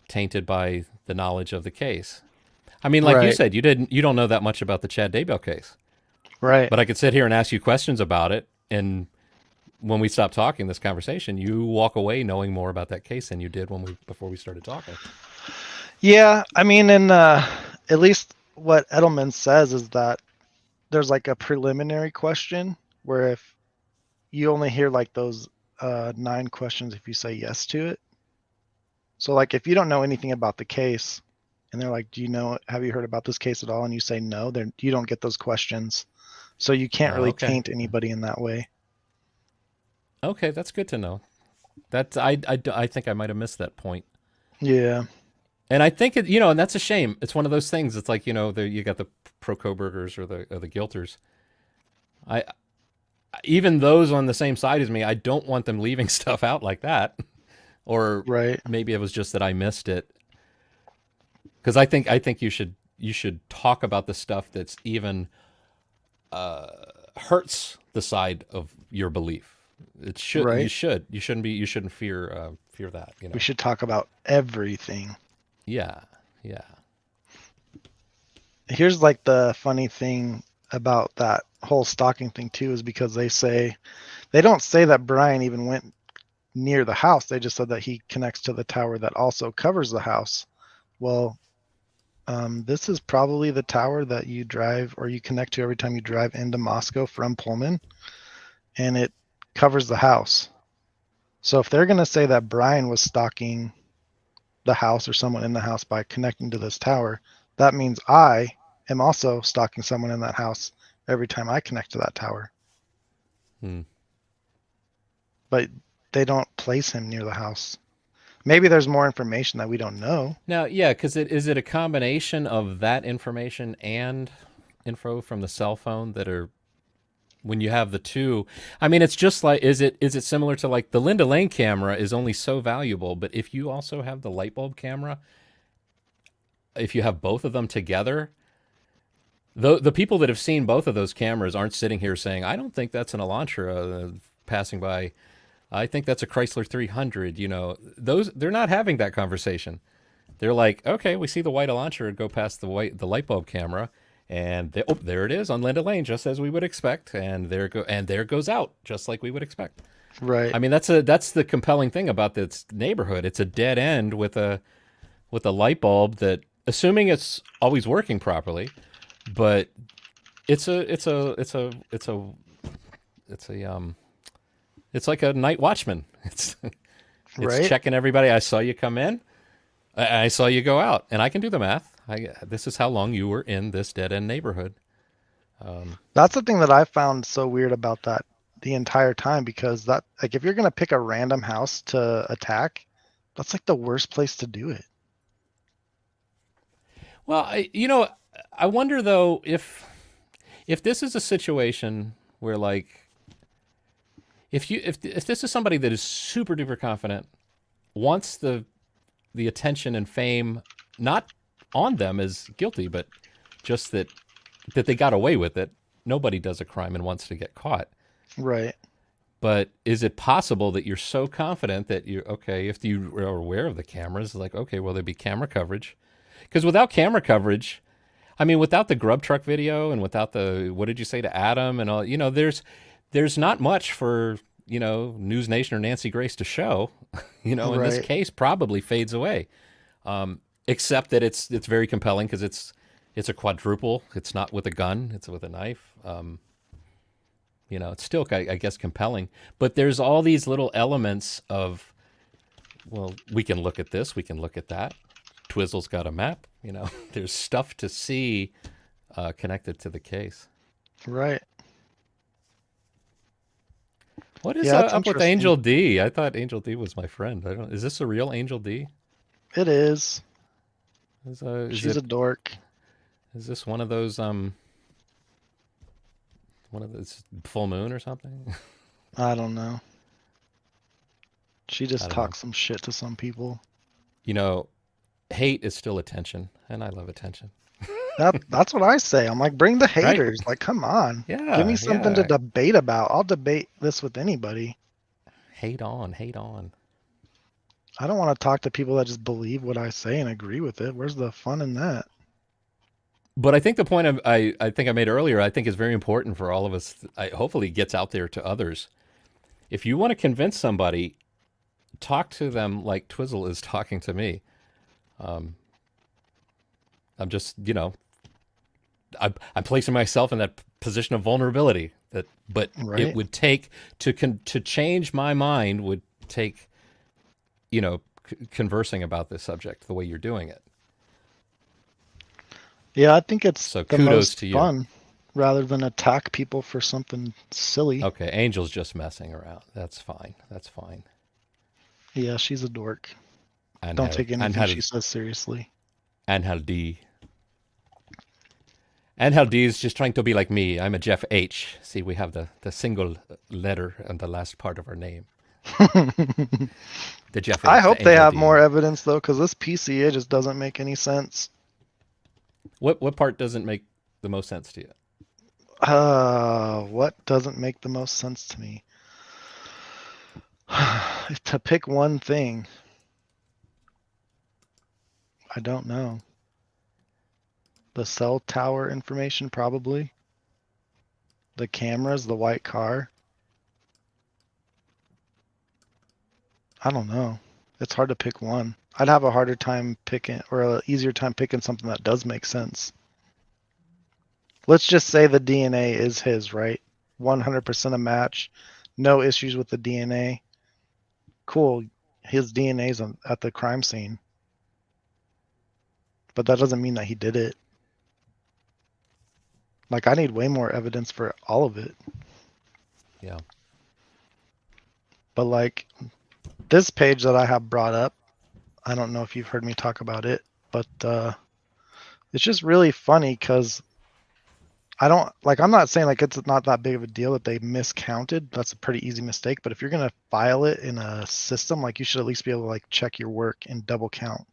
tainted by the knowledge of the case. I mean, like you said, you don't know that much about the Chad Daybell case. Right. But I could sit here and ask you questions about it, and when we stop talking this conversation, you walk away knowing more about that case than you did before we started talking. Yeah, I mean, and at least what Edelman says is that there's like a preliminary question where if you only hear like those 9 questions if you say yes to it. So like if you don't know anything about the case and they're like, have you heard about this case at all? And you say no, then you don't get those questions. So you can't really taint anybody in that way. Okay, that's good to know. I think I might have missed that point. Yeah. And I think and that's a shame. It's one of those things. It's like, you got the pro Kohbergers or the guilters. Even those on the same side as me, I don't want them leaving stuff out like that. Or maybe it was just that I missed it. Because I think you should talk about the stuff that's even hurts the side of your belief. It should. Right. You shouldn't fear that. We should talk about everything. Yeah. Here's like the funny thing about that whole stalking thing too, is because they don't say that Bryan even went near the house. They just said that he connects to the tower that also covers the house. Well, this is probably the tower that you drive or you connect to every time you drive into Moscow from Pullman, and it covers the house. So if they're going to say that Bryan was stalking the house or someone in the house by connecting to this tower, that means I am also stalking someone in that house every time I connect to that tower. But they don't place him near the house. Maybe there's more information that we don't know. Now, yeah, because is it a combination of that information and info from the cell phone that are, when you have the two? I mean, it's just like, is it similar to like the Linda Lane camera is only so valuable, but if you also have the light bulb camera, if you have both of them together, the people that have seen both of those cameras aren't sitting here saying, I don't think that's an Elantra passing by. I think that's a Chrysler 300. You know, they're not having that conversation. They're like, okay, we see the white Elantra go past the light bulb camera, and there it is on Linda Lane, just as we would expect, and there goes out, just like we would expect. Right. I mean, that's the compelling thing about this neighborhood. It's a dead end with a light bulb that, assuming it's always working properly, but it's like a night watchman. It's right? Checking everybody. I saw you come in. I saw you go out, and I can do the math. This is how long you were in this dead end neighborhood. That's the thing that I found so weird about that the entire time, because that, like, if you're gonna pick a random house to attack, that's like the worst place to do it. Well, I wonder though if this is a situation where, like, if this is somebody that is super duper confident, wants the attention and fame, not on them as guilty, but just that they got away with it. Nobody does a crime and wants to get caught. Right. But is it possible that you're so confident that if you are aware of the cameras, like, okay, will there be camera coverage? Because without camera coverage, I mean, without the grub truck video and without the, what did you say to Adam and all, there's not much for, News Nation or Nancy Grace to show, in this case probably fades away. Except that it's very compelling because it's a quadruple. It's not with a gun, it's with a knife. It's still, I guess, compelling. But there's all these little elements of, well, we can look at this, we can look at that. Twizzle's got a map, there's stuff to see connected to the case. Right. What is up with Angel D? I thought Angel D was my friend. Is this a real Angel D? It is. She's a dork. Is this one of those full moon or something? I don't know. She just talks some shit to some people. Hate is still attention, and I love attention. That's what I say. I'm like, bring the haters. Right? Like, come on. Yeah. Give me something to debate about. I'll debate this with anybody. Hate on. I don't want to talk to people that just believe what I say and agree with it. Where's the fun in that? But I think the point I think I made earlier, I think is very important for all of us. Hopefully gets out there to others. If you want to convince somebody, talk to them like Twizzle is talking to me. I'm just, I'm placing myself in that position of vulnerability. But right. It would take to change my mind would take, conversing about this subject the way you're doing it. Yeah, I think it's so the most fun rather than attack people for something silly. Okay, Angel's just messing around. That's fine. Yeah, she's a dork. Don't take anything she says seriously. Angel D. Angel D is just trying to be like me. I'm a Jeff H. See, we have the single letter on the last part of our name. The Jeff H, I hope they have more evidence, though, because this PCA just doesn't make any sense. What part doesn't make the most sense to you? What doesn't make the most sense to me? To pick one thing. I don't know. The cell tower information, probably. The cameras, the white car. I don't know. It's hard to pick one. I'd have a harder time picking, or an easier time picking something that does make sense. Let's just say the DNA is his, right? 100% a match. No issues with the DNA. Cool. His DNA's at the crime scene. but that doesn't mean that he did it. Like, I need way more evidence for all of it. Yeah. But like this page that I have brought up, I don't know if you've heard me talk about it, but it's just really funny because I'm not saying like it's not that big of a deal that they miscounted. That's a pretty easy mistake. But if you're gonna file it in a system, like you should at least be able to like check your work and double count.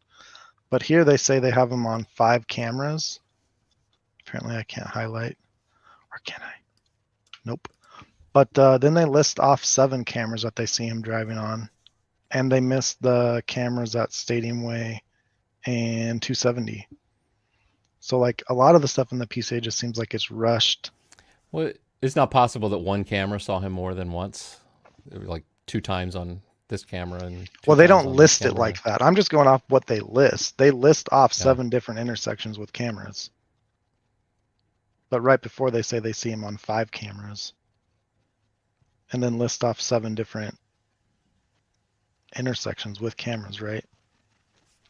But here they say they have them on 5 cameras. Apparently I can't highlight, or can I? Nope. But then they list off 7 cameras that they see him driving on, and they missed the cameras at Stadium Way and 270. So like a lot of the stuff in the PCA just seems like it's rushed. Well, it's not possible that one camera saw him more than once, like 2 times on this camera and. Well, they don't list it like that. I'm just going off what they list. They list off 7 different intersections with cameras. But right before they say they see him on 5 cameras. And then list off 7 different intersections with cameras, right?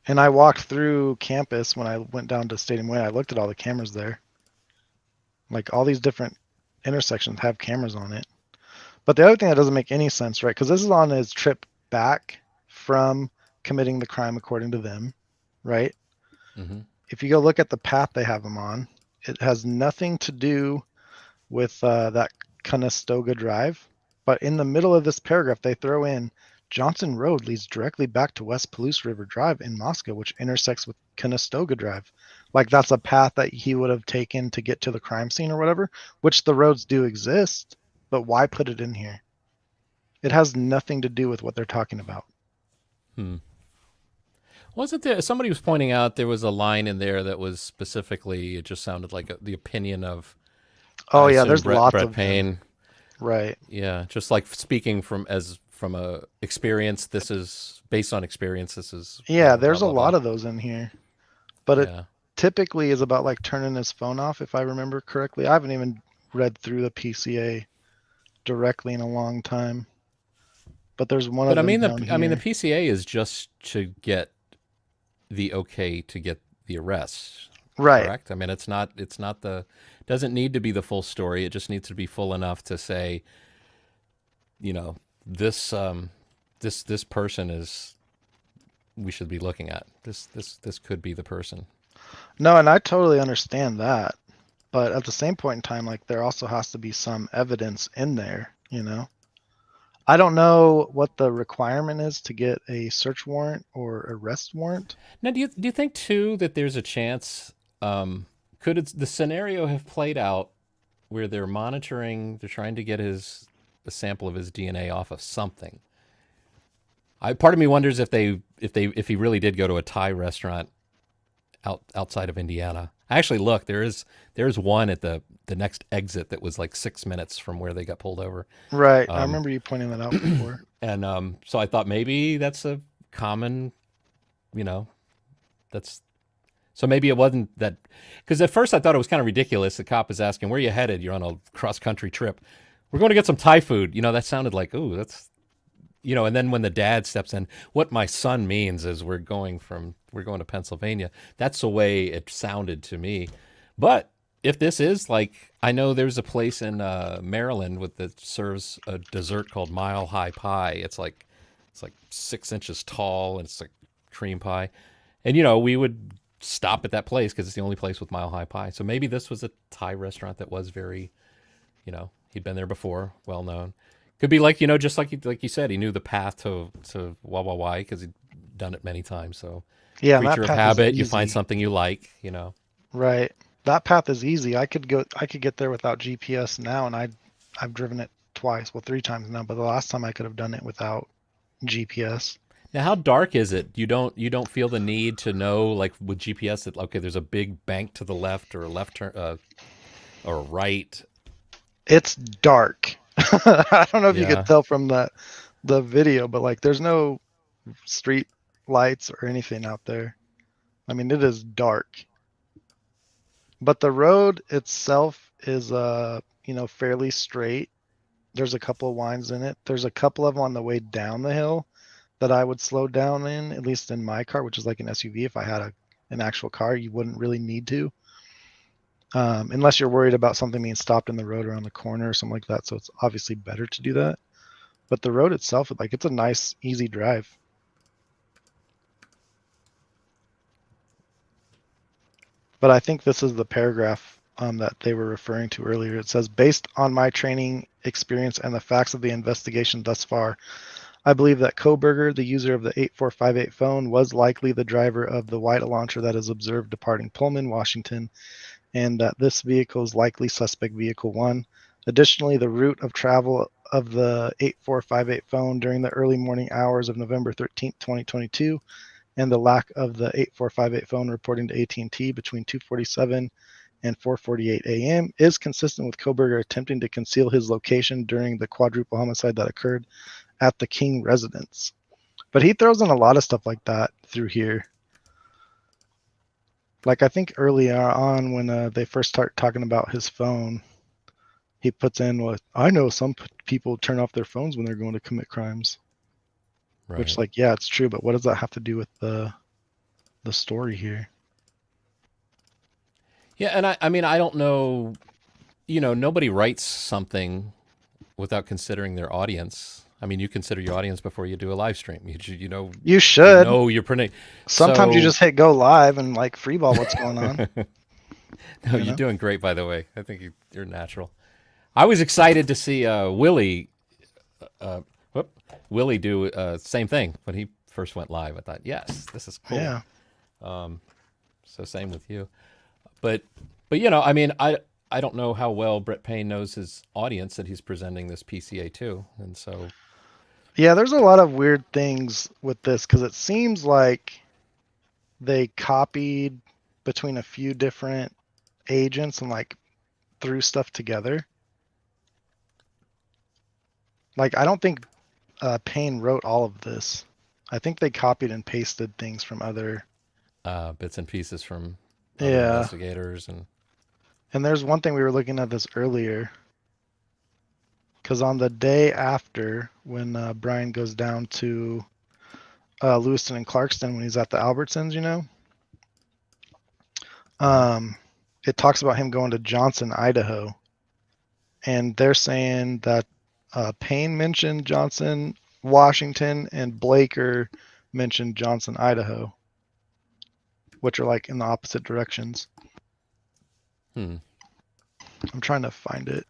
And I walked through campus when I went down to Stadium Way. I looked at all the cameras there. Like all these different intersections have cameras on it. But the other thing that doesn't make any sense, right? Because this is on his trip back from committing the crime according to them, right? Mm-hmm. If you go look at the path they have him on, it has nothing to do with that Conestoga Drive. But in the middle of this paragraph, they throw in Johnson Road leads directly back to West Palouse River Drive in Moscow, which intersects with Conestoga Drive. Like that's a path that he would have taken to get to the crime scene or whatever, which the roads do exist, but why put it in here? It has nothing to do with what they're talking about. Wasn't there, somebody was pointing out there was a line in there that was specifically, it just sounded like the opinion of, oh yeah, there's Brett, lots Brett of Payne. them. Right. Yeah, just like speaking from a experience. This is based on experience. This is there's a lot of those in here, but it Yeah. typically is about like turning his phone off, if I remember correctly. I haven't even read through the PCA directly in a long time, but there's one of But them the down here. the PCA is just to get the okay to get the arrest, right? Correct. I mean, it's not doesn't need to be the full story. It just needs to be full enough to say, you know, this person is, we should be looking at this could be the person. No, and I totally understand that, but at the same point in time, like there also has to be some evidence in there, you know. I don't know what the requirement is to get a search warrant or arrest warrant. Now, do you think too that there's a chance? Could the scenario have played out where they're monitoring, they're trying to get a sample of his DNA off of something? Part of me wonders if he really did go to a Thai restaurant outside of Indiana. I actually looked. There's one at the next exit that was like 6 minutes from where they got pulled over. Right. I remember you pointing that out before. And so I thought maybe that's a common, so maybe it wasn't that, because at first I thought it was kind of ridiculous. The cop is asking, "Where are you headed?" "You're on a cross-country trip." "We're going to get some Thai food." That sounded like, ooh, that's, and then when the dad steps in, what my son means is we're going to Pennsylvania. That's the way it sounded to me. But if this is like, I know there's a place in Maryland that serves a dessert called Mile High Pie. It's like 6 inches tall, and it's like cream pie. And, we would stop at that place because it's the only place with Mile High Pie. So maybe this was a Thai restaurant that was very, he'd been there before, well known. Could be like, just like you said, he knew the path to Wai because he'd done it many times. So yeah, creature of habit, you find something you like, Right. That path is easy. I could get there without GPS now, and I've driven it twice, 3 times now, but the last time I could have done it without GPS. Now, how dark is it? You don't feel the need to know, like with GPS, that okay, there's a big bank to the left or a left turn or a right. It's dark. I don't know if you could tell from the video, but like there's no street lights or anything out there. I mean, it is dark. But the road itself is fairly straight. There's a couple of winds in it. There's a couple of them on the way down the hill that I would slow down in, at least in my car, which is like an SUV. If I had an actual car, you wouldn't really need to. Unless you're worried about something being stopped in the road around the corner or something like that. So it's obviously better to do that. But the road itself, like, it's a nice, easy drive. But I think this is the paragraph that they were referring to earlier. It says, based on my training experience and the facts of the investigation thus far, I believe that Kohberger, the user of the 8458 phone, was likely the driver of the white Elantra that is observed departing Pullman, Washington, and that this vehicle is likely suspect vehicle 1. Additionally, the route of travel of the 8458 phone during the early morning hours of November 13th, 2022, and the lack of the 8458 phone reporting to AT&T between 2:47 and 4:48 a.m. is consistent with Kohberger attempting to conceal his location during the quadruple homicide that occurred at the King residence. But he throws in a lot of stuff like that through here. Like, I think early on when they first start talking about his phone, he puts in what I know some people turn off their phones when they're going to commit crimes. Right. Which, like, yeah, it's true, but what does that have to do with the story here? Yeah, and I mean, I don't know, nobody writes something without considering their audience. I mean, you consider your audience before you do a live stream. You should. You should. You're printing. Sometimes you just hit go live and like freeball what's going on. No, you're doing great, by the way. I think you're natural. I was excited to see Willie do same thing when he first went live. I thought, yes, this is cool. Yeah. So same with you. But I mean, I don't know how well Brett Payne knows his audience that he's presenting this PCA to, and so. Yeah, there's a lot of weird things with this because it seems like they copied between a few different agents and like threw stuff together. Like, I don't think Payne wrote all of this. I think they copied and pasted things from other bits and pieces from other investigators. And there's one thing we were looking at this earlier. Because on the day after, when Bryan goes down to Lewiston and Clarkston, when he's at the Albertsons, it talks about him going to Johnson, Idaho. And they're saying that Payne mentioned Johnson, Washington, and Blaker mentioned Johnson, Idaho, which are like in the opposite directions. I'm trying to find it.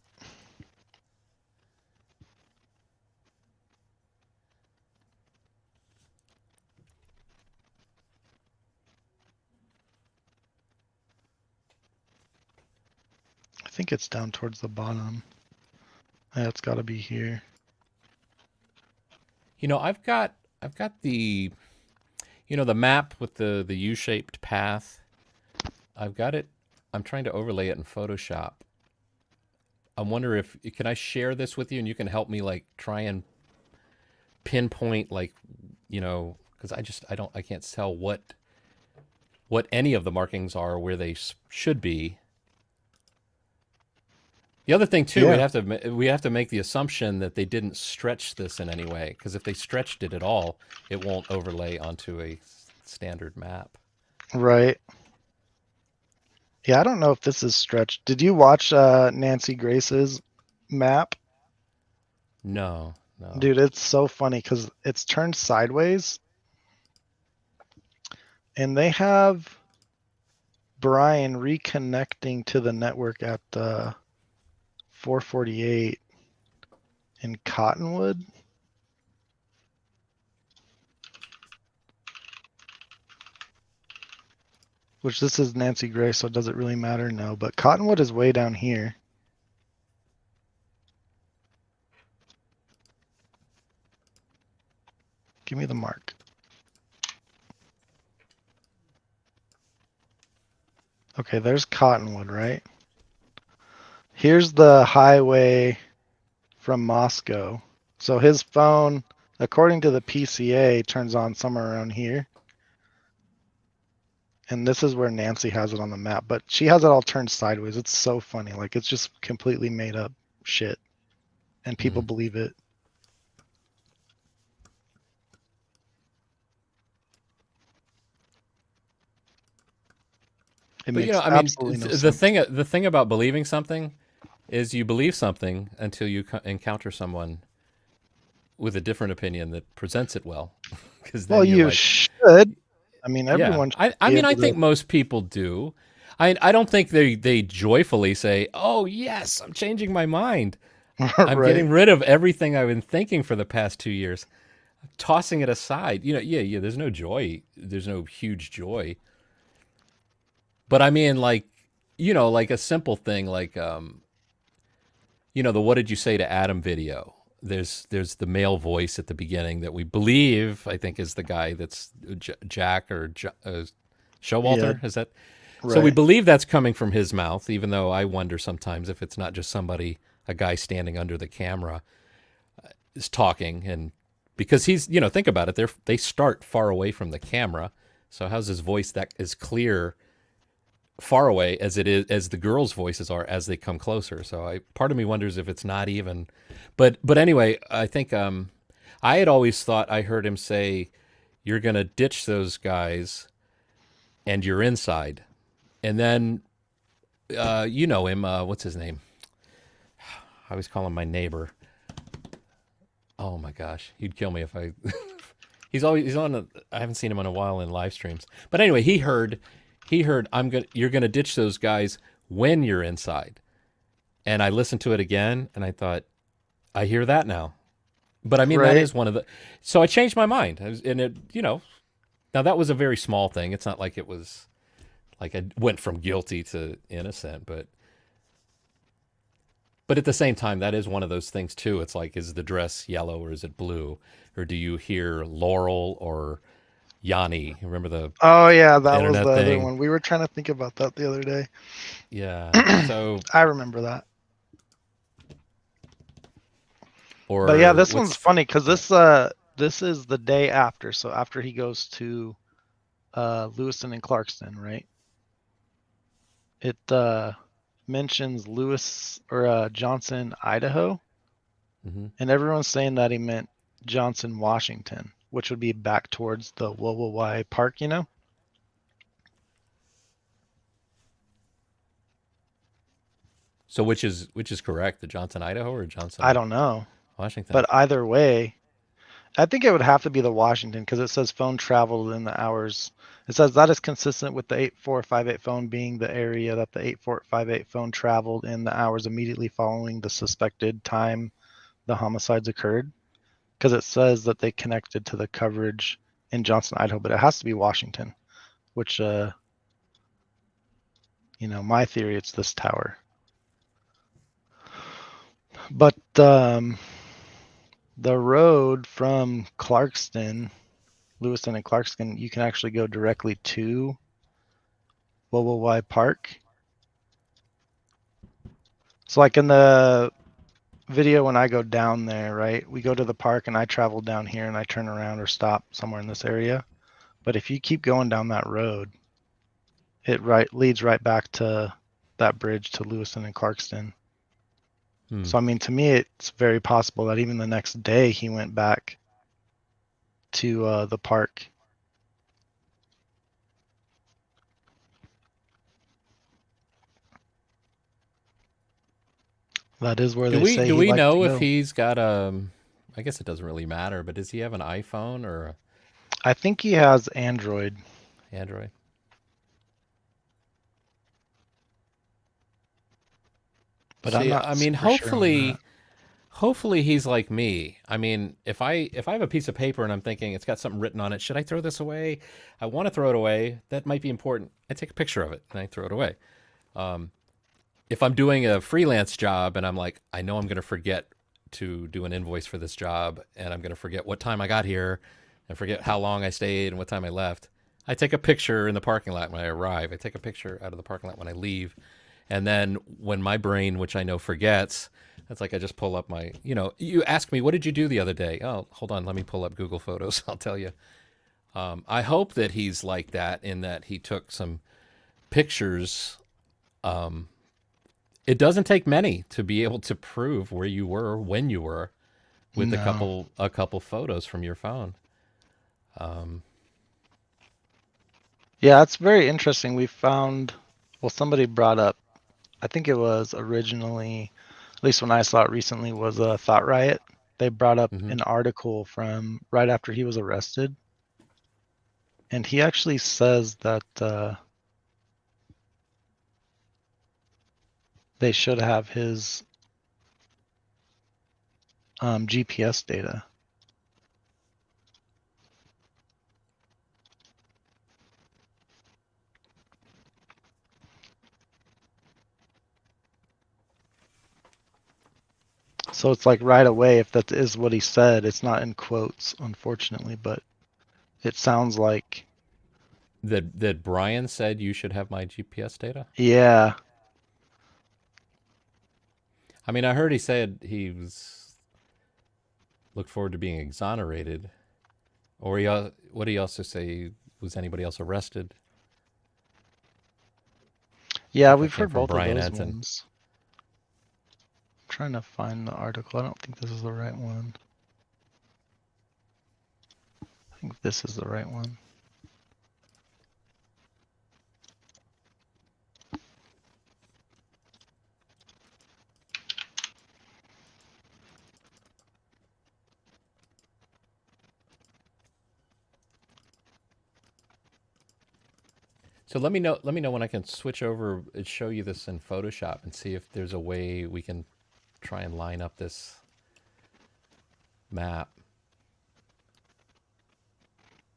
I think it's down towards the bottom. Yeah, it's got to be here. I've got the the map with the U-shaped path. I've got it. I'm trying to overlay it in Photoshop. I wonder if can I share this with you and you can help me like try and pinpoint like because I can't tell what any of the markings are where they should be. The other thing too, we have to make the assumption that they didn't stretch this in any way, because if they stretched it at all, it won't overlay onto a standard map. Right. Yeah, I don't know if this is stretched. Did you watch Nancy Grace's map? No. Dude, it's so funny because it's turned sideways. And they have Bryan reconnecting to the network at 448 in Cottonwood. Which this is Nancy Grace, so does it really matter? No, but Cottonwood is way down here. Give me the mark. Okay, there's Cottonwood, right? Here's the highway from Moscow. So his phone, according to the PCA, turns on somewhere around here. And this is where Nancy has it on the map, but she has it all turned sideways. It's so funny. Like, it's just completely made up shit. And people believe it. It But makes I mean, absolutely no the sense. thing about believing something is you believe something until you encounter someone with a different opinion that presents it well, because Well, then you're you like, should. I mean, yeah. everyone should I be mean, I able to. think most people do. I don't think they joyfully say, "Oh yes, I'm changing my mind. I'm Right. getting rid of everything I've been thinking for the past 2 years, tossing it aside." Yeah. There's no joy. There's no huge joy. But I mean, like, like a simple thing, like, the "What did you say to Adam" video. There's the male voice at the beginning that we believe, I think, is the guy that's Jack or Yeah. Showalter. Is that? So we Right. believe that's coming from his mouth, even though I wonder sometimes if it's not just a guy standing under the camera is talking, and because he's, think about it, they start far away from the camera. So how's his voice that is clear far away as it is as the girls' voices are as they come closer? So part of me wonders if it's not even, but anyway, I think I had always thought I heard him say, "You're gonna ditch those guys, and you're inside," and then you know him. What's his name? I always call him my neighbor. Oh my gosh, he'd kill me if I. He's on. I haven't seen him in a while in live streams. But anyway, he heard. You're gonna ditch those guys when you're inside. And I listened to it again, and I thought, I hear that now. But I mean, that Right. is one of the. So I changed my mind, and it, now that was a very small thing. It's not like it was, like I went from guilty to innocent, but at the same time, that is one of those things too. It's like, is the dress yellow or is it blue? Or do you hear Laurel or Yanni? Remember the Oh yeah, that was the internet other thing? one. We were trying to think about that the other day. Yeah. So, I remember that. But yeah, or this one's what's, funny because this is the day after. So after he goes to Lewiston and Clarkston, right? It mentions Lewis or Johnson, Idaho, mhm. and everyone's saying that he meant Johnson, Washington, which would be back towards the Wowawai Park, you know? So which is correct? The Johnson, Idaho, or I Johnson, don't know, Washington? but either way, I think it would have to be the Washington because it says phone traveled in the hours. It says that is consistent with the 8458 phone being the area that the 8458 phone traveled in the hours immediately following the suspected time the homicides occurred. Because it says that they connected to the coverage in Johnson, Idaho, but it has to be Washington, which, my theory, it's this tower. But the road from Clarkston, Lewiston and Clarkston, you can actually go directly to Wowawai Park. So like in the video when I go down there, right, we go to the park and I travel down here and I turn around or stop somewhere in this area. But if you keep going down that road, it leads right back to that bridge to Lewiston and Clarkston. So I mean, to me, it's very possible that even the next day he went back to the park. That is where Do they we say do he we liked to know if go. he's got I guess it doesn't really matter, but does he have an iPhone or I think he has Android. Android? But See, I'm not I mean, super sure on that. hopefully he's like me. I mean, if I have a piece of paper and I'm thinking it's got something written on it, should I throw this away? I want to throw it away. That might be important. I take a picture of it and I throw it away. If I'm doing a freelance job and I'm like, I know I'm going to forget to do an invoice for this job, and I'm going to forget what time I got here and forget how long I stayed and what time I left, I take a picture in the parking lot when I arrive. I take a picture out of the parking lot when I leave. And then when my brain, which I know forgets, it's like I just pull up my, you ask me, what did you do the other day? Oh, hold on, let me pull up Google Photos. I'll tell you. I hope that he's like that in that he took some pictures. It doesn't take many to be able to prove where you were when you were with No. a couple photos from your phone. Yeah, it's very interesting. We found Well, somebody brought up, I think it was originally, at least when I saw it recently, was a Thought Riot. They brought up an article from right after he was arrested. And he actually says that they should have his GPS data. So it's like right away, if that is what he said, it's not in quotes, unfortunately, but it sounds like that Bryan said you should have my GPS data. Yeah. I mean, I heard he said he was looked forward to being exonerated, or what did he also say? Was anybody else arrested? Yeah, we've heard both of those Ensign. ones. I'm trying to find the article. I don't think this is the right one. I think this is the right one. So let me know when I can switch over and show you this in Photoshop and see if there's a way we can try and line up this map.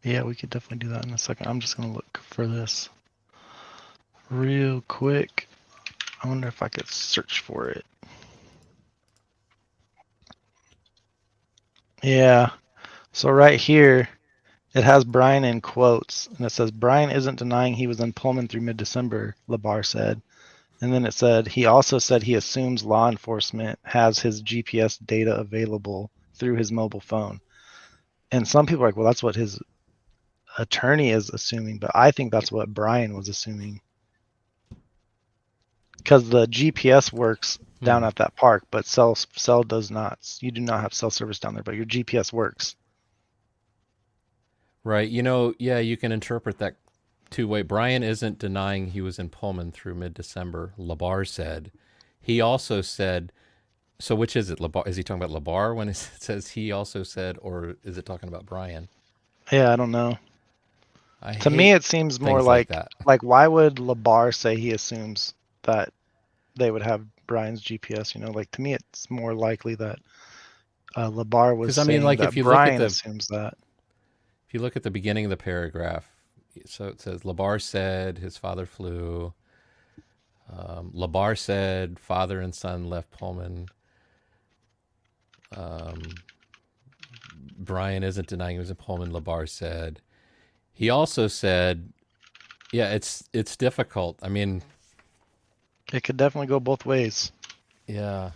Yeah, we could definitely do that in a second. I'm just gonna look for this real quick. I wonder if I could search for it. Yeah. So right here, it has Bryan in quotes, and it says, Bryan isn't denying he was in Pullman through mid-December, Labar said. And then it said, he also said he assumes law enforcement has his GPS data available through his mobile phone. And some people are like, well, that's what his attorney is assuming, but I think that's what Bryan was assuming. Because the GPS works down at that park, but cell does not. You do not have cell service down there, but your GPS works. Right. Yeah, you can interpret that two-way. Bryan isn't denying he was in Pullman through mid-December, Labar said. He also said, so which is it? Labar, is he talking about Labar when it says he also said, or is it talking about Bryan? Yeah, I don't know. To me, it seems more like that. Like, why would Labar say he assumes that they would have Bryan's GPS? Like, to me, it's more likely that Labar was saying that if you Bryan assumes that. If you look at the beginning of the paragraph, so it says, Labar said his father flew. Labar said father and son left Pullman. Bryan isn't denying he was in Pullman, Labar said. He also said, yeah, it's difficult. I mean, it could definitely go both ways. Yeah.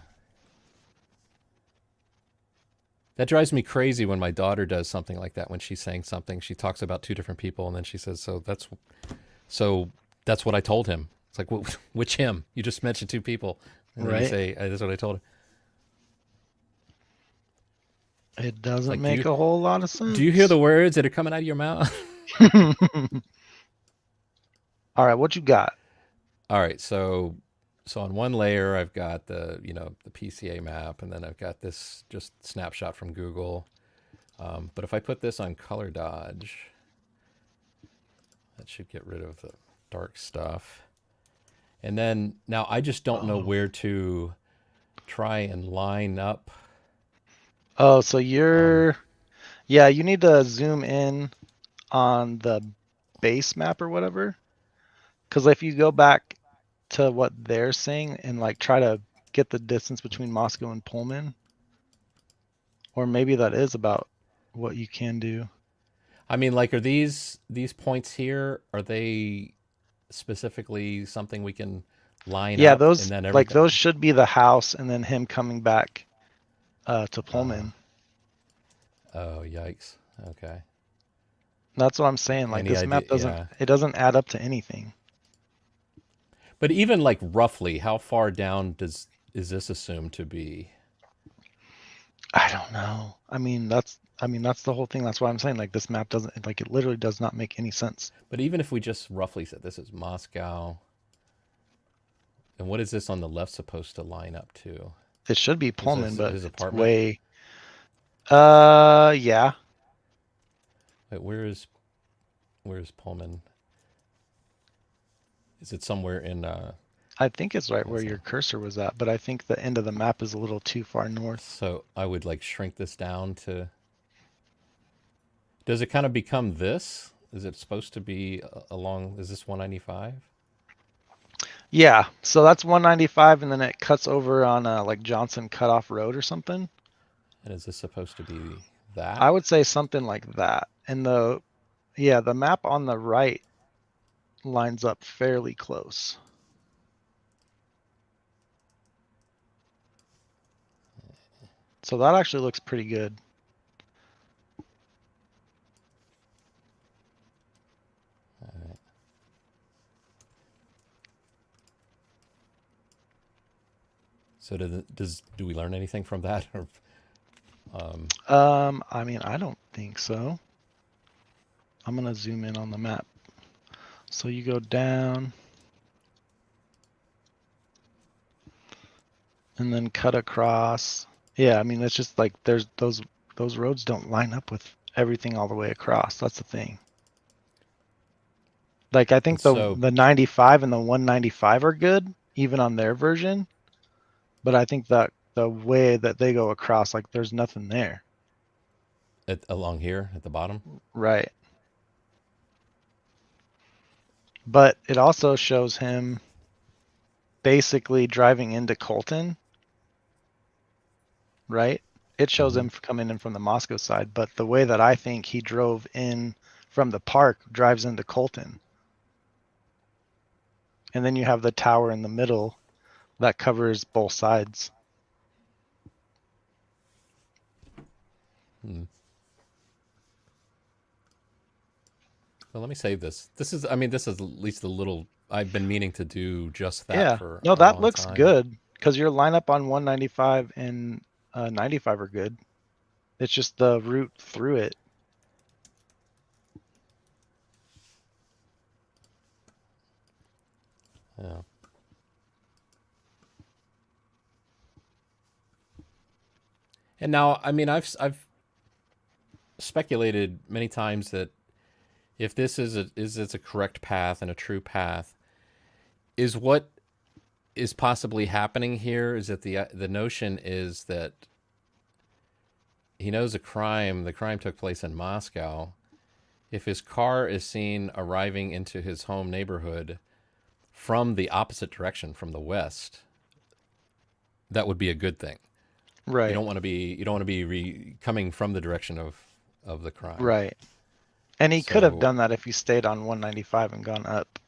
That drives me crazy when my daughter does something like that. When she's saying something, she talks about two different people, and then she says, "So that's what I told him." It's like, well, which him? You just mentioned two people, and then you say, "That's what I told him." It doesn't make a whole lot of sense. Do you hear the words that are coming out of your mouth? All right, what you got? All right, so on one layer, I've got the PCA map, and then I've got this just snapshot from Google. But if I put this on color dodge, that should get rid of the dark stuff. And then now I just don't know where to try and line up. Oh, so you're, yeah, you need to zoom in on the base map or whatever. Because if you go back to what they're saying and like try to get the distance between Moscow and Pullman, or maybe that is about what you can do. I mean, like, are these points here, are they specifically something we can line up? Yeah, those, and then like, those should be the house and then him coming back to Pullman. Oh, yikes. Okay. That's what I'm saying. Like, this map doesn't, it doesn't add up to anything. But even like roughly, how far down is this assumed to be? I don't know. I mean, that's the whole thing. That's why I'm saying, like, this map doesn't, like, it literally does not make any sense. But even if we just roughly said this is Moscow, And what is this on the left supposed to line up to? It should be Pullman, but his it's apartment? way. Yeah. Wait, where's Pullman? Is it somewhere in? I think it's right where your cursor was at, but I think the end of the map is a little too far north. So I would like shrink this down to. Does it kind of become this? Is it supposed to be along? Is this 195? Yeah, so that's 195, and then it cuts over on like Johnson Cutoff Road or something. And is this supposed to be that? I would say something like that. And the map on the right lines up fairly close. So that actually looks pretty good. So do we learn anything from that? Or, I mean, I don't think so. I'm gonna zoom in on the map. So you go down and then cut across. Yeah, I mean, it's just like there's those roads don't line up with everything all the way across. That's the thing. Like I think the 95 and the 195 are good, even on their version. But I think that the way that they go across, like there's nothing there. Along here at the bottom? Right. But it also shows him basically driving into Colton. Right? It shows him coming in from the Moscow side, but the way that I think he drove in from the park drives into Colton. And then you have the tower in the middle that covers both sides. Well, let me save this. This is at least a little. I've been meaning to do just that for a that long looks time. good because your lineup on 195 and 95 are good. It's just the route through it. Yeah. And now, I mean, I've speculated many times that if this is a correct path and a true path, is what is possibly happening here is that the notion is that he knows the crime took place in Moscow. If his car is seen arriving into his home neighborhood from the opposite direction, from the west, that would be a good thing. Right. You don't want to be coming from the direction of the crime. Right. And he could have done that if he stayed on 195 and gone up.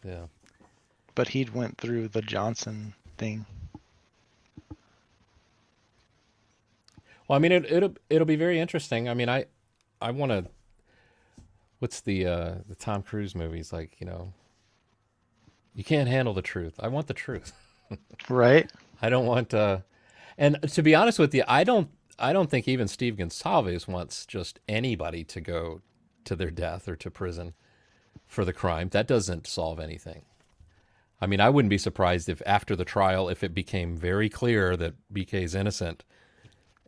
Yeah. But he went through the Johnson thing. Well, I mean, it'll be very interesting. I mean, I want to. What's the Tom Cruise movies like? You know, you can't handle the truth. I want the truth. Right. I don't want. And to be honest with you, I don't think even Steve Gonsalves wants just anybody to go to their death or to prison for the crime. That doesn't solve anything. I mean, I wouldn't be surprised if after the trial, if it became very clear that BK is innocent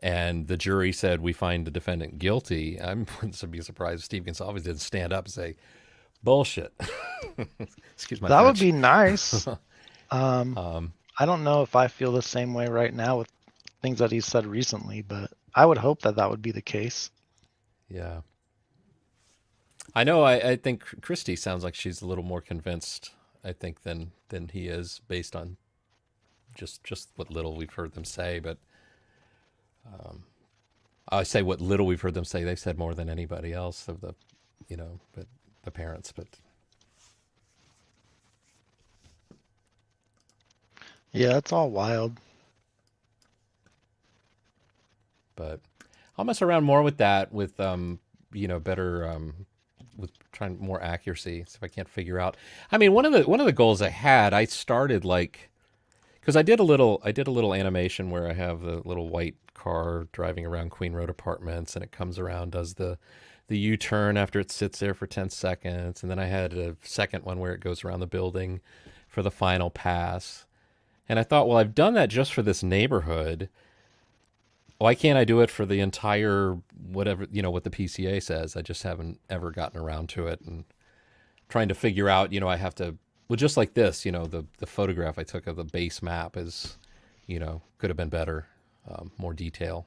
and the jury said we find the defendant guilty, I wouldn't be surprised if Steve Gonsalves didn't stand up and say, bullshit. Excuse my That French. would be nice. I don't know if I feel the same way right now with things that he's said recently, but I would hope that would be the case. Yeah. I know. I think Christy sounds like she's a little more convinced, I think, than he is, based on just what little we've heard them say. But I say what little we've heard them say. They've said more than anybody else of the, but the parents. But yeah, it's all wild. But I'll mess around more with that, with better. With trying more accuracy, so if I can't figure out. I mean, one of the goals I had, I started Because I did a little animation where I have a little white car driving around Queen Road Apartments, and it comes around, does the U-turn after it sits there for 10 seconds, and then I had a second one where it goes around the building for the final pass. And I thought, well, I've done that just for this neighborhood. Why can't I do it for the entire whatever, what the PCA says? I just haven't ever gotten around to it, and trying to figure out, I have to, well, just like this, the photograph I took of the base map is, could have been better, more detail.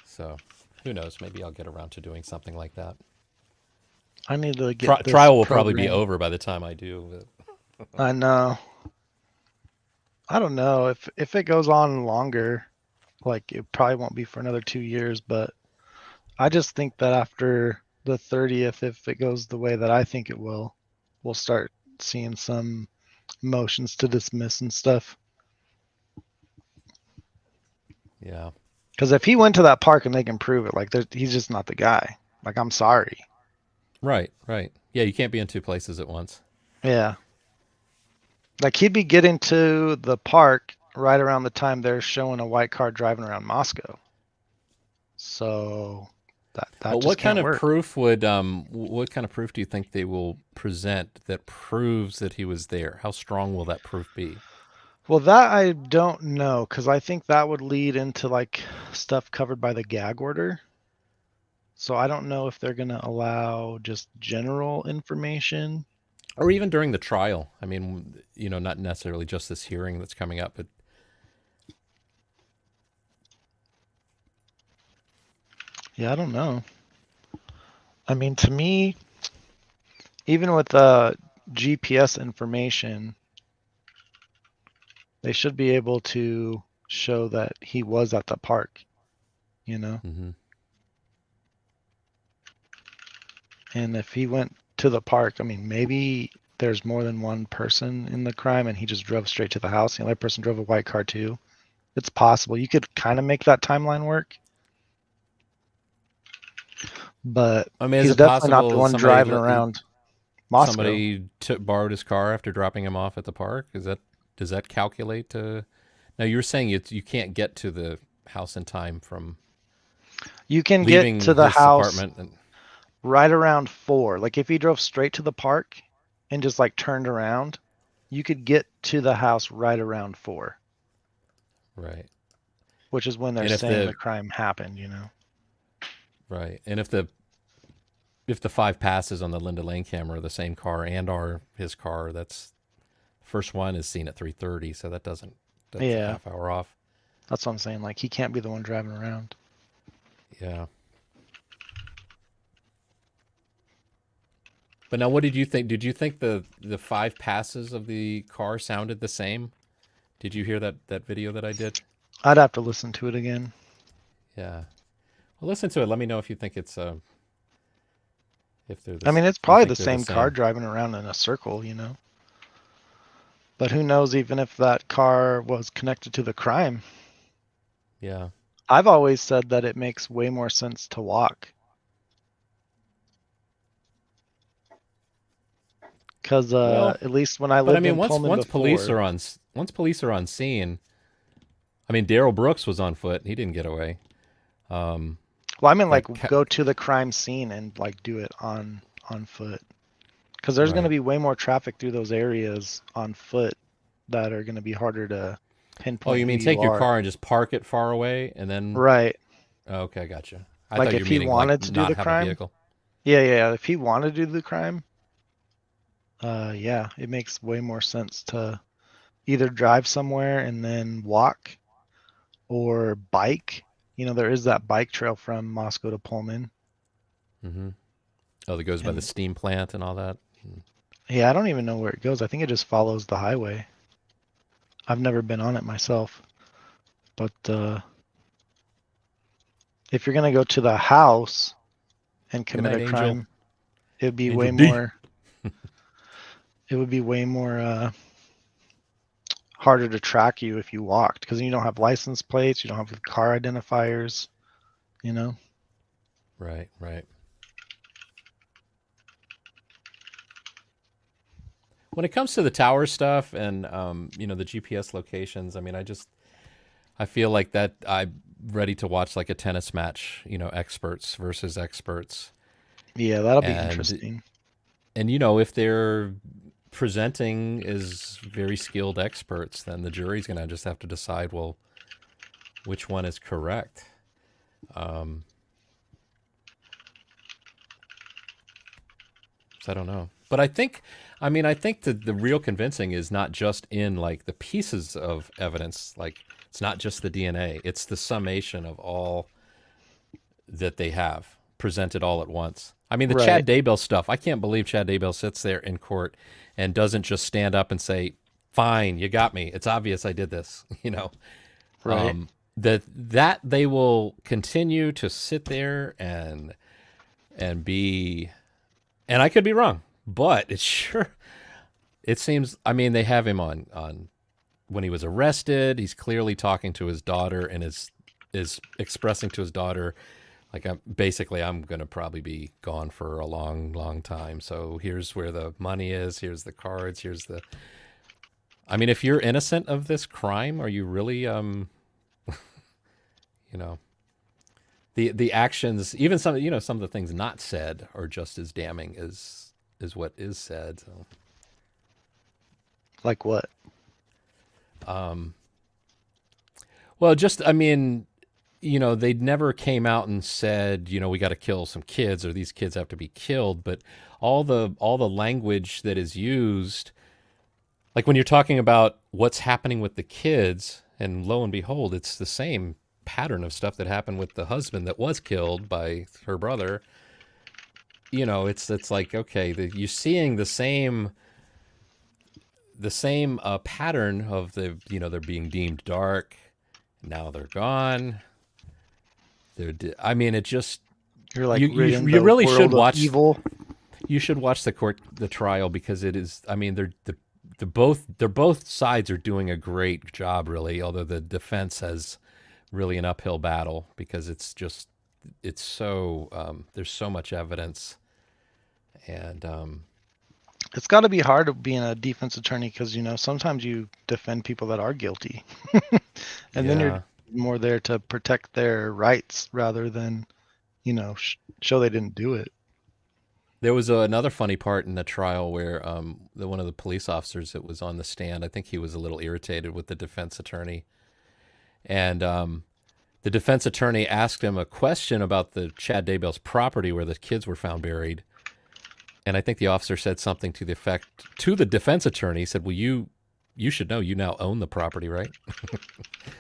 So who knows? Maybe I'll get around to doing something like that. I need to get trial will probably be over by the time I do. I know. I don't know if it goes on longer, like it probably won't be for another 2 years, but I just think that after the 30th, if it goes the way that I think it will, we'll start seeing some motions to dismiss and stuff. Yeah. Because if he went to that park and they can prove it, like he's just not the guy. Like, I'm sorry. Right. Yeah, you can't be in two places at once. Yeah. Like, he'd be getting to the park right around the time they're showing a white car driving around Moscow. So that but just what kind of work. proof would what kind of proof do you think they will present that proves that he was there? How strong will that proof be? Well, that I don't know, because I think that would lead into like stuff covered by the gag order. So I don't know if they're going to allow just general information. Or even during the trial. I mean, not necessarily just this hearing that's coming up, but yeah, I don't know. I mean, to me, even with GPS information, they should be able to show that he was at the park, Mm-hmm. And if he went to the park, I mean, maybe there's more than one person in the crime and he just drove straight to the house. The other person drove a white car too. It's possible. You could kind of make that timeline work. But I mean, he's definitely not the one driving around Moscow. Somebody borrowed his car after dropping him off at the park. Does that calculate to? Now you were saying you can't get to the house in time from. You can get to the house apartment right around 4. Like if he drove straight to the park and just like turned around, you could get to the house right around 4. Right. Which is when they're saying the crime happened, Right. And if the 5 passes on the Linda Lane camera are the same car and are his car, that's first one is seen at 3:30, so that's a half hour off. That's what I'm saying. Like he can't be the one driving around. Yeah. But now, what did you think? Did you think the 5 passes of the car sounded the same? Did you hear that video that I did? I'd have to listen to it again. Yeah. Well, listen to it. Let me know if you think it's if they're. I mean, it's probably the same car driving around in a circle, But who knows? Even if that car was connected to the crime. Yeah. I've always said that it makes way more sense to walk. Because at least when I lived in Pullman once before, police are on scene, I mean, Daryl Brooks was on foot. He didn't get away. Well, I mean, like go to the crime scene and like do it on foot. Because there's going to be way more traffic through those areas on foot that are going to be harder to pinpoint. Oh, you mean take your car and just park it far away and then? Right. Oh, okay, gotcha. I like if he wanted to do the crime. Yeah. If he wanted to do the crime, yeah, it makes way more sense to either drive somewhere and then walk or bike. There is that bike trail from Moscow to Pullman. Mm-hmm. Oh, that goes by the steam plant and all that? Yeah, I don't even know where it goes. I think it just follows the highway. I've never been on it myself. But if you're going to go to the house and commit a crime, it would be way more... It would be way more harder to track you if you walked, because you don't have license plates, you don't have car identifiers, Right. When it comes to the tower stuff and the GPS locations, I mean, I feel like that I'm ready to watch like a tennis match, experts versus experts. Yeah, that'll be And interesting. and if they're presenting as very skilled experts, then the jury's going to just have to decide, well, which one is correct. So I don't know. But I think that the real convincing is not just in like the pieces of evidence, like it's not just the DNA, it's the summation of all that they have presented all at once. I mean, the Right. Chad Daybell stuff, I can't believe Chad Daybell sits there in court and doesn't just stand up and say, fine, you got me. It's obvious I did this, Right. That they will continue to sit there and be, and I could be wrong, but it seems, I mean, they have him on when he was arrested. He's clearly talking to his daughter and is expressing to his daughter, like, I'm going to probably be gone for a long, long time. So here's where the money is. Here's the cards. I mean, if you're innocent of this crime, are you really, the actions, even some of the things not said are just as damning as what is said. So. Like what? Well, just, I mean, they never came out and said, we got to kill some kids or these kids have to be killed. But all the language that is used, like when you're talking about what's happening with the kids, and lo and behold, it's the same pattern of stuff that happened with the husband that was killed by her brother. It's like, okay, you're seeing the same pattern of they're being deemed dark. Now they're gone. I mean, it just, You're like, you really should watch evil. You should watch the trial, because it is, I mean, they're both sides are doing a great job, really, although the defense has really an uphill battle, because it's so there's so much evidence. And it's got to be hard being a defense attorney, because sometimes you defend people that are guilty, and then you're more there to protect their rights rather than show they didn't do it. There was another funny part in the trial where one of the police officers that was on the stand, I think he was a little irritated with the defense attorney, and the defense attorney asked him a question about the Chad Daybell's property where the kids were found buried. And I think the officer said something to the effect to the defense attorney. He said, well, you should know you now own the property, right?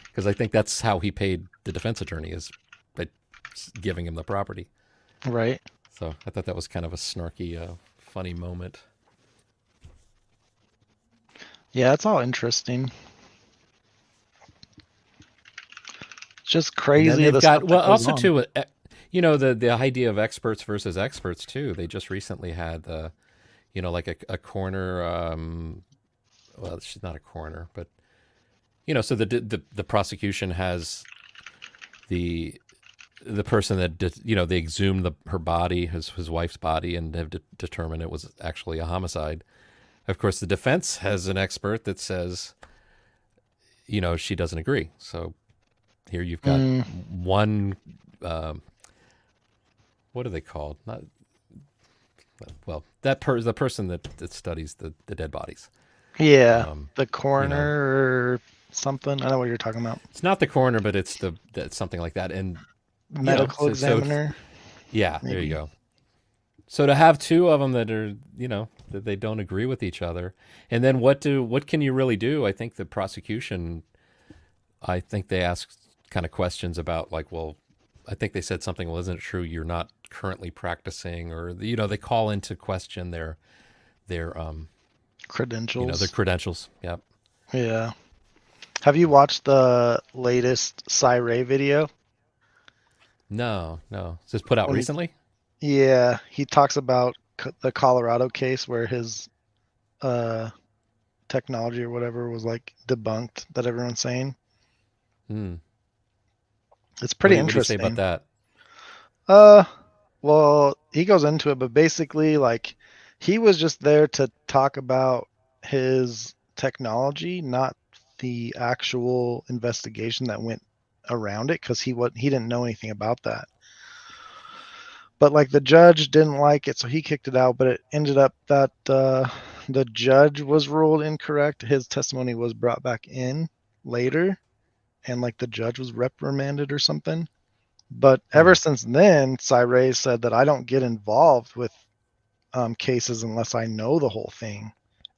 Because I think that's how he paid the defense attorney, is by giving him the property. Right. So I thought that was kind of a snarky, funny moment. Yeah, it's all interesting. It's just crazy. They've got, well, also too, the idea of experts versus experts too. They just recently had like a coroner. Well, she's not a coroner, but so the prosecution has the person that they exhumed her body, his wife's body, and have determined it was actually a homicide. Of course, the defense has an expert that says, she doesn't agree. So here you've got one. What are they called? Not well. The person that studies the dead bodies. Yeah, the coroner or something. I know what you're talking about. It's not the coroner, but it's something like that. And medical examiner. Yeah, maybe. There you go. So to have two of them that are, that they don't agree with each other, and then what can you really do? I think the prosecution, I think they asked kind of questions about, like, well, I think they said something, well, isn't it true you're not currently practicing, or they call into question their credentials. Their credentials. Yep. Yeah. Have you watched the latest Ray video? No. Is this put out recently? Yeah, he talks about the Colorado case where his technology or whatever was like debunked, that everyone's saying. It's pretty interesting. What do you say about that? Well, he goes into it, but basically, like, he was just there to talk about his technology, not the actual investigation that went around it, because he didn't know anything about that. But like the judge didn't like it, so he kicked it out. But it ended up that the judge was ruled incorrect. His testimony was brought back in later, and like the judge was reprimanded or something. But ever since then, Cyree said that I don't get involved with cases unless I know the whole thing,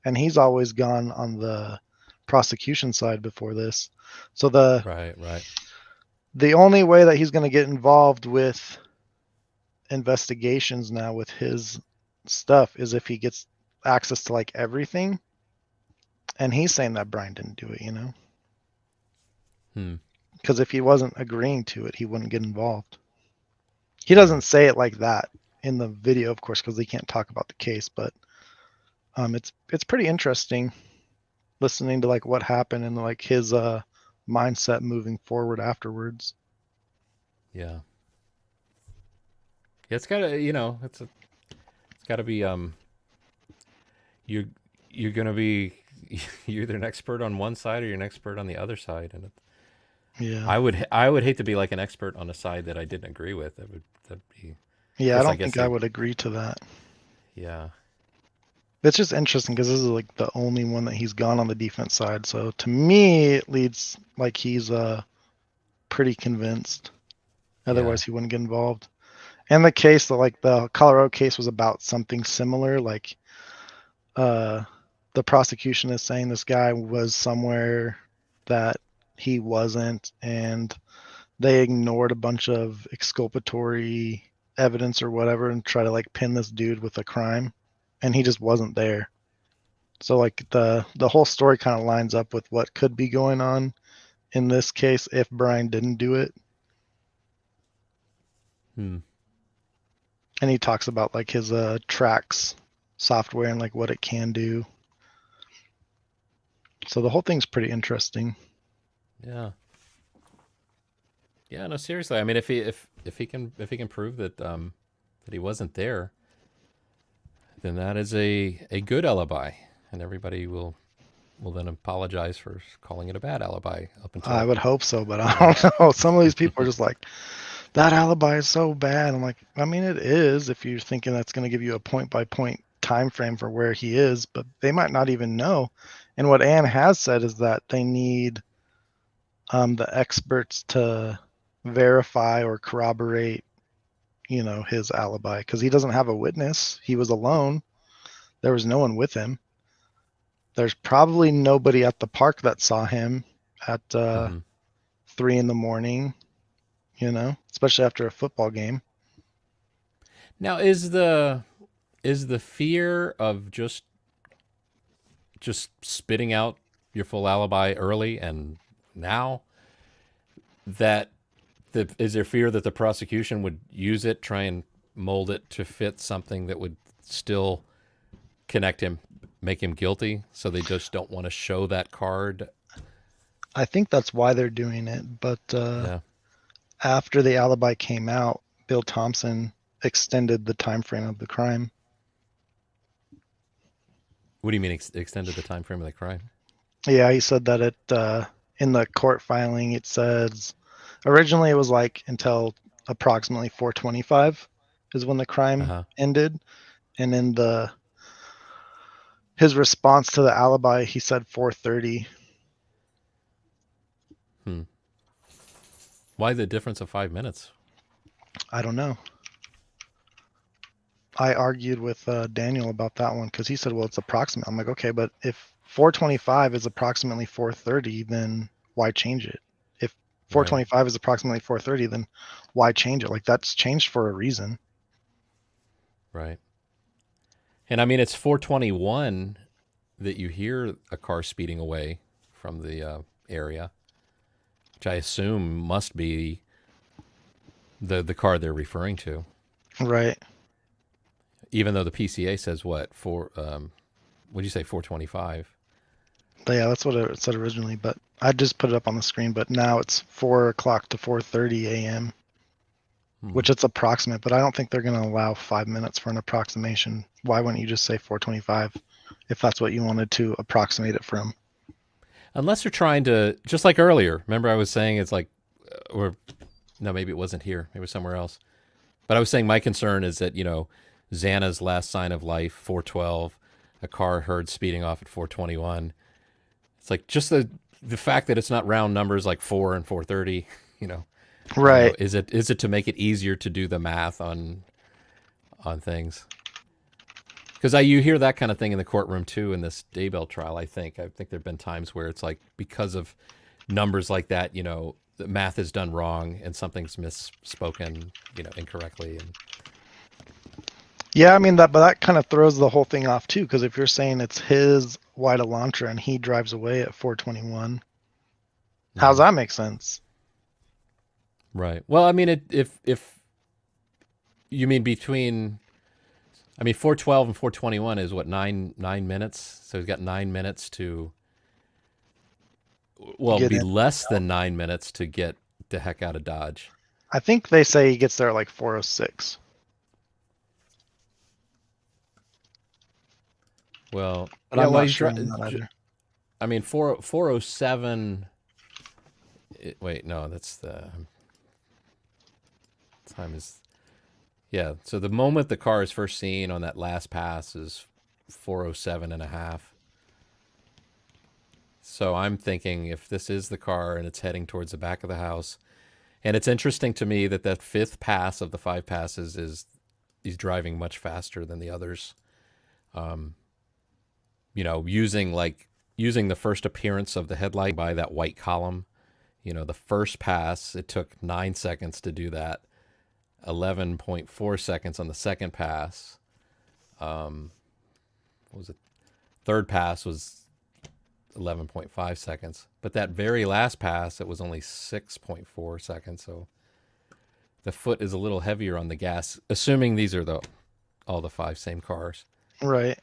and he's always gone on the prosecution side before this. So the only way that he's going to get involved with investigations now with his stuff is if he gets access to like everything, and he's saying that Bryan didn't do it, you know, because if he wasn't agreeing to it, he wouldn't get involved. He doesn't say it like that in the video, of course, because he can't talk about the case, but it's pretty interesting listening to like what happened and like his mindset moving forward afterwards. Yeah. It's gotta, you know, it's gotta be you're gonna be you're either an expert on one side or you're an expert on the other side, and yeah, I would hate to be like an expert on a side that I didn't agree with. That'd be I don't think I would agree to that. Yeah, it's just interesting because this is like the only one that he's gone on the defense side. So to me, it leads like he's pretty convinced. Otherwise, he wouldn't get involved. And the case, like the Colorado case, was about something similar. Like, the prosecution is saying this guy was somewhere that he wasn't, and they ignored a bunch of exculpatory evidence or whatever and try to like pin this dude with a crime, and he just wasn't there. So like the whole story kind of lines up with what could be going on in this case if Bryan didn't do it. And he talks about like his tracks software and like what it can do. So the whole thing's pretty interesting. Yeah. Yeah, no, seriously. I mean, if he can prove that that he wasn't there, then that is a good alibi, and everybody will then apologize for calling it a bad alibi up until. I would hope so, but I don't know. Some of these people are just like, that alibi is so bad. I'm like, I mean, it is if you're thinking that's going to give you a point-by-point time frame for where he is, but they might not even know. And what Anne has said is that they need the experts to verify or corroborate, you know, his alibi, because he doesn't have a witness. He was alone. There was no one with him. There's probably nobody at the park that saw him at 3 a.m, you know, especially after a football game. Now, is the fear of just spitting out your full alibi early and now, that is there fear that the prosecution would use it, try and mold it to fit something that would still connect him, make him guilty, so they just don't want to show that card? I think that's why they're doing it, but after the alibi came out, Bill Thompson extended the time frame of the crime. What do you mean extended the time frame of the crime? Yeah, he said that it in the court filing it says originally it was like until approximately 4:25 is when the crime ended, and in his response to the alibi he said 4:30. Why the difference of 5 minutes? I don't know. I argued with Daniel about that one because he said, well, it's approximate. I'm like, okay, but if 4:25 is approximately 4:30, then why change it? If 4:25 is approximately 4:30, then why change it? Like, that's changed for a reason. Right. And I mean, it's 4:21 that you hear a car speeding away from the area, which I assume must be the car they're referring to. Right. Even though the PCA says what? What'd you say, 4:25? Yeah, that's what it said originally, but I just put it up on the screen, but now it's 4 o'clock to 4:30 a.m., which it's approximate, but I don't think they're going to allow 5 minutes for an approximation. Why wouldn't you just say 4:25 if that's what you wanted to approximate it from. Unless you're trying to, just like earlier, remember I was saying it's like, or no, maybe it wasn't here, maybe somewhere else. But I was saying my concern is that, Xana's last sign of life, 412, a car heard speeding off at 421. It's like just the fact that it's not round numbers like 4 and 430, Right. Is it to make it easier to do the math on things? Because you hear that kind of thing in the courtroom too in this Daybell trial. I think there've been times where it's like because of numbers like that, the math is done wrong and something's misspoken, incorrectly. And yeah, I mean but that kind of throws the whole thing off too. Because if you're saying it's his white Elantra and he drives away at 421, how's that make sense? Right. Well, I mean, if you mean between, 412 and 421 is what, 9 minutes. So he's got 9 minutes to. Well, it'd be less than 9 minutes to get the heck out of Dodge. I think they say he gets there at like 406. Well, but I'm not sure on that either. 407. Wait, no, that's the time is. Yeah, so the moment the car is first seen on that last pass is 407 and a half. So I'm thinking if this is the car and it's heading towards the back of the house, and it's interesting to me that fifth pass of the 5 passes is he's driving much faster than the others. Using the first appearance of the headlight by that white column, the first pass, it took 9 seconds to do that. 11.4 seconds on the second pass. What was it? Third pass was 11.5 seconds. But that very last pass, it was only 6.4 seconds. So the foot is a little heavier on the gas, assuming these are all the 5 same cars. Right.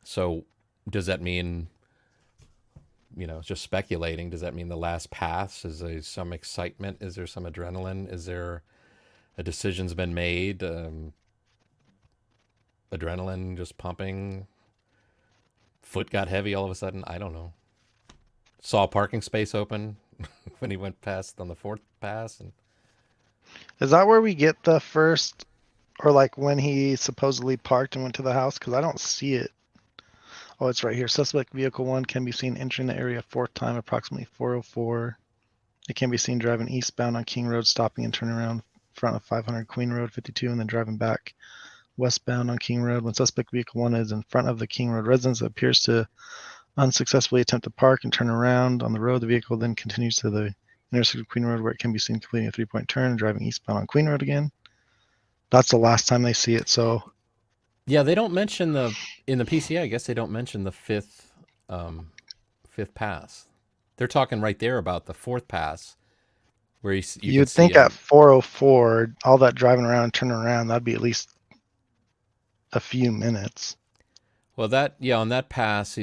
So does that mean, just speculating, does that mean the last pass is some excitement? Is there some adrenaline? Is there a decision's been made? Adrenaline just pumping? Foot got heavy all of a sudden? I don't know. Saw a parking space open when he went past on the 4th pass. And is that where we get the first, or like when he supposedly parked and went to the house? Because I don't see it. Oh, it's right here. Suspect vehicle 1 can be seen entering the area 4th time, approximately 404. It can be seen driving eastbound on King Road, stopping and turning around in front of 500 Queen Road 52, and then driving back westbound on King Road. When suspect vehicle 1 is in front of the King Road residence, it appears to unsuccessfully attempt to park and turn around on the road. The vehicle then continues to the intersection of Queen Road, where it can be seen completing a 3-point turn and driving eastbound on Queen Road again. That's the last time they see it. So yeah, they don't mention in the PCA, I guess they don't mention the fifth pass. They're talking right there about the 4th pass, where you'd think at 404, all that driving around and turning around, that'd be at least a few minutes. Well, on that pass,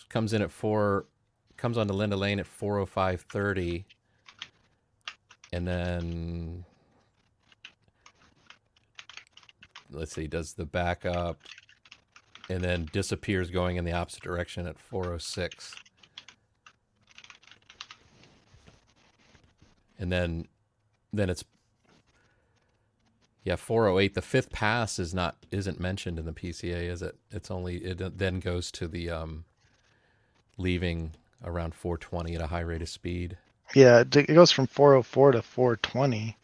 comes onto Linda Lane at 4:05:30, and then let's see, does the back up, and then disappears going in the opposite direction at 4:06. And then it's 4:08. The 5th pass isn't mentioned in the PCA, is it? It then goes to the leaving around 4:20 at a high rate of speed. Yeah, it goes from 4:04 to 4:20.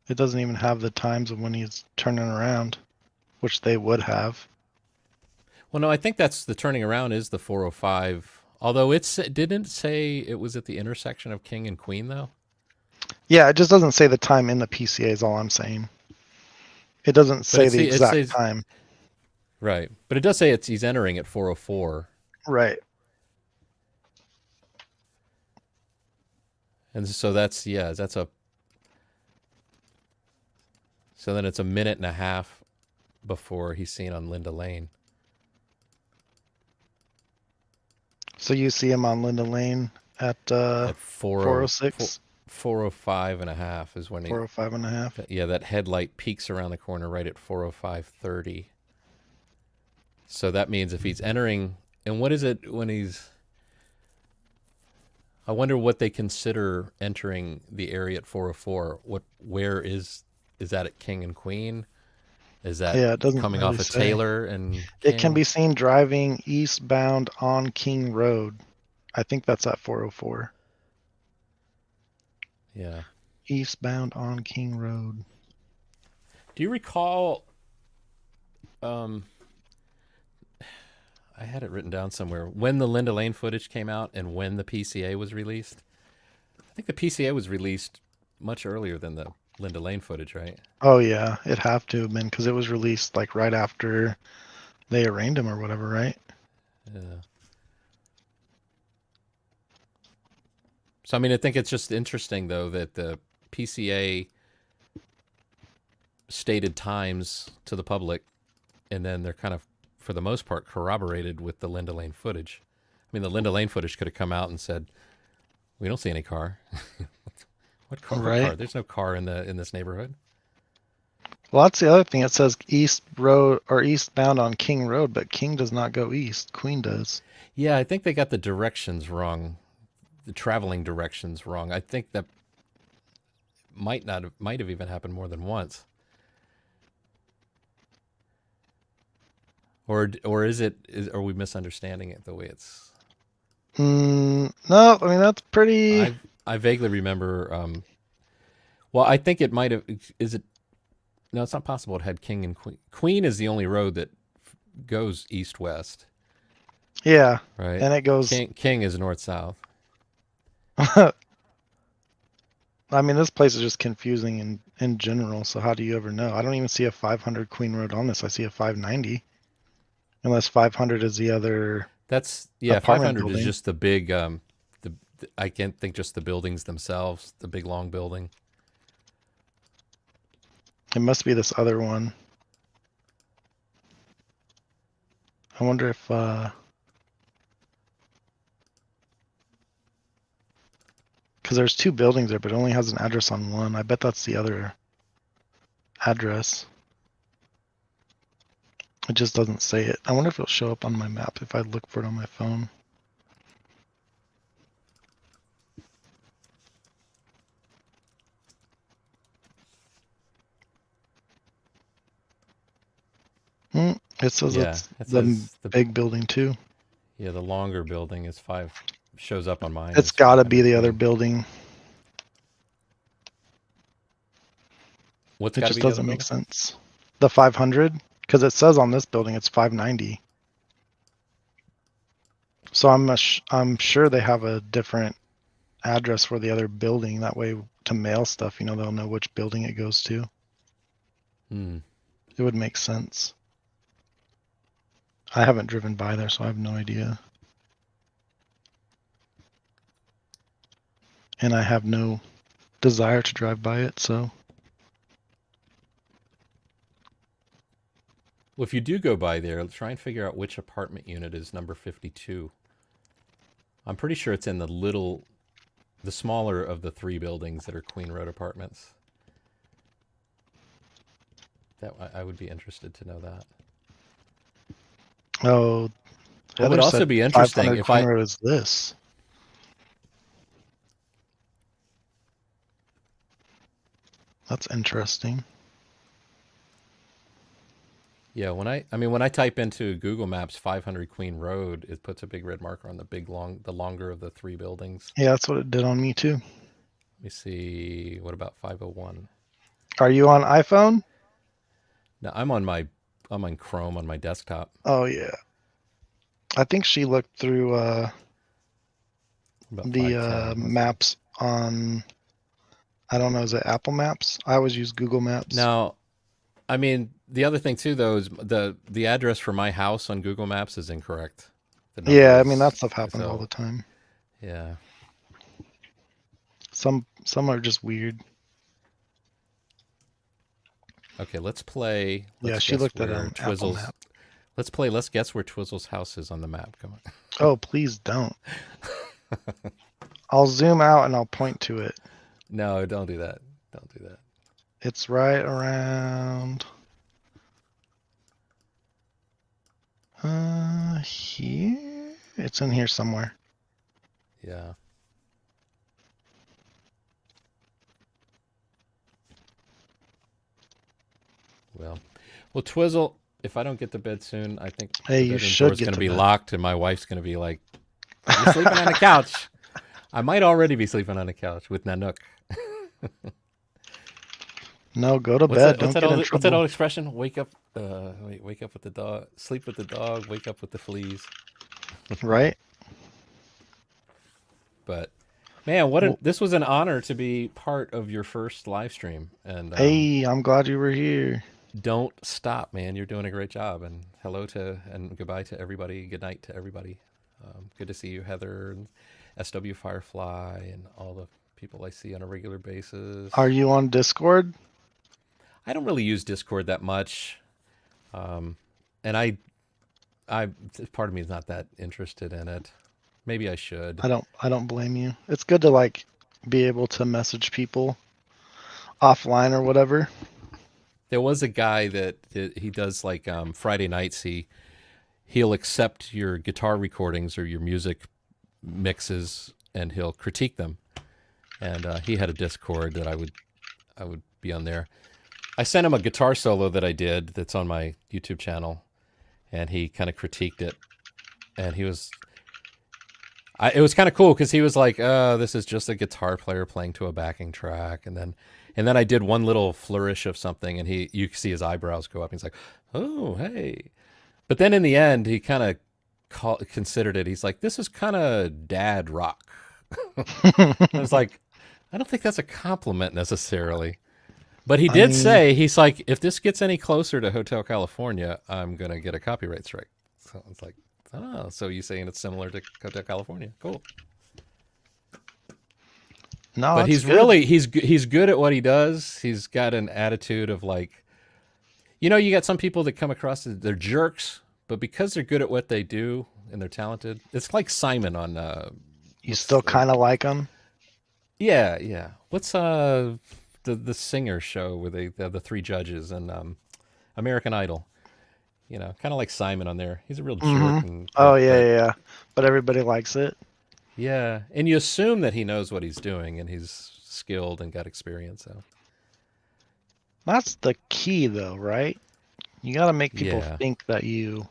It doesn't even have the times of when he's turning around, which they would have. Well, no, I think that's the turning around is the 4:05. Although it didn't say it was at the intersection of King and Queen, though. Yeah, it just doesn't say the time in the PCA is all I'm saying. It doesn't say the exact time. Right. But it does say he's entering at 4:04. Right. And so so then it's a minute and a half before he's seen on Linda Lane. So you see him on Linda Lane at 4:06? 4:05 and a half is when 4:05 and a half. Yeah, that headlight peaks around the corner right at 4:05:30. So that means if he's entering, and what is it when he's? I wonder what they consider entering the area at 404. Where is that at King and Queen? Is that Yeah, it doesn't coming really off of say. Taylor and It can King? be seen driving eastbound on King Road. I think that's at 404. Yeah. Eastbound on King Road. Do you recall? I had it written down somewhere when the Linda Lane footage came out and when the PCA was released. I think the PCA was released much earlier than the Linda Lane footage, right? Oh yeah, it have to have been because it was released like right after they arraigned him or whatever, right? Yeah. So I mean, I think it's just interesting though that the PCA stated times to the public, and then they're kind of, for the most part, corroborated with the Linda Lane footage. I mean, the Linda Lane footage could have come out and said, "We don't see any car." What car? Right. What car? There's no car in this neighborhood. Well, that's the other thing. It says east road or eastbound on King Road, but King does not go east. Queen does. Yeah, I think they got the directions wrong, the traveling directions wrong. I think that might have even happened more than once. Or are we misunderstanding it the way it's? No, I mean that's pretty. I vaguely remember. Well, I think it might have. Is it? No, it's not possible. It had King and Queen. Queen is the only road that goes east-west. Yeah. Right. And it goes. King is north-south. I mean, this place is just confusing in general. So how do you ever know? I don't even see a 500 Queen Road on this. I see a 590. Unless 500 is the other. That's 500 building. is just the big. I can't think just the buildings themselves. The big long building. It must be this other one. I wonder if because there's two buildings there, but it only has an address on one. I bet that's the other address. It just doesn't say it. I wonder if it'll show up on my map if I look for it on my phone. It says it's the big building too. Yeah, the longer building is 5. Shows up on mine. It's got to be the other building. What's it got to just be doesn't make sense. The 500, because it says on this building it's 590. So I'm sure they have a different address for the other building. That way, to mail stuff, they'll know which building it goes to. It would make sense. I haven't driven by there, so I have no idea. And I have no desire to drive by it, so. Well, if you do go by there, try and figure out which apartment unit is number 52. I'm pretty sure it's in the smaller of the 3 buildings that are Queen Road apartments. I would be interested to know that. Oh, it would also be interesting if Queen Road is this. That's interesting. Yeah, when I type into Google Maps 500 Queen Road, it puts a big red marker on the longer of the 3 buildings. Yeah, that's what it did on me too. Let me see. What about 501? Are you on iPhone? No, I'm on Chrome on my desktop. Oh yeah. I think she looked through the maps on, I don't know, is it Apple Maps? I always use Google Maps. Now, I mean, the other thing too, though, is the address for my house on Google Maps is incorrect. Yeah, I mean that stuff happens all the time. Yeah. Some are just weird. Okay, let's play. She looked at Apple Map. Let's play. Let's guess where Twizzle's house is on the map. Come on. Oh, please don't. I'll zoom out and I'll point to it. No, don't do that. Don't do that. It's right around. Here? It's in here somewhere. Yeah. Well, Twizzle, if I don't get to bed soon, I think Hey, the you bedroom should door is get going to to be bed. locked, and my wife's going to be like, "You're sleeping on the couch." I might already be sleeping on the couch with Nanook. No, go to bed. Don't What's get in that trouble. old expression? Wake up, wake up with the dog, sleep with the dog, wake up with the fleas. Right? But man, this was an honor to be part of your first live stream. And hey, I'm glad you were here. Don't stop, man. You're doing a great job. And hello and goodbye to everybody. Good night to everybody. Good to see you, Heather, and SW Firefly, and all the people I see on a regular basis. Are you on Discord? I don't really use Discord that much, and I part of me is not that interested in it. Maybe I should. I don't blame you. It's good to like be able to message people offline or whatever. There was a guy that he does like Friday nights. He'll accept your guitar recordings or your music mixes, and he'll critique them. And he had a Discord that I would be on there. I sent him a guitar solo that I did that's on my YouTube channel, and he kind of critiqued it. And it was kind of cool because he was like, this is just a guitar player playing to a backing track. And then I did one little flourish of something, and you see his eyebrows go up. And he's like, oh, hey. But then in the end, he kind of considered it. He's like, this is kind of dad rock. I was like, I don't think that's a compliment necessarily. But he did say, he's like, if this gets any closer to Hotel California, I'm going to get a copyright strike. So it's like, oh, so you're saying it's similar to Hotel California. Cool. No, but he's good. really, he's good at what he does. He's got an attitude of like, you got some people that come across, they're jerks, but because they're good at what they do and they're talented, it's like Simon on... you still kind of like him? Yeah, yeah. What's the singer show where they have the three judges and American Idol? Kind of like Simon on there. He's a real jerk. Yeah. But everybody likes it. Yeah, and you assume that he knows what he's doing and he's skilled and got experience. So that's the key, though, right? You got to make people think that you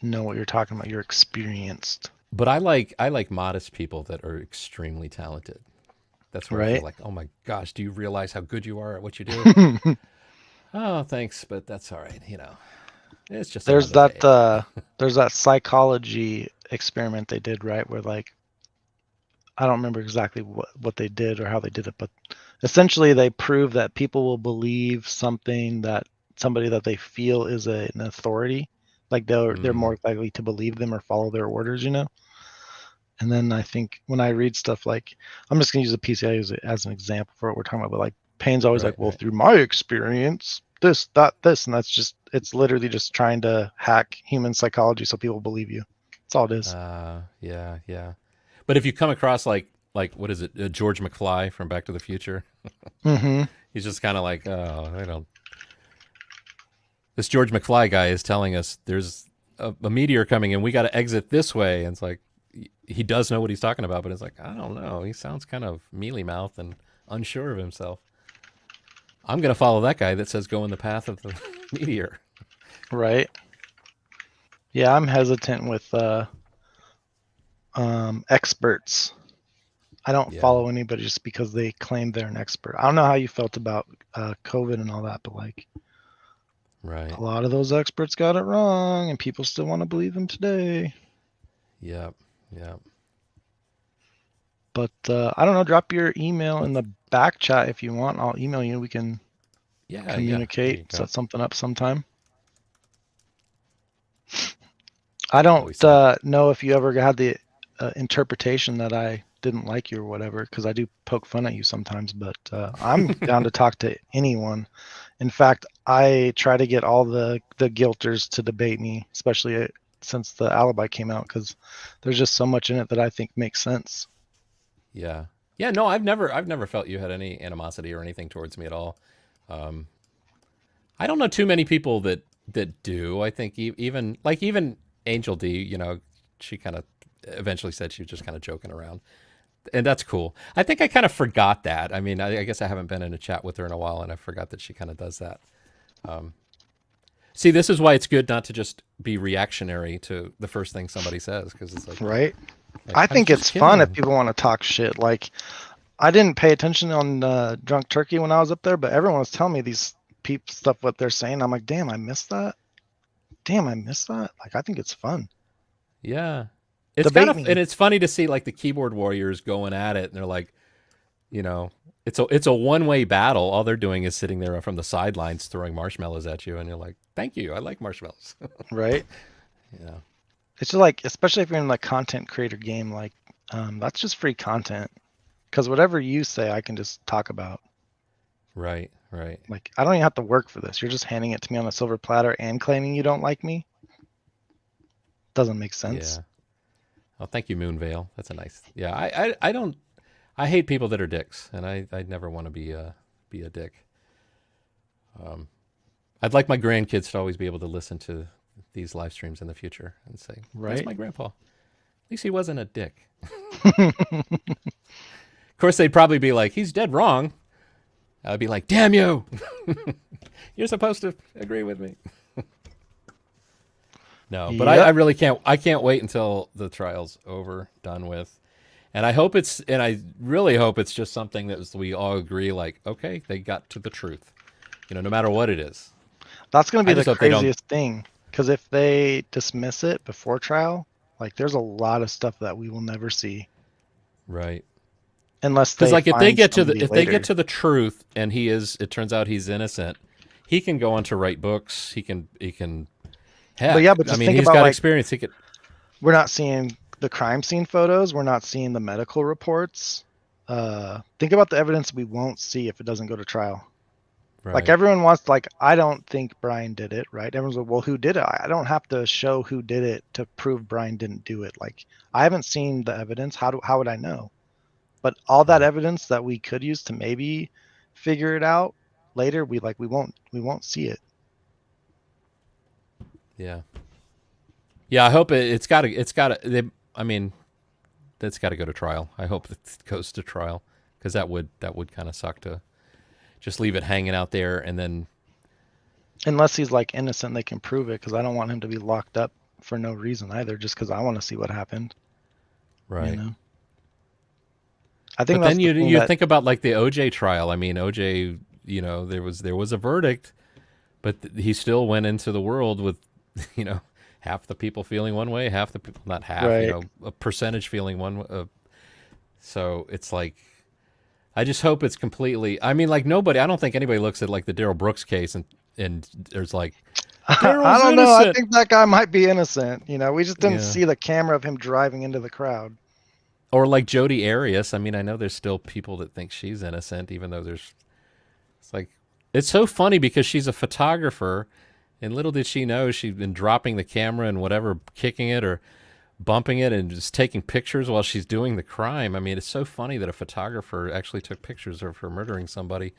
know what you're talking about. You're experienced. But I like modest people that are extremely talented. That's where I feel like, oh my gosh, do you realize how good you are at what you do? Oh, thanks, but that's all right. It's just there's that there's that psychology experiment they did, right? Where like, I don't remember exactly what they did or how they did it, but essentially they prove that people will believe somebody that they feel is an authority. Like they're more likely to believe them or follow their orders, And then I think when I read stuff like, I'm just going to use the PCI as an example for what we're talking about, but like Payne's always like, well, through my experience, this, that, this, and it's literally just trying to hack human psychology so people believe you. That's all it is. Yeah. But if you come across like what is it, George McFly from Back to the Future? He's just kind of like, oh, I don't. This George McFly guy is telling us there's a meteor coming and we got to exit this way. And it's like, he does know what he's talking about, but it's like, I don't know. He sounds kind of mealy-mouthed and unsure of himself. I'm going to follow that guy that says go in the path of the meteor. Right. Yeah, I'm hesitant with experts. I don't follow anybody just because they claim they're an expert. I don't know how you felt about COVID and all that, but like, a lot of those experts got it wrong, and people still want to believe them today. Yeah. But I don't know. Drop your email in the back chat if you want. I'll email you. We can communicate. Set something up sometime. I don't know if you ever had the interpretation that I didn't like you or whatever, because I do poke fun at you sometimes. But I'm down to talk to anyone. In fact, I try to get all the guilters to debate me, especially since the alibi came out, because there's just so much in it that I think makes sense. Yeah. No, I've never felt you had any animosity or anything towards me at all. I don't know too many people that that do. I think even Angel D, you know, she kind of eventually said she was just kind of joking around, and that's cool. I think I kind of forgot that. I mean, I guess I haven't been in a chat with her in a while, and I forgot that she kind of does that. See, this is why it's good not to just be reactionary to the first thing somebody says, because it's like, right. like, I think it's fun if kidding. people want to talk shit. Like, I didn't pay attention on Drunk Turkey when I was up there, but everyone was telling me these stuff what they're saying. I'm like, damn, I missed that. Damn, I missed that. Like, I think it's fun. Yeah, it's Debate kind of, me. and it's funny to see like the keyboard warriors going at it, and they're like, you know, it's a one-way battle. All they're doing is sitting there from the sidelines throwing marshmallows at you, and you're like, thank you, I like marshmallows. Right. Yeah. It's just like, especially if you're in the content creator game, like, that's just free content. Because whatever you say, I can just talk about. Right. Like, I don't even have to work for this. You're just handing it to me on a silver platter and claiming you don't like me. Doesn't make sense. Yeah. Oh, thank you, Moonvale. That's a nice. Yeah, I don't. I hate people that are dicks, and I never want to be a dick. I'd like my grandkids to always be able to listen to these live streams in the future and say, Right. "That's my grandpa. At least he wasn't a dick." Of course, they'd probably be like, "He's dead wrong." I'd be like, "Damn you! You're supposed to agree with me." No, but Yep. I really can't. I can't wait until the trial's over, done with, and I really hope it's just something that we all agree, like, okay, they got to the truth, you know, no matter what it is. That's going to I be just the hope they don't. craziest thing. Because if they dismiss it before trial, like, there's a lot of stuff that we will never see. Right. Unless Because they like if they find get to somebody the later. the truth and it turns out he's innocent, he can go on to write books. He can. Heck, But yeah, but I just mean, think he's about, got like, experience. He could. we're not seeing the crime scene photos. We're not seeing the medical reports. Think about the evidence we won't see if it doesn't go to trial. Right. Like, everyone wants, like, I don't think Bryan did it, right? Everyone's like, well, who did it? I don't have to show who did it to prove Bryan didn't do it. Like, I haven't seen the evidence. How would I know? But all that evidence that we could use to maybe figure it out later, we won't see it. Yeah. Yeah, I hope it's got to. I mean, that's got to go to trial. I hope it goes to trial, because that would kind of suck to just leave it hanging out there, and then Unless he's, like, innocent, they can prove it. Because I don't want him to be locked up for no reason either, just because I want to see what happened. right. You know? I think But that's then the thing you that, think about like the OJ trial. I mean, OJ, you know, there was a verdict, but he still went into the world with, you know, half the people feeling one way, half the people, not half, right. you know, a percentage feeling one. So it's like, I just hope it's completely. I mean, like nobody. I don't think anybody looks at like the Darrell Brooks case and there's like, I don't know. I think that guy might be innocent. You know, we just didn't Yeah. see the camera of him driving into the crowd. Or like Jodi Arias. I mean, I know there's still people that think she's innocent, even though it's so funny because she's a photographer, and little did she know she'd been dropping the camera and whatever, kicking it or bumping it and just taking pictures while she's doing the crime. I mean, it's so funny that a photographer actually took pictures of her murdering somebody.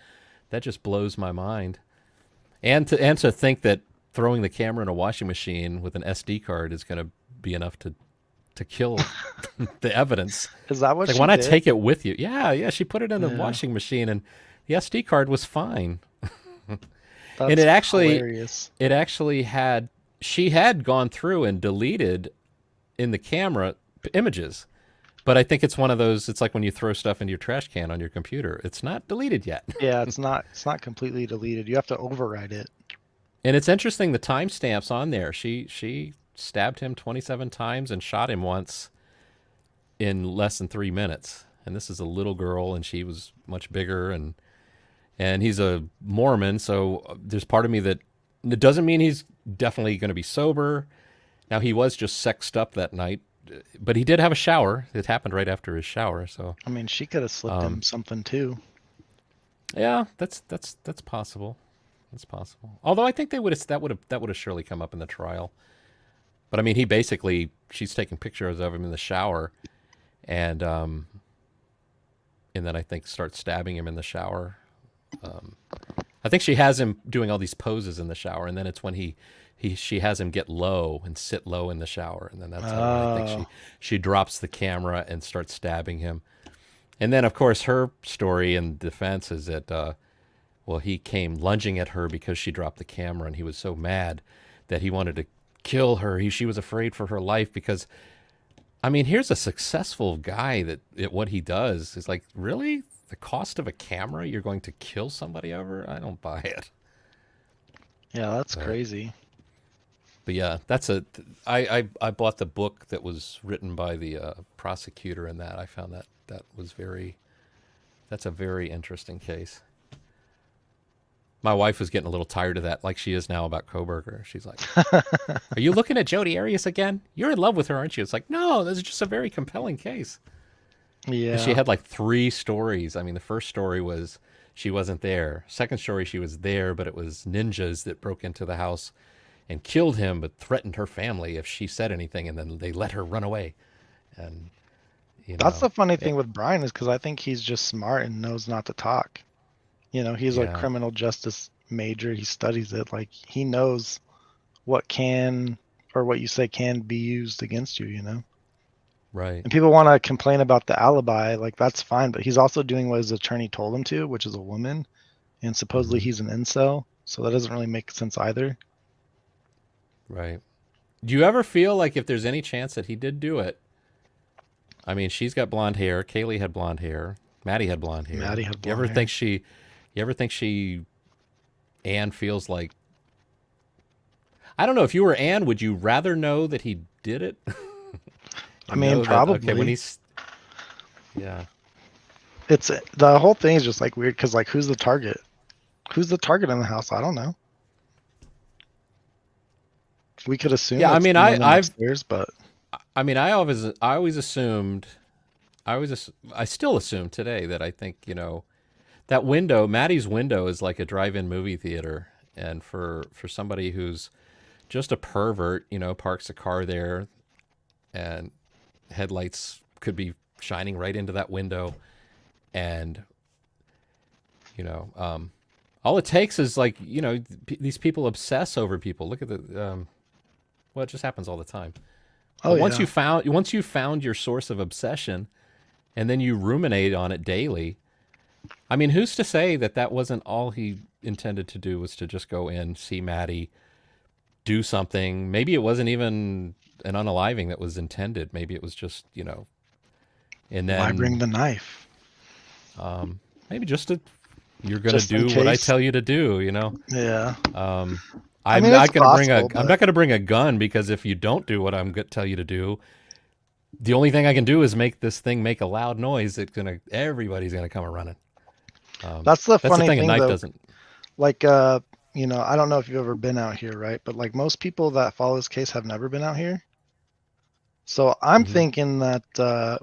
That just blows my mind. And to think that throwing the camera in a washing machine with an SD card is going to be enough to kill the evidence. Is that what Like, she why not did? take it with you? Yeah. She put it in the Yeah. washing machine, and the SD card was fine. That's And hilarious. she had gone through and deleted in the camera images. But I think it's one of those, it's like when you throw stuff into your trash can on your computer. It's not deleted yet. Yeah, it's not completely deleted. You have to override it. And it's interesting, the timestamps on there. She stabbed him 27 times and shot him once in less than 3 minutes. And this is a little girl, and she was much bigger, and he's a Mormon, so there's part of me that it doesn't mean he's definitely going to be sober. Now, he was just sexed up that night, but he did have a shower. It happened right after his shower, so I mean, she could have slipped him something too. yeah, that's possible. That's possible. Although I think that would have surely come up in the trial. But I mean, she's taking pictures of him in the shower, and then I think starts stabbing him in the shower. I think she has him doing all these poses in the shower, and then it's when she has him get low and sit low in the shower, and then that's how I think she drops the camera and starts stabbing him. And then, of course, her story in defense is that, well, he came lunging at her because she dropped the camera, and he was so mad that he wanted to kill her. She was afraid for her life because, I mean, here's a successful guy that what he does is like, really? The cost of a camera you're going to kill somebody over? I don't buy it. Yeah, that's crazy. But yeah, I bought the book that was written by the prosecutor in that. I found that was that's a very interesting case. My wife was getting a little tired of that, like she is now about Kohberger. She's like, "Are you looking at Jodi Arias again? You're in love with her, aren't you?" It's like, no, this is just a very compelling case. Yeah. And she had like 3 stories. I mean, the first story was she wasn't there. Second story, she was there, but it was ninjas that broke into the house and killed him, but threatened her family if she said anything, and then they let her run away. And that's the funny thing with Bryan is because I think he's just smart and knows not to talk. He's a criminal justice major. He studies it. Like, he knows what can, or what you say can be used against you, Right. And people want to complain about the alibi. Like, that's fine. But he's also doing what his attorney told him to, which is a woman. And supposedly he's an incel. So that doesn't really make sense either. Right. Do you ever feel like if there's any chance that he did do it? I mean, she's got blonde hair. Kaylee had blonde hair. Maddie had blonde hair. Maddie had blonde hair. You ever think Anne feels like, I don't know, if you were Anne, would you rather know that he did it? I mean, probably. Okay, when he's, yeah. It's, the whole thing is just like weird because, like, who's the target? Who's the target in the house? I don't know. We could assume. Yeah, I mean, I still assume today that I think, that window, Maddie's window, is like a drive-in movie theater. And for somebody who's just a pervert, parks a car there, and headlights could be shining right into that window. And, all it takes is like, these people obsess over people. Look at the, well, it just happens all the time. Oh, once you found your source of obsession, and then you ruminate on it daily. I mean, who's to say that wasn't all he intended to do, was to just go in, see Maddie, do something. Maybe it wasn't even an unaliving that was intended. Maybe it was just, and then why bring the knife? Maybe you're going to do what I tell you to do, Yeah. I'm not going to bring a gun, because if you don't do what I'm going to tell you to do, the only thing I can do is make this thing make a loud noise. Everybody's going to come running. That's the funny thing, a knife though. Doesn't. Like, I don't know if you've ever been out here, right? But like, most people that follow this case have never been out here. So I'm thinking that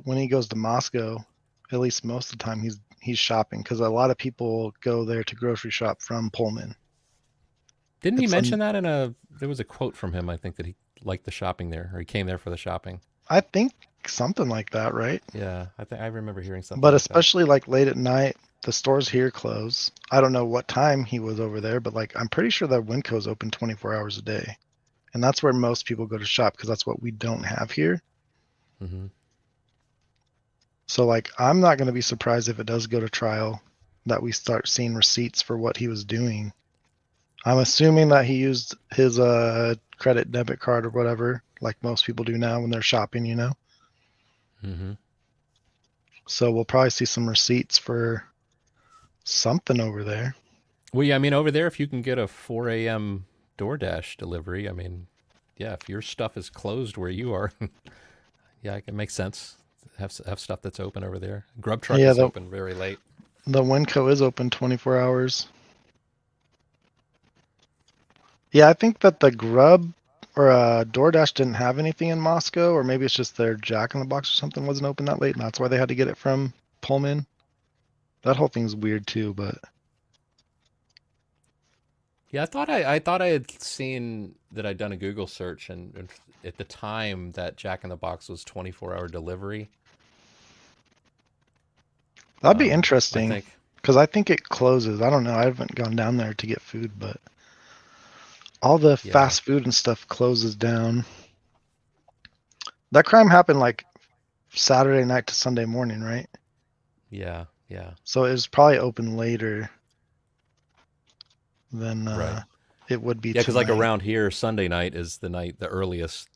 when he goes to Moscow, at least most of the time he's shopping, because a lot of people go there to grocery shop from Pullman. Didn't he mention that there was a quote from him, I think, that he liked the shopping there, or he came there for the shopping. I think something like that, right? Yeah, I remember hearing something. But especially like late at night, the stores here close. I don't know what time he was over there, but like, I'm pretty sure that Winco's open 24 hours a day. And that's where most people go to shop, because that's what we don't have here. Mm-hmm. So like, I'm not going to be surprised if it does go to trial, that we start seeing receipts for what he was doing. I'm assuming that he used his credit debit card or whatever, like most people do now when they're shopping, Mm-hmm. So we'll probably see some receipts for something over there. Well, yeah, I mean, over there, if you can get a 4 a.m. DoorDash delivery, I mean, yeah, if your stuff is closed where you are, yeah, it can make sense. Have stuff that's open over there. Grub Truck is open very late. The Winco is open 24 hours. Yeah, I think that the Grub or DoorDash didn't have anything in Moscow, or maybe it's just their Jack in the Box or something wasn't open that late, and that's why they had to get it from Pullman. That whole thing's weird too, but yeah, I thought I had seen that I'd done a Google search, and at the time that Jack in the Box was 24-hour delivery. That'd be interesting. Because I think it closes. I don't know. I haven't gone down there to get food, but all the Yeah. fast food and stuff closes down. That crime happened like Saturday night to Sunday morning, right? Yeah. So it was probably open later than Right. it would be. Yeah, because like tonight. around here, Sunday night is the earliest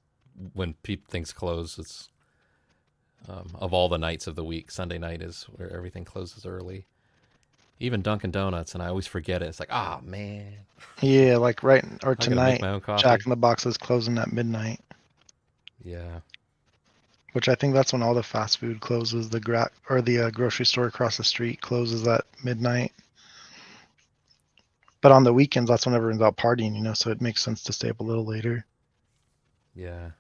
when things close. It's of all the nights of the week, Sunday night is where everything closes early. Even Dunkin' Donuts, and I always forget it. It's like, ah, man. Yeah, like right or I gotta tonight, make my own coffee. Jack in the Box is closing at midnight. Yeah. Which I think that's when all the fast food closes. The grocery store across the street closes at midnight. But on the weekends, that's when everyone's out partying, you know, so it makes sense to stay up a little later. Yeah.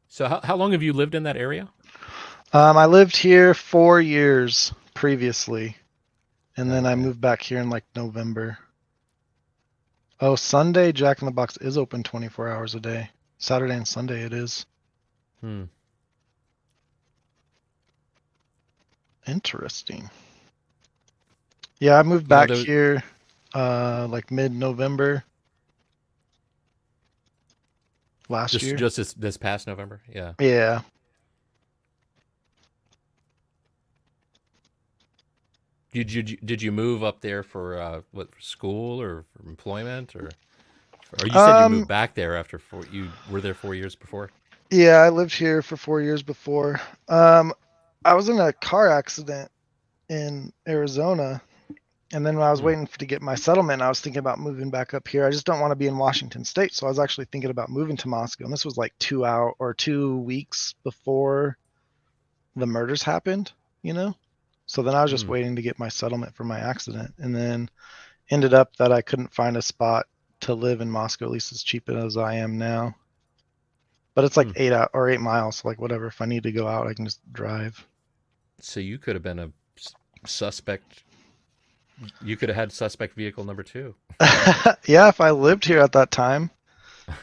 So how long have you lived in that area? I lived here 4 years previously, and then I Okay. moved back here in like November. Oh, Sunday, Jack in the Box is open 24 hours a day. Saturday and Sunday it is. Interesting. Yeah, I moved back here like mid-November last year. Just this past November? Yeah. Yeah. Did you move up there for what, for school or for employment, or you said you moved back there after you were there 4 years before? Yeah, I lived here for 4 years before. I was in a car accident in Arizona, and then when I was waiting to get my settlement, I was thinking about moving back up here. I just don't want to be in Washington State, so I was actually thinking about moving to Moscow. And this was like 2 weeks before the murders happened, you know. So then I was just waiting to get my settlement for my accident, and then ended up that I couldn't find a spot to live in Moscow, at least as cheap as I am now. But it's like 8 miles, so like whatever. If I need to go out, I can just drive. So you could have been a suspect. You could have had suspect vehicle number 2. Yeah, if I lived here at that time,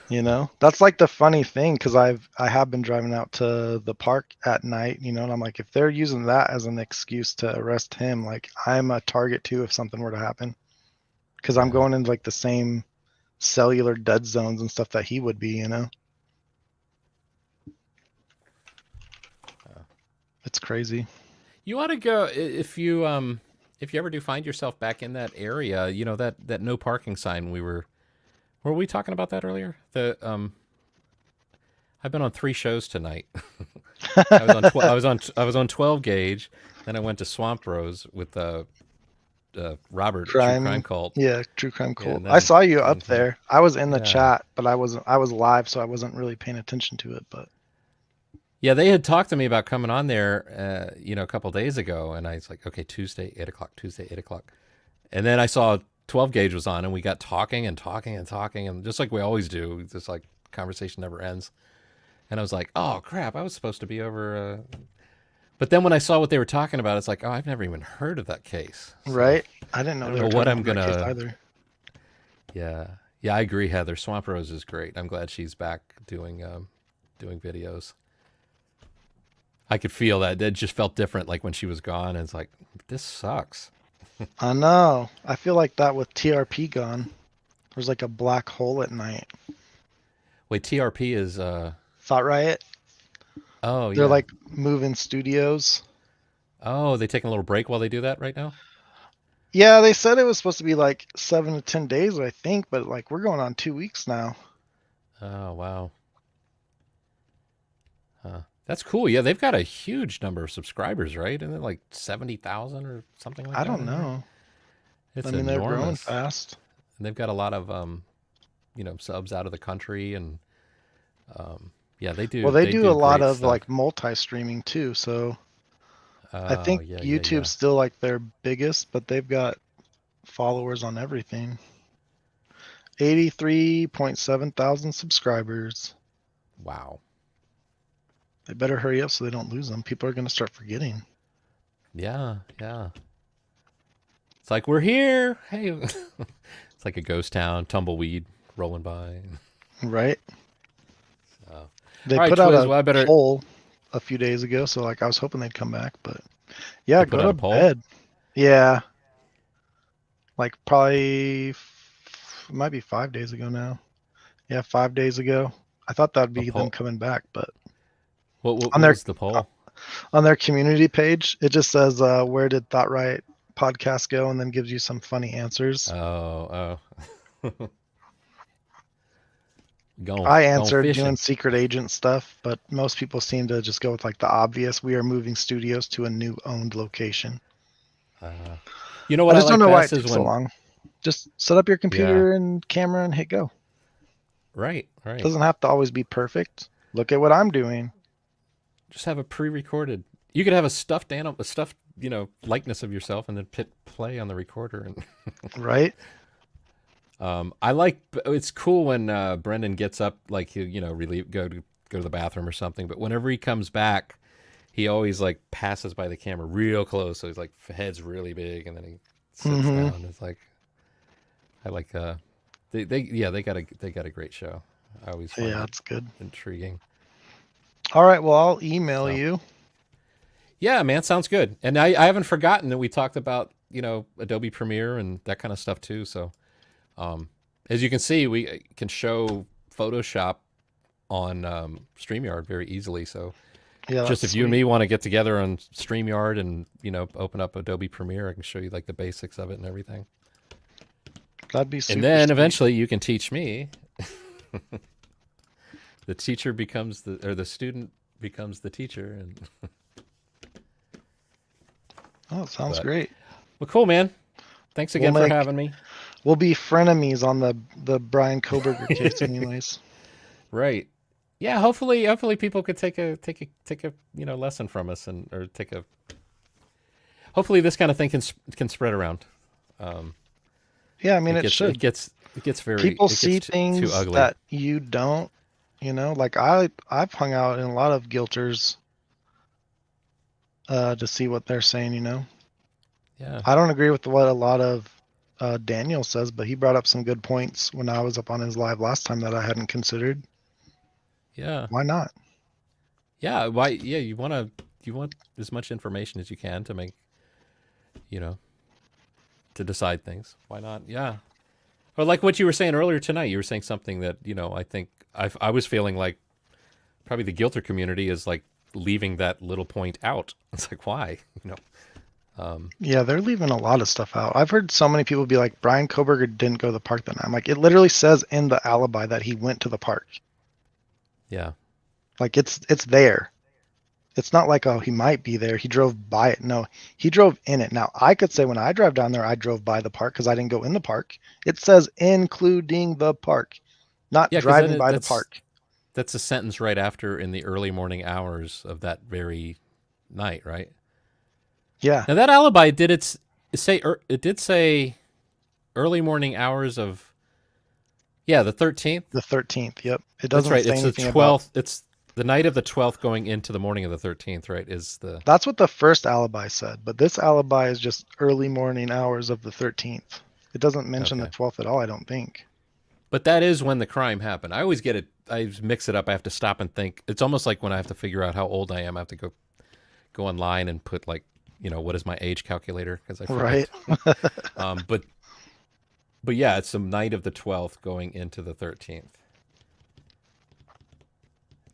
you know. That's like the funny thing, because I have been driving out to the park at night, you know, and I'm like, if they're using that as an excuse to arrest him, like I'm a target too if something were to happen, because I'm going into like the same cellular dead zones and stuff that he would be, you know. It's crazy. You ought to go if you ever do find yourself back in that area. You know that no parking sign were we talking about that earlier? I've been on 3 shows tonight. I was on 12 gauge, then I went to Swamp Rose with Robert, True Crime Cult. Yeah, True Crime Cult. I saw you up there. I was in the chat, but I was live, so I wasn't really paying attention to it. But yeah, they had talked to me about coming on there, a couple days ago, and I was like, okay, Tuesday, 8 o'clock, Tuesday, 8 o'clock. And then I saw 12 gauge was on, and we got talking and talking and talking, and just like we always do, just like conversation never ends. And I was like, oh crap, I was supposed to be over. But then when I saw what they were talking about, it's like, oh, I've never even heard of that case. So right? I didn't know. I don't know what I'm gonna. Either. Yeah, I agree, Heather. Swamp Rose is great. I'm glad she's back doing videos. I could feel that. It just felt different, like when she was gone. And it's like, this sucks. I know. I feel like that with TRP gone. There's like a black hole at night. Wait, TRP is Thought Riot. Oh, yeah. They're like moving studios. Oh, they taking a little break while they do that right now? Yeah, they said it was supposed to be like 7 to 10 days, I think, but like we're going on 2 weeks now. Oh, wow. Huh. That's cool. Yeah, they've got a huge number of subscribers, right? Isn't it like 70,000 or something like that? I don't know. It's enormous. They're growing fast. And they've got a lot of subs out of the country, and yeah, they do. Well, they do a lot of stuff. Like multi-streaming too. So I think YouTube's still like their biggest, but they've got followers on everything. 83.7 thousand subscribers. Wow. They better hurry up so they don't lose them. People are going to start forgetting. Yeah. It's like, we're here. Hey. It's like a ghost town, tumbleweed rolling by. Right. So. They put out a poll a few days ago, so like I was hoping they'd come back, but yeah, go to bed. Yeah. Like probably, it might be 5 days ago now. Yeah, 5 days ago. I thought that'd A be them poll. coming back, but What on their was the poll? on their community page, it just says, "Where did Thought Right podcast go?" and then gives you some funny answers. Oh. I Going answered doing fishing. secret agent stuff, but most people seem to just go with like the obvious. We are moving studios to a new owned location. You know I what I just don't like know why it best took is so when. long. Just set up your Yeah. computer and camera and hit go. Right. Doesn't have to always be perfect. Look at what I'm doing. Just have a pre-recorded. You could have a stuffed animal, a stuffed, likeness of yourself, and then hit play on the recorder. And Right? I like. It's cool when Brendan gets up, like he, relieve, go to the bathroom or something. But whenever he comes back, he always like passes by the camera real close, so he's like head's really big, and then he sits down. It's like, I like. They got a great show. I always find it that's good. intriguing. All right, well, I'll email you. Yeah, man, sounds good. And I haven't forgotten that we talked about, Adobe Premiere and that kind of stuff too. So, as you can see, we can show Photoshop on StreamYard very easily. So, Yeah, just if you and me want to get together on StreamYard and, open up Adobe Premiere, I can show you like the basics of it and everything. That'd be super And then sweet. eventually you can teach me. The teacher becomes the student becomes the teacher. And oh, sounds great. Well, cool, man. Thanks again for having me. We'll be frenemies on the Bryan Kohberger case, anyways. Right. Yeah. Hopefully people could take a lesson from us or take a. Hopefully this kind of thing can spread around. Yeah, I mean it should. It gets very. People see things too ugly. that you don't. Like I've hung out in a lot of guilters to see what they're saying. Yeah. I don't agree with what a lot of Daniel says, but he brought up some good points when I was up on his live last time that I hadn't considered. Yeah. Why not? Yeah. Why? Yeah. You want as much information as you can to make, to decide things. Why not? Yeah. Or like what you were saying earlier tonight, you were saying something that, I think I was feeling like probably the guilter community is like leaving that little point out. It's like, why? Yeah, they're leaving a lot of stuff out. I've heard so many people be like, Bryan Kohberger didn't go to the park that night. I'm like, it literally says in the alibi that he went to the park. Yeah. Like it's there. It's not like, oh, he might be there. He drove by it. No, he drove in it. Now, I could say when I drive down there, I drove by the park because I didn't go in the park. It says including the park, not driving by the park. That's a sentence right after in the early morning hours of that very night, right? Yeah. Now that alibi did it did say early morning hours of the 13th. The 13th. Yep. It doesn't That's right. say It's the 12th. It's the night of the 12th going into the morning of the 13th, right? That's what the first alibi said, but this alibi is just early morning hours of the 13th. It doesn't mention the 12th at all, I don't think. But that is when the crime happened. I always get it. I mix it up. I have to stop and think. It's almost like when I have to figure out how old I am. I have to go online and put like, what is my age calculator? Because I forget. Right. But yeah, it's the night of the 12th going into the 13th.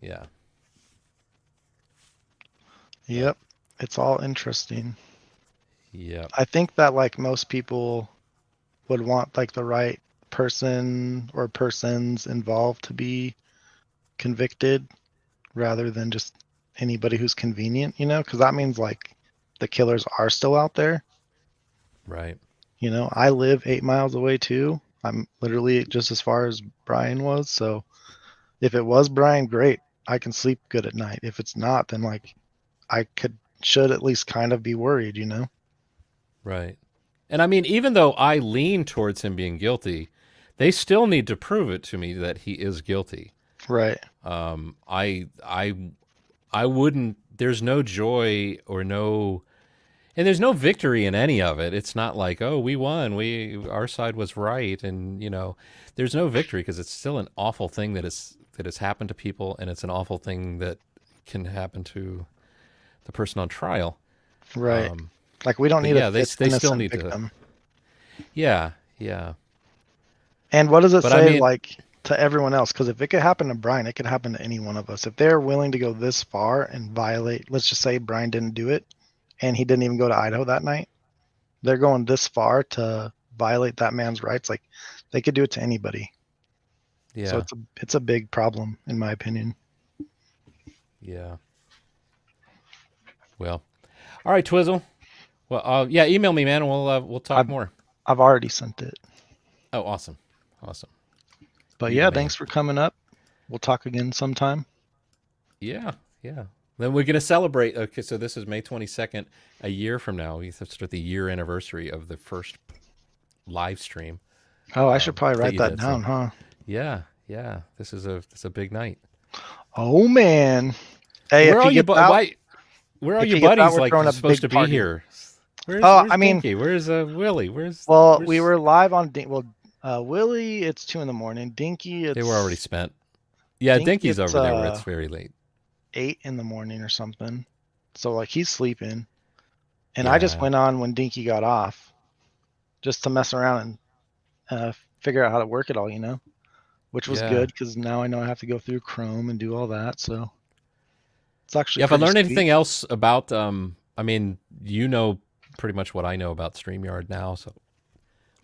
Yeah. Yep. It's all interesting. Yeah. I think that like most people would want like the right person or persons involved to be convicted rather than just anybody who's convenient, because that means like the killers are still out there. Right. I live 8 miles away too. I'm literally just as far as Bryan was. So if it was Bryan, great. I can sleep good at night. If it's not, then like I should at least kind of be worried, Right. And I mean, even though I lean towards him being guilty, they still need to prove it to me that he is guilty. Right. I wouldn't. There's no joy and there's no victory in any of it. It's not like, oh, we won. Our side was right, and there's no victory because it's still an awful thing that has happened to people, and it's an awful thing that can happen to the person on trial. Right. Like we don't But need yeah, a they fifth still innocent need victim. to. Yeah, yeah. And what does it But say I mean, like to everyone else? Because if it could happen to Bryan, it could happen to any one of us. If they're willing to go this far and violate, let's just say Bryan didn't do it, and he didn't even go to Idaho that night, they're going this far to violate that man's rights. Like they could do it to anybody. So yeah, it's a big problem in my opinion. yeah. Well, all right, Twizzle. Well, yeah, email me, man, and we'll talk more. I've already sent it. Oh, awesome, awesome. But You yeah, the man. thanks for coming up. We'll talk again sometime. Yeah, yeah. Then we're gonna celebrate. Okay, so this is May 22nd, a year from now. We start the year anniversary of the first live stream. Oh, I should probably write that did, down, so. huh? Yeah, yeah. This is a big night. Oh man. Hey, Where if are he you? gets out, Where are if your he gets out, buddies? we're Like throwing a supposed to big be party. here. Where's I mean, Dinky? Where's Willie? Where's we were live on Willie. It's 2 a.m. Dinky, it's they were already spent. Yeah, Dinky, Dinky's it's, over there where it's very late. 8 a.m. or something. So like he's sleeping, and Yeah. I just went on when Dinky got off, just to mess around and figure out how to work it all, which was good because now I know I have to go through Chrome and do all that. So it's actually if I learned sweet. anything else about I mean, you know pretty much what I know about StreamYard now, so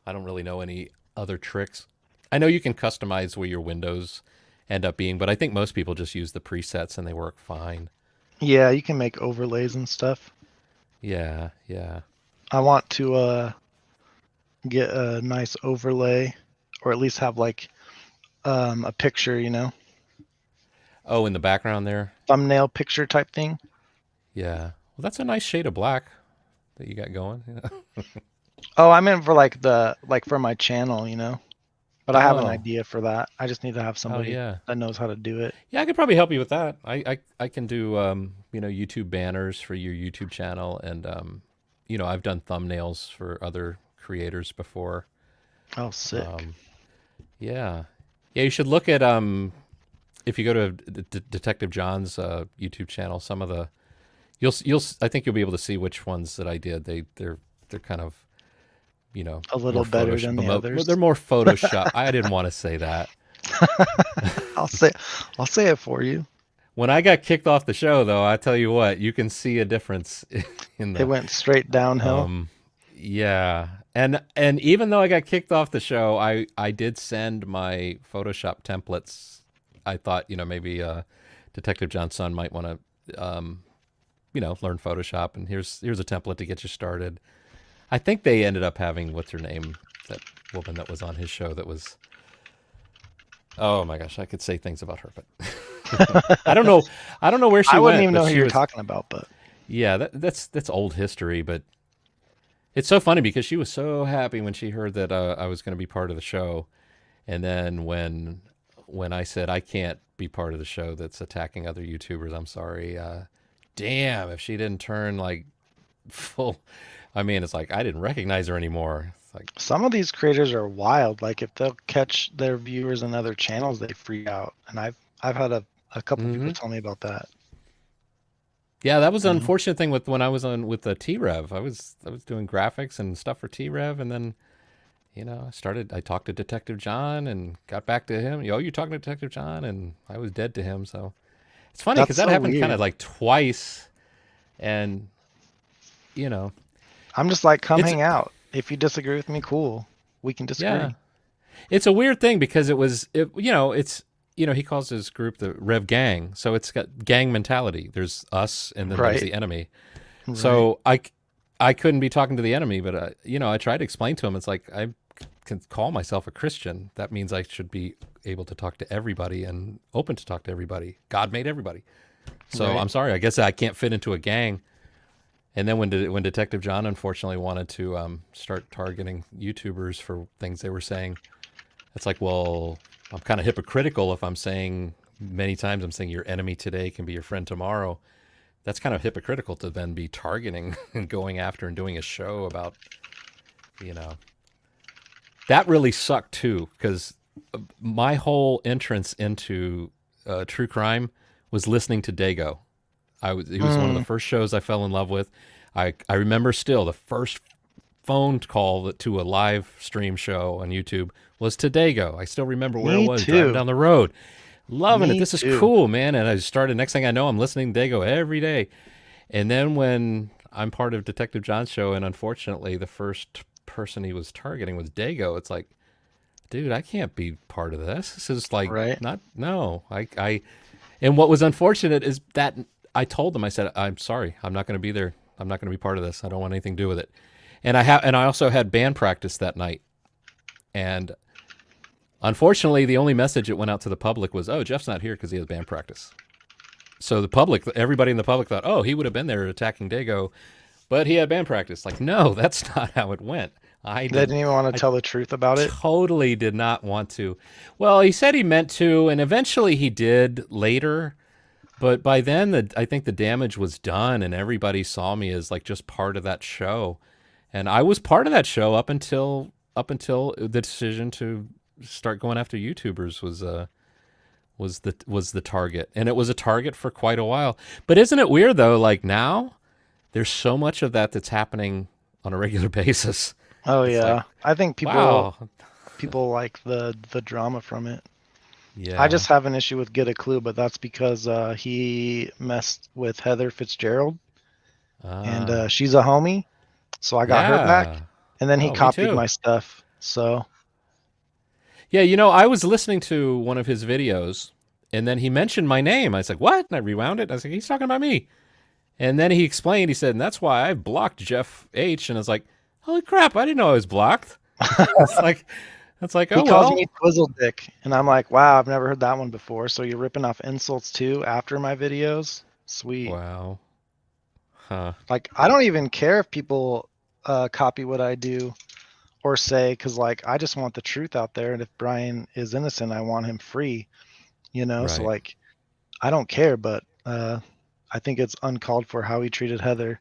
I don't really know any other tricks. I know you can customize where your windows end up being, but I think most people just use the presets and they work fine. Yeah, you can make overlays and stuff. Yeah, yeah. I want to get a nice overlay, or at least have like a picture, Oh, in the background there? thumbnail picture type thing. Yeah. Well, that's a nice shade of black that you got going. Oh, I meant for for my channel, But I have an Oh. idea for that. I just need to have somebody yeah. that knows how to do it. Yeah, I could probably help you with that. I can do YouTube banners for your YouTube channel, and I've done thumbnails for other creators before. Oh, sick. Yeah, you should look at if you go to Detective John's YouTube channel, some of the I think you'll be able to see which ones that I did. They're kind of a little better than the others. They're more Photoshop. I didn't want to say that. I'll say it for you. When I got kicked off the show, though, I tell you what, you can see a difference in the. It went straight downhill. Yeah, and even though I got kicked off the show, I did send my Photoshop templates. I thought maybe Detective John's son might want to learn Photoshop, and here's a template to get you started. I think they ended up having what's her name, that woman that was on his show that was. Oh my gosh, I could say things about her, but I don't know where she went. I wouldn't even know who you're talking about, but yeah, that's old history. But it's so funny because she was so happy when she heard that I was going to be part of the show, and then when I said I can't be part of the show that's attacking other YouTubers, I'm sorry. Damn, if she didn't turn like full. I mean, it's like I didn't recognize her anymore. It's like some of these creators are wild. Like if they'll catch their viewers in other channels, they freak out. And I've had a couple people tell me about that. Yeah, that was an unfortunate thing with when I was on with the T-Rev. I was doing graphics and stuff for T-Rev, and then I talked to Detective John and got back to him. You're talking to Detective John, and I was dead to him. So it's funny because that happened kind of like twice, and I'm just like, come hang out. If you disagree with me, cool. We can disagree. Yeah. It's a weird thing because he calls his group the Rev Gang. So it's got gang mentality. There's us and then there's the enemy. Right. So I couldn't be talking to the enemy, but I tried to explain to him. It's like, I can call myself a Christian. That means I should be able to talk to everybody and open to talk to everybody. God made everybody. So I'm sorry. I guess I can't fit into a gang. And then when Detective John unfortunately wanted to start targeting YouTubers for things they were saying, it's like, well, I'm kind of hypocritical if I'm saying many times I'm saying your enemy today can be your friend tomorrow. That's kind of hypocritical to then be targeting and going after and doing a show about, That really sucked too, because my whole entrance into true crime was listening to Dago. He was one of the first shows I fell in love with. I remember still the first phone call to a live stream show on YouTube was to Dago. I still remember where it Me was, too. driving down the road. Loving it. Me This is too. cool, man. And I started, next thing I know, I'm listening to Dago every day. And then when I'm part of Detective John's show, and unfortunately the first person he was targeting was Dago, it's like, dude, I can't be part of this. This is like, Right. and what was unfortunate is that I told them, I said, I'm sorry, I'm not going to be there. I'm not going to be part of this. I don't want anything to do with it. And I also had band practice that night. And unfortunately, the only message that went out to the public was, oh, Jeff's not here because he has band practice. So the public, everybody in the public thought, oh, he would have been there attacking Dago, but he had band practice. Like, no, that's not how it went. They didn't even want to tell the truth about it. Totally did not want to. Well, he said he meant to, and eventually he did later. But by then, I think the damage was done, and everybody saw me as like just part of that show. And I was part of that show up until the decision to start going after YouTubers was the target, and it was a target for quite a while. But isn't it weird though? Like now, there's so much of that's happening on a regular basis. Oh It's yeah, like, I think people wow. like the drama from it. Yeah. I just have an issue with Get a Clue, but that's because he messed with Heather Fitzgerald, and she's a homie, so I got her back, and then he Oh, me copied too. my stuff. So Yeah, I was listening to one of his videos, and then he mentioned my name. I was like, what? And I rewound it. And I was like, he's talking about me. And then he explained, he said, and that's why I blocked Jeff H. And I was like, holy crap, I didn't know I was blocked. It's like, oh, he calls me Twizzle Dick, and I'm like, wow, I've never heard that one before. So you're ripping off insults too after my videos? Sweet. Wow. Huh. Like, I don't even care if people copy what I do or say, because like I just want the truth out there, and if Bryan is innocent, I want him free. So Right. like I don't care, but I think it's uncalled for how he treated Heather.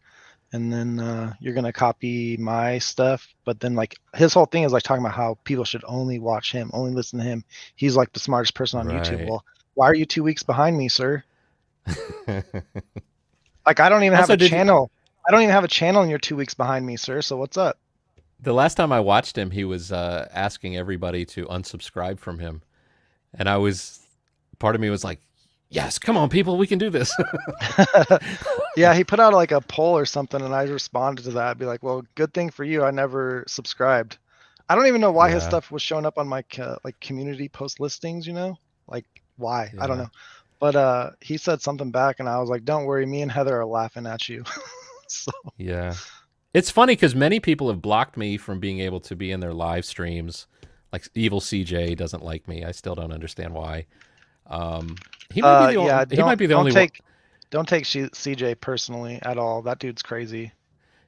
And then you're gonna copy my stuff, but then like his whole thing is like talking about how people should only watch him, only listen to him. He's like the smartest person on YouTube. Right. Well, why are you 2 weeks behind me, sir? Like I don't even have Also, a channel. I don't even have a channel, and you're 2 weeks behind me, sir. So what's up? The last time I watched him, he was asking everybody to unsubscribe from him. And part of me was like, yes, come on, people, we can do this. Yeah, he put out like a poll or something, and I responded to that. I'd be like, well, good thing for you, I never subscribed. I don't even know why his Yeah. stuff was showing up on my like community post listings, like why? I don't Yeah. know. But he said something back, and I was like, don't worry, me and Heather are laughing at you. So Yeah. It's funny because many people have blocked me from being able to be in their live streams. Like Evil CJ doesn't like me. I still don't understand why. He might be the only, yeah, he might be the only one. Don't take CJ personally at all. That dude's crazy.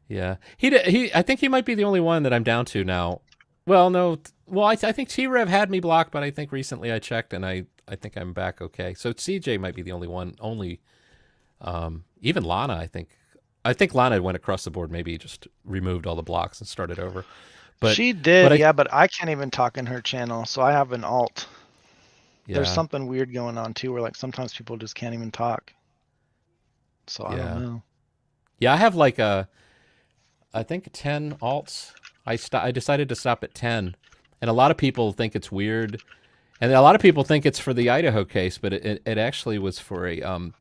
Yeah. I think he might be the only one that I'm down to now. Well, no. Well, I think T-Rev had me blocked, but I think recently I checked and I think I'm back okay. So CJ might be the only one. Even Lana, I think. I think Lana went across the board, maybe just removed all the blocks and started over. But she did, but I can't even talk in her channel, so I have an alt. Yeah. There's something weird going on too, where like sometimes people just can't even talk. So I don't know. Yeah, I have like I think 10 alts. I decided to stop at 10, and a lot of people think it's weird, and a lot of people think it's for the Idaho case, but it actually was for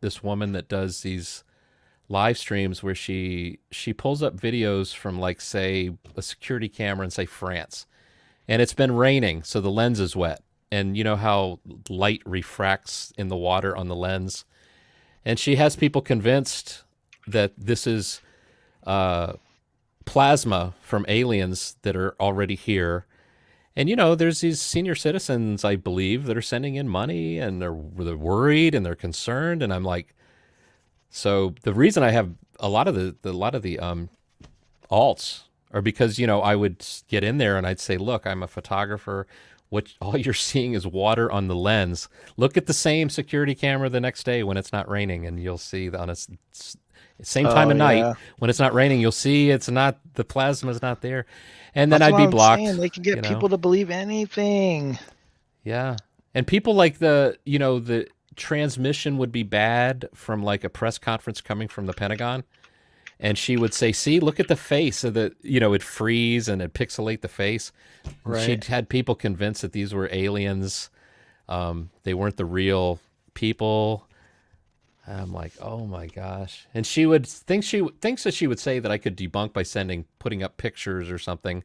this woman that does these live streams where she pulls up videos from like say a security camera in say France, and it's been raining, so the lens is wet, and you know how light refracts in the water on the lens, and she has people convinced that this is plasma from aliens that are already here. And there's these senior citizens, I believe, that are sending in money, and they're worried and they're concerned, and I'm like, so the reason I have a lot of the alts are because I would get in there and I'd say, look, I'm a photographer. What all you're seeing is water on the lens. Look at the same security camera the next day when it's not raining, and you'll see on a same time of night when it's not raining, you'll see it's not, the plasma's not there, and then I'd be blocked. They can get people to believe anything. Yeah, and people like the transmission would be bad from like a press conference coming from the Pentagon, and she would say, "See, look at the face of the, it'd freeze and it'd pixelate the face." And Right. she'd had people convinced that these were aliens. They weren't the real people. I'm like, oh my gosh. And she would thinks that she would say that I could debunk by putting up pictures or something.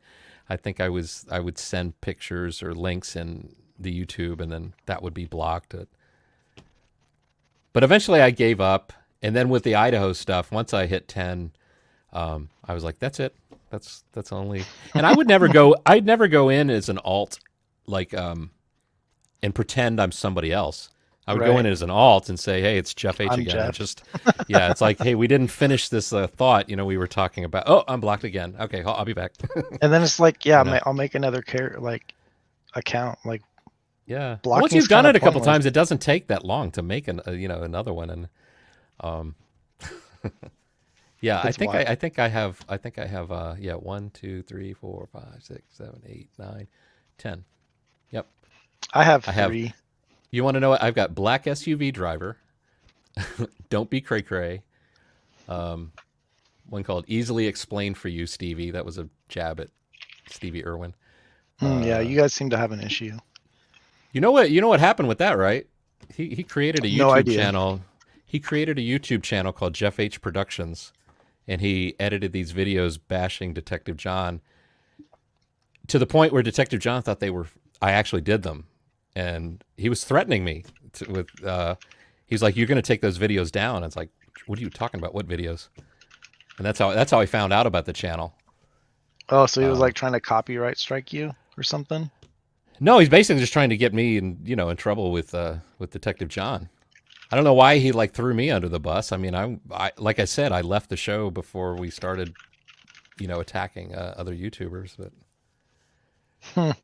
I think I would send pictures or links in the YouTube, and then that would be blocked. But eventually I gave up. And then with the Idaho stuff, once I hit 10, I was like, that's it. That's only. And I'd never go in as an alt, like, and pretend I'm somebody else. I would go in as an alt and say, "Hey, it's Jeff H I'm again." Jeff. It's like, "Hey, we didn't finish this thought, we were talking about." Oh, I'm blocked again. Okay, I'll be back. And then it's like, I'll make another account. Like, yeah. Blocking's Once you've done kinda it a couple pointless. times, it doesn't take that long to make another one. And yeah, It's wild. I think I have 1, 2, 3, 4, 5, 6, 7, 8, 9, 10. Yep. I have I have 3. You want to know what? I've got Black SUV Driver, Don't Be Cray Cray, one called Easily Explained for You, Stevie. That was a jab at Stevie Irwin. Yeah, you guys seem to have an issue. You know what happened with that, right? He created a YouTube No idea. channel. He created a YouTube channel called Jeff H Productions, and he edited these videos bashing Detective John to the point where Detective John thought I actually did them. And he was threatening me with, he's like, "You're going to take those videos down." And it's like, "What are you talking about? What videos?" And that's how I found out about the channel. Oh, so he was like trying to copyright strike you or something? No, he's basically just trying to get me in trouble with Detective John. I don't know why he threw me under the bus. I mean, I like I said, I left the show before we started, attacking other YouTubers, but.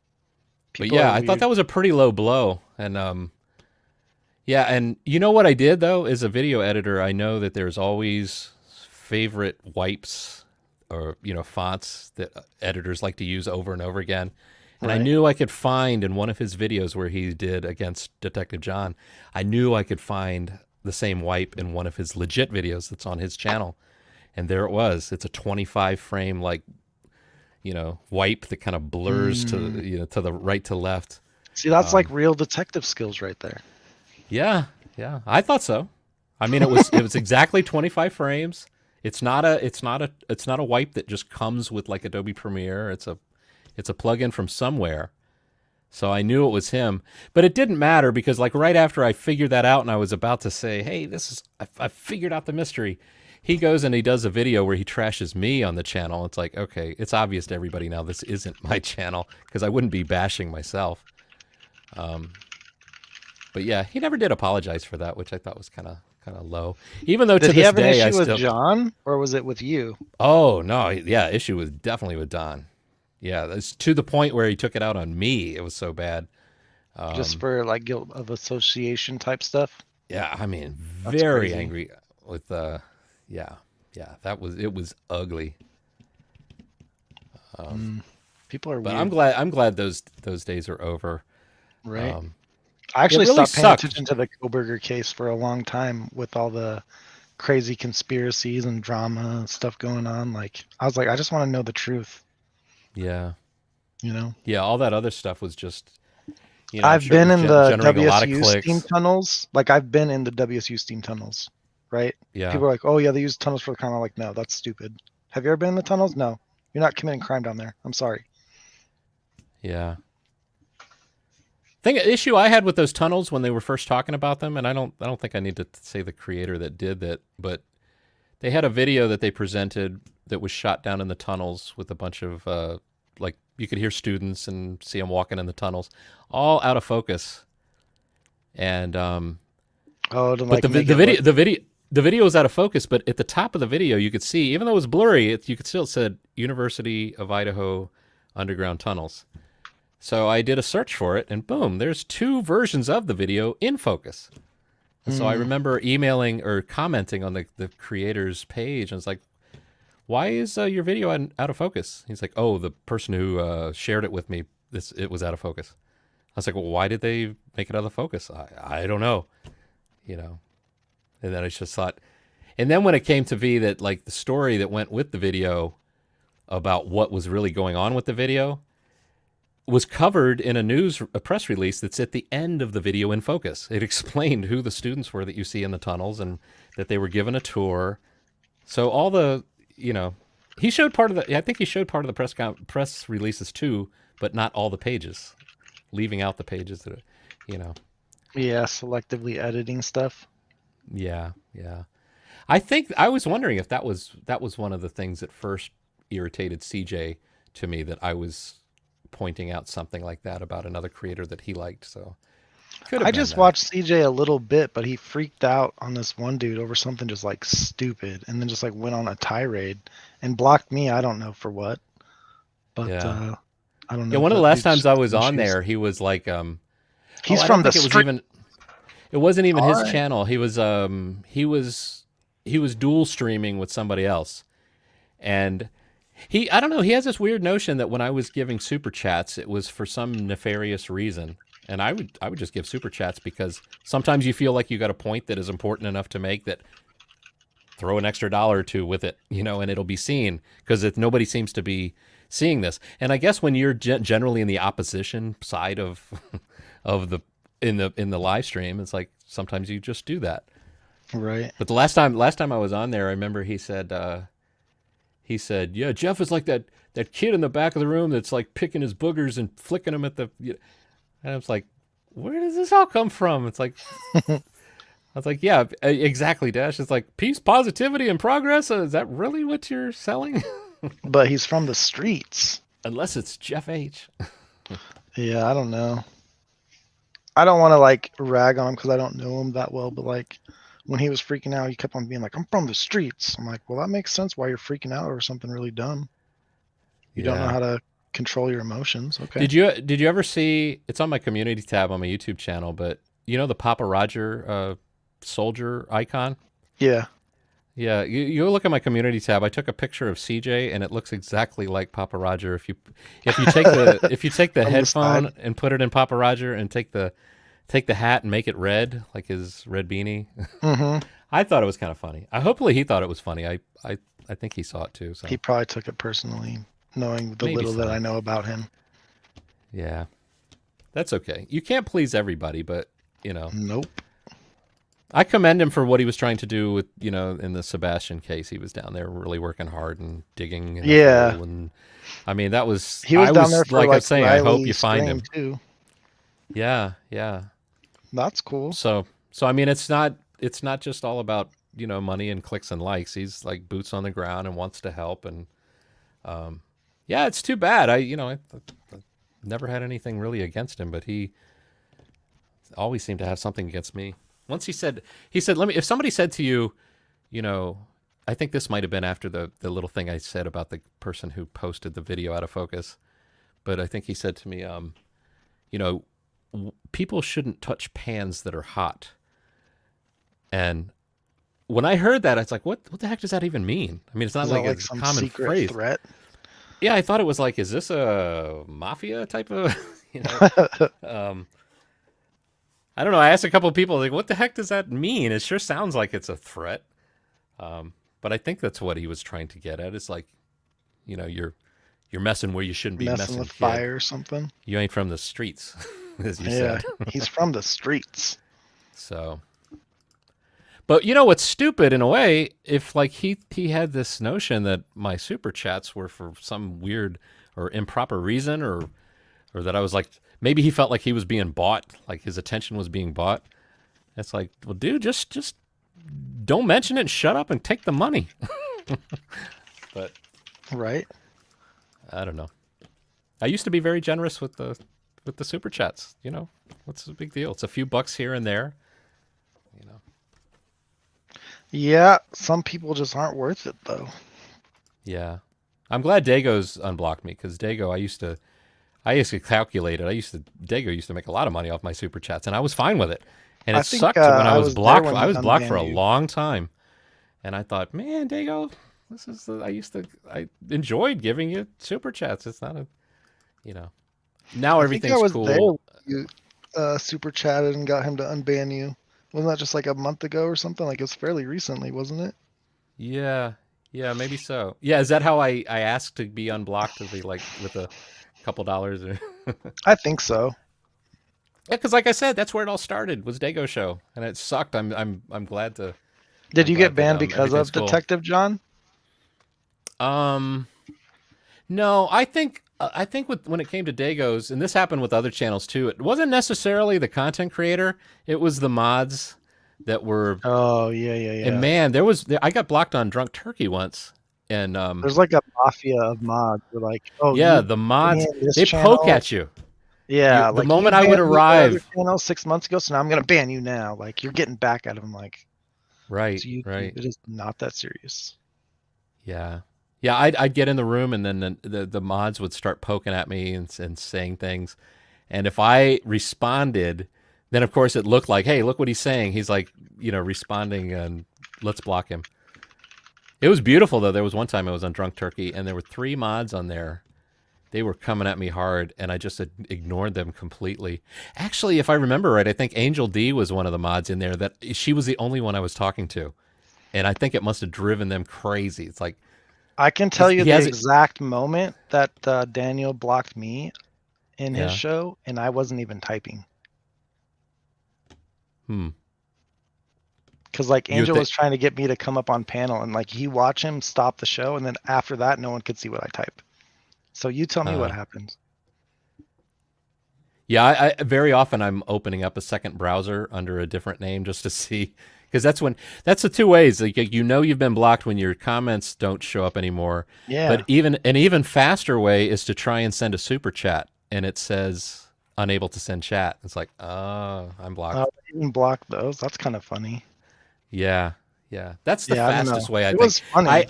But yeah, I thought that was a pretty low blow. And and you know what I did though? As a video editor, I know that there's always favorite wipes or fonts that editors like to use over and over again. And I knew I could find in one of his videos where he did against Detective John, I knew I could find the same wipe in one of his legit videos that's on his channel. And there it was. It's a 25 frame wipe that kind of blurs to to the right to left. See, that's like real detective skills right there. Yeah, I thought so. I mean, it was exactly 25 frames. It's not a wipe that just comes with like Adobe Premiere. It's a plugin from somewhere. So I knew it was him, but it didn't matter because right after I figured that out and I was about to say, "Hey, I figured out the mystery." He goes and he does a video where he trashes me on the channel. It's like, okay, it's obvious to everybody now this isn't my channel because I wouldn't be bashing myself. But yeah, he never did apologize for that, which I thought was kind of low. Even though Did to he this have an day, issue with John, or was it with you? Oh no, yeah, issue was definitely with Don. Yeah, it's to the point where he took it out on me. It was so bad. Just for guilt of association type stuff. Yeah, I mean, That's very crazy. angry with yeah, it was ugly. People are But weird. I'm glad those days are over. Right. I actually it really stopped paying sucked. attention to the Kohberger case for a long time with all the crazy conspiracies and drama and stuff going on. I was like, I just want to know the truth. Yeah. Yeah, all that other stuff was just. I've sure it been was in the generating a lot of WSU clicks. steam tunnels. I've been in the WSU steam tunnels, right? Yeah. People are like, "Oh yeah, they use tunnels for the crime." I'm like, no, that's stupid. Have you ever been in the tunnels? No, you're not committing crime down there. I'm sorry. Yeah. Issue I had with those tunnels when they were first talking about them, and I don't think I need to say the creator that did that, but they had a video that they presented that was shot down in the tunnels with a bunch of you could hear students and see them walking in the tunnels, all out of focus. And but the video was out of focus, but at the top of the video you could see, even though it was blurry, you could still said University of Idaho underground tunnels. So I did a search for it, and boom, there's 2 versions of the video in focus. And so I remember emailing or commenting on the creator's page, and it's like, "Why is your video out of focus?" He's like, "Oh, the person who shared it with me, it was out of focus." I was like, "Well, why did they make it out of focus?" I don't know, And then I just thought, And then when it came to be that like the story that went with the video about what was really going on with the video was covered in a press release that's at the end of the video in focus. It explained who the students were that you see in the tunnels and that they were given a tour. So all the, he showed part of I think he showed part of the press releases too, but not all the pages, leaving out the pages that, Yeah, selectively editing stuff. Yeah. I think I was wondering if that was one of the things that first irritated CJ to me, that I was pointing out something like that about another creator that he liked. So I just watched CJ a little bit, but he freaked out on this one dude over something just like stupid, and then just like went on a tirade and blocked me. I don't know for what, but yeah. I don't know. Yeah, one of the last times I was on there, he was like, he's from the street. It wasn't even his channel. He was dual streaming with somebody else, and I don't know, he has this weird notion that when I was giving super chats, it was for some nefarious reason. And I would just give super chats because sometimes you feel like you got a point that is important enough to make that throw an extra $1 or $2 with it, and it'll be seen, because if nobody seems to be seeing this. And I guess when you're generally in the opposition side of in the live stream, it's like sometimes you just do that. Right. But the last time I was on there, I remember he said, yeah, Jeff is like that kid in the back of the room that's like picking his boogers and flicking them at the, and I was like, where does this all come from? It's like, I was like, yeah, exactly, Dash. It's like peace, positivity, and progress. Is that really what you're selling? But he's from the streets. Unless it's Jeff H. Yeah, I don't know. I don't want to like rag on him because I don't know him that well, but like when he was freaking out, he kept on being like, I'm from the streets. I'm like, well, that makes sense why you're freaking out over something really dumb. You don't know how to control your emotions. Okay. Did you ever see, it's on my community tab on my YouTube channel, but the Papa Roger soldier icon? Yeah. Yeah, you look at my community tab. I took a picture of CJ, and it looks exactly like Papa Roger. If you take the headphone and put it in Papa Roger, and take the hat and make it red, like his red beanie. Mm-hmm. I thought it was kind of funny. Hopefully he thought it was funny. I think he saw it too. So he probably took it personally, knowing the little that I know about him. Yeah, that's okay. You can't please everybody, but Nope. I commend him for what he was trying to do with, in the Sebastian case. He was down there really working hard and digging. And I mean, that was, he was down there for like I'm saying, I hope you find him too. Yeah. That's cool. So I mean, it's not just all about, money and clicks and likes. He's like boots on the ground and wants to help. And, yeah, it's too bad. I never had anything really against him, but he always seemed to have something against me. Once he said, if somebody said to you, I think this might have been after the little thing I said about the person who posted the video out of focus, but I think he said to me, people shouldn't touch pans that are hot. And when I heard that, I was like, what the heck does that even mean? I mean, it's not like a some common secret phrase. Threat? Yeah, I thought it was like, is this a mafia type of, I don't know. I asked a couple of people, like, what the heck does that mean? It sure sounds like it's a threat. But I think that's what he was trying to get at. It's like, you're messing where you shouldn't be messing with fire or something. You ain't from the streets, as you said. He's from the streets. So, but what's stupid in a way, if like he had this notion that my super chats were for some weird or improper reason, or that I was like, maybe he felt like he was being bought, like his attention was being bought. It's like, well, dude, just don't mention it and shut up and take the money. But right. I don't know. I used to be very generous with the super chats. What's the big deal? It's a few bucks here and there. Yeah, some people just aren't worth it though. Yeah, I'm glad Dago's unblocked me, because Dago, I used to calculate it. Dago used to make a lot of money off my super chats, and I was fine with it. And it sucked when I was blocked. I was blocked for a long time, and I thought, man, Dago, this is. I enjoyed giving you super chats. It's not a, Now everything's cool. You super chatted and got him to unban you. Wasn't that just like a month ago or something? Like it was fairly recently, wasn't it? Yeah, yeah, maybe so. Yeah, is that how I asked to be unblocked, to be like with a couple dollars? Or... I think so. Yeah, because like I said, that's where it all started, was Dago Show, and it sucked. I'm glad to. Did I'm you get glad that banned because everything's of cool. Detective John? No, I think when it came to Dagos, and this happened with other channels too, it wasn't necessarily the content creator; it was the mods that were. Oh yeah. And man, I got blocked on Drunk Turkey once, and There's like a mafia of mods. They're like, oh, yeah, you the mods, banned this they poke channel. at you. Yeah, The like you moment I would banned me for other arrive, channel 6 months ago, so now I'm gonna ban you now. Like you're getting back at them. Like right, it's YouTube. right, It is not that serious. yeah, yeah. I'd get in the room, and then the mods would start poking at me and saying things, and if I responded, then of course it looked like, hey, look what he's saying. He's like, responding, and let's block him. It was beautiful though. There was one time I was on Drunk Turkey, and there were 3 mods on there. They were coming at me hard, and I just ignored them completely. Actually, if I remember right, I think Angel D was one of the mods in there. That she was the only one I was talking to, and I think it must have driven them crazy. It's like, I can tell you the exact moment that Daniel blocked me in his show, and I wasn't even typing. Because like Angel was trying to get me to come up on panel, and like he watched him stop the show, and then after that, no one could see what I typed. So you tell me what happens. Yeah, I very often I'm opening up a second browser under a different name just to see, because that's the 2 ways. Like you've been blocked when your comments don't show up anymore. Yeah. But an even faster way is to try and send a super chat, and it says unable to send chat. It's like, oh, I'm blocked. I didn't block those. That's kind of funny. Yeah, that's the fastest way. I think. It was funny.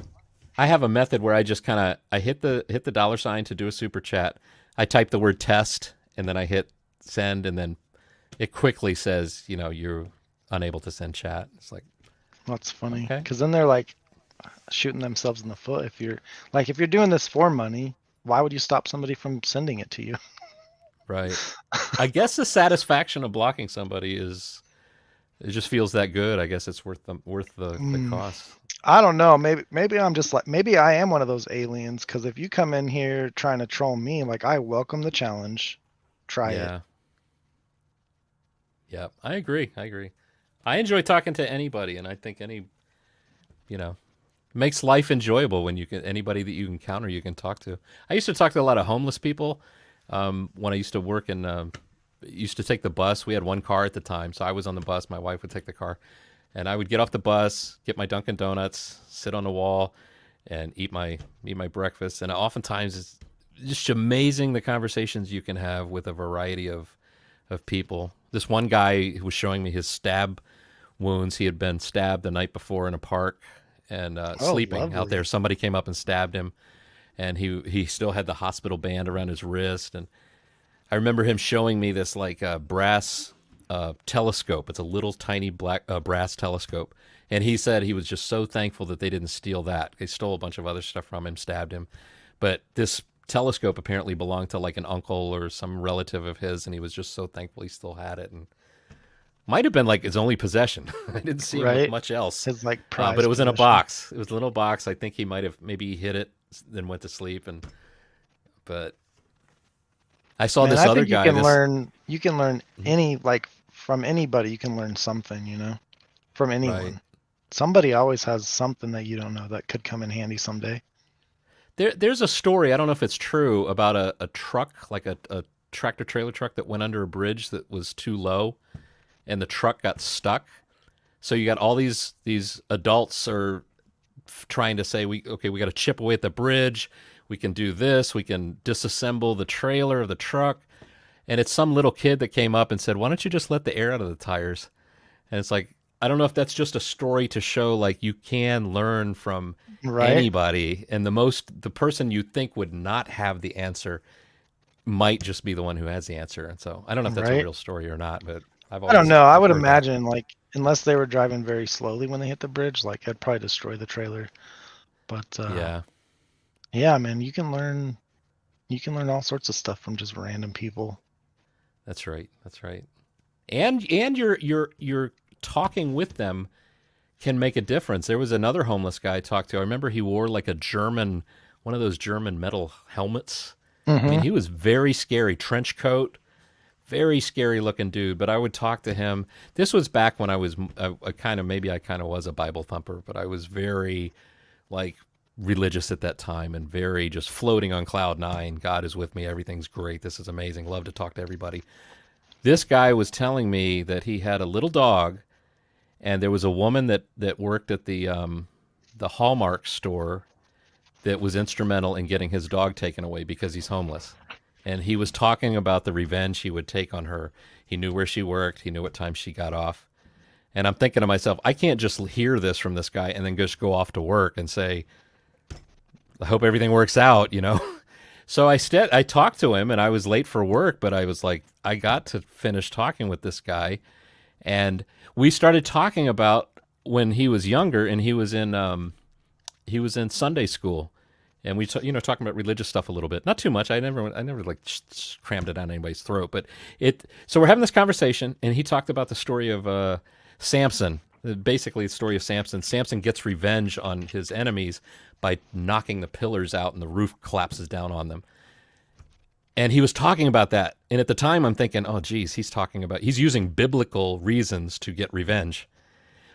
I have a method where I just I hit the $sign to do a super chat. I type the word test, and then I hit send, and then it quickly says, you're unable to send chat. It's like, that's funny, because then they're like shooting themselves in the foot. If you're doing this for money, why would you stop somebody from sending it to you? Right. I guess the satisfaction of blocking somebody is, it just feels that good. I guess it's worth the cost. I don't know. Maybe I'm just like, maybe I am one of those aliens. Because if you come in here trying to troll me, like I welcome the challenge. Try it. Yeah, I agree. I enjoy talking to anybody, and I think makes life enjoyable when anybody that you encounter, you can talk to. I used to talk to a lot of homeless people when I used to work used to take the bus. We had 1 car at the time, so I was on the bus. My wife would take the car. And I would get off the bus, get my Dunkin' Donuts, sit on the wall, and eat my breakfast. And oftentimes, it's just amazing the conversations you can have with a variety of people. This one guy who was showing me his stab wounds. He had been stabbed the night before in a park and sleeping out there. Somebody came up and stabbed him, and he still had the hospital band around his wrist. And I remember him showing me this like brass telescope. It's a little tiny black brass telescope, and he said he was just so thankful that they didn't steal that. They stole a bunch of other stuff from him, stabbed him, but this telescope apparently belonged to like an uncle or some relative of his, and he was just so thankful he still had it, and might have been like his only possession. I didn't see him with much else. His like but it was in a box. It was a little box. I think he might have maybe hit it, then went to sleep, but I saw this other guy. You can learn any from anybody. You can learn something, from anyone. Right. Somebody always has something that you don't know that could come in handy someday. There's a story, I don't know if it's true, about a truck, like a tractor trailer truck that went under a bridge that was too low, and the truck got stuck. So you got all these adults are trying to say, we got to chip away at the bridge. We can do this. We can disassemble the trailer of the truck. And it's some little kid that came up and said, why don't you just let the air out of the tires? And it's like, I don't know if that's just a story to show like you can learn from anybody. And the person you think would not have the answer might just be the one who has the answer. And so I don't know if that's a real story or not, but I don't know. I would imagine like, unless they were driving very slowly when they hit the bridge, like it'd probably destroy the trailer. But yeah, man, you can learn all sorts of stuff from just random people. That's right. And you're talking with them can make a difference. There was another homeless guy I talked to. I remember he wore like one of those German metal helmets. I mean, he was very scary. Trench coat, very scary looking dude. But I would talk to him. This was back when I was maybe I kind of was a Bible thumper, but I was very like religious at that time and very just floating on cloud nine. God is with me. Everything's great. This is amazing. Love to talk to everybody. This guy was telling me that he had a little dog, and there was a woman that worked at the Hallmark store that was instrumental in getting his dog taken away because he's homeless. And he was talking about the revenge he would take on her. He knew where she worked. He knew what time she got off. And I'm thinking to myself, I can't just hear this from this guy and then just go off to work and say, I hope everything works out, you know? So I talked to him, and I was late for work, but I was like, I got to finish talking with this guy. And we started talking about when he was younger, and he was in Sunday school, and we talking about religious stuff a little bit, not too much. I never like crammed it down anybody's throat, but so we're having this conversation, and he talked about the story of Samson, basically the story of Samson. Samson gets revenge on his enemies by knocking the pillars out, and the roof collapses down on them. And he was talking about that. And at the time I'm thinking, oh geez, he's using biblical reasons to get revenge.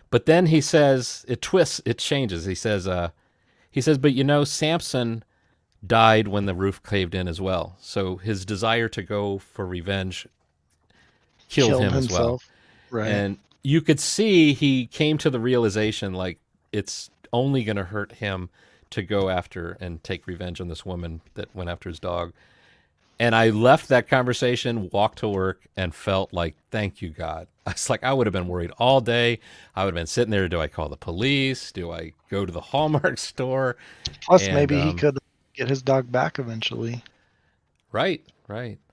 But then he says, it twists, it changes. He says, but Samson died when the roof caved in as well. So his desire to go for revenge killed him as well. Right. And you could see he came to the realization, like, it's only going to hurt him to go after and take revenge on this woman that went after his dog. And I left that conversation, walked to work, and felt like, thank you, God. I was like, I would have been worried all day. I would have been sitting there. Do I call the police? Do I go to the Hallmark store? Plus, maybe he could get his dog back eventually. Right.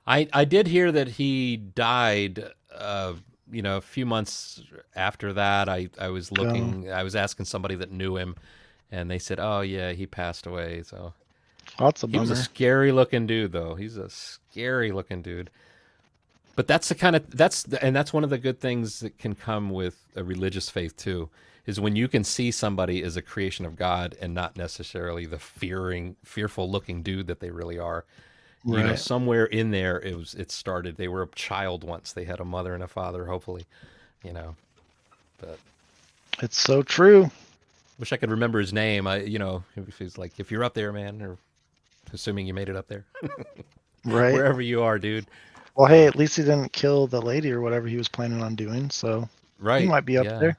I did hear that he died, a few months after that. I was looking, I was asking somebody that knew him, and they said, oh, yeah, he passed away, so... That's a bummer. He was a scary looking dude, though. He's a scary looking dude. But that's one of the good things that can come with a religious faith too, is when you can see somebody as a creation of God and not necessarily the fearful looking dude that they really are. Right. Somewhere in there it started. They were a child once. They had a mother and a father, hopefully. But it's so true. Wish I could remember his name. If he's like, if you're up there, man, or assuming you made it up there. Right. Wherever you are, dude. Well, hey, at least he didn't kill the lady or whatever he was planning on doing, so right. He might be up there.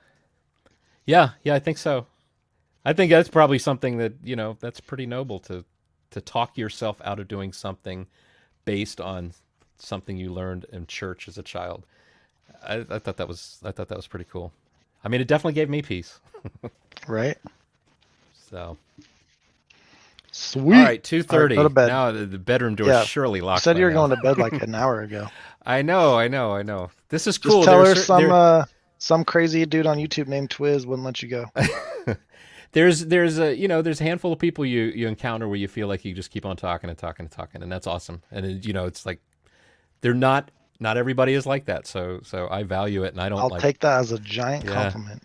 Yeah, I think so. I think that's probably something that, that's pretty noble to talk yourself out of doing something based on something you learned in church as a child. I thought that was pretty cool. I mean, it definitely gave me peace. Right. So sweet. All right, 2:30. Right, go to bed. Now the bedroom door is surely locked. You said you were now. going to bed like an hour ago. I know. This is cool. Just tell her some crazy dude on YouTube named Twiz wouldn't let you go. There's a handful of people you encounter where you feel like you just keep on talking, and that's awesome. And it's like they're not everybody is like that. So I value it, and I'll take that as a giant compliment.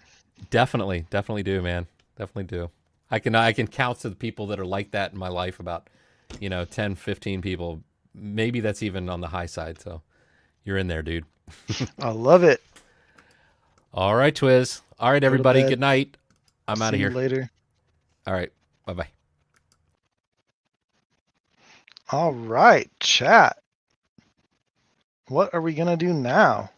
Definitely do, man. Definitely do. I can count to the people that are like that in my life, about 10, 15 people. Maybe that's even on the high side. So you're in there, dude. I love it. All right, Twiz. All right, everybody. Good night. I'm out of here. See you later. All right. Bye-bye. All right, chat. What are we going to do now?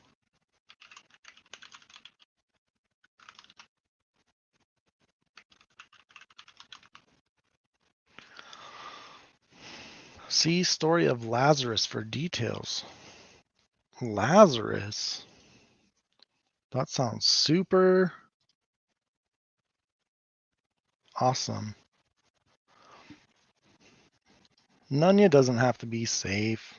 See story of Lazarus for details. Lazarus. That sounds super awesome. Nunya doesn't have to be safe.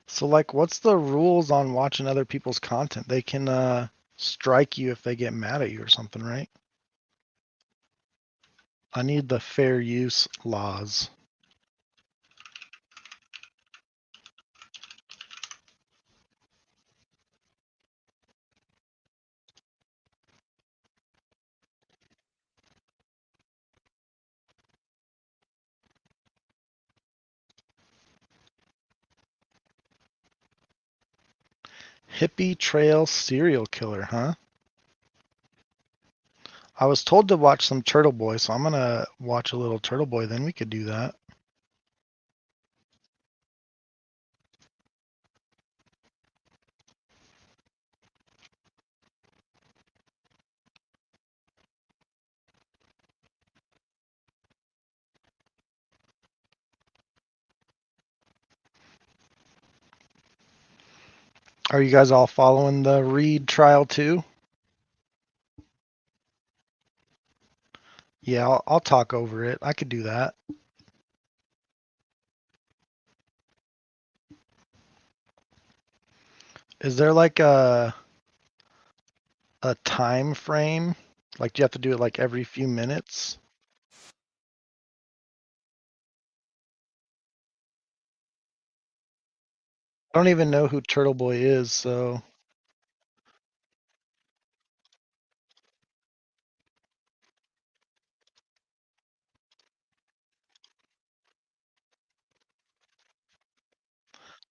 So, like, what's the rules on watching other people's content? They can strike you if they get mad at you or something, right? I need the fair use laws. Hippie Trail serial killer, huh? I was told to watch some Turtle Boy, so I'm gonna watch a little Turtle Boy, then we could do that. Are you guys all following the Reed trial too? Yeah, I'll talk over it. I could do that. Is there like a time frame? Like, do you have to do it like every few minutes? I don't even know who Turtle Boy is, so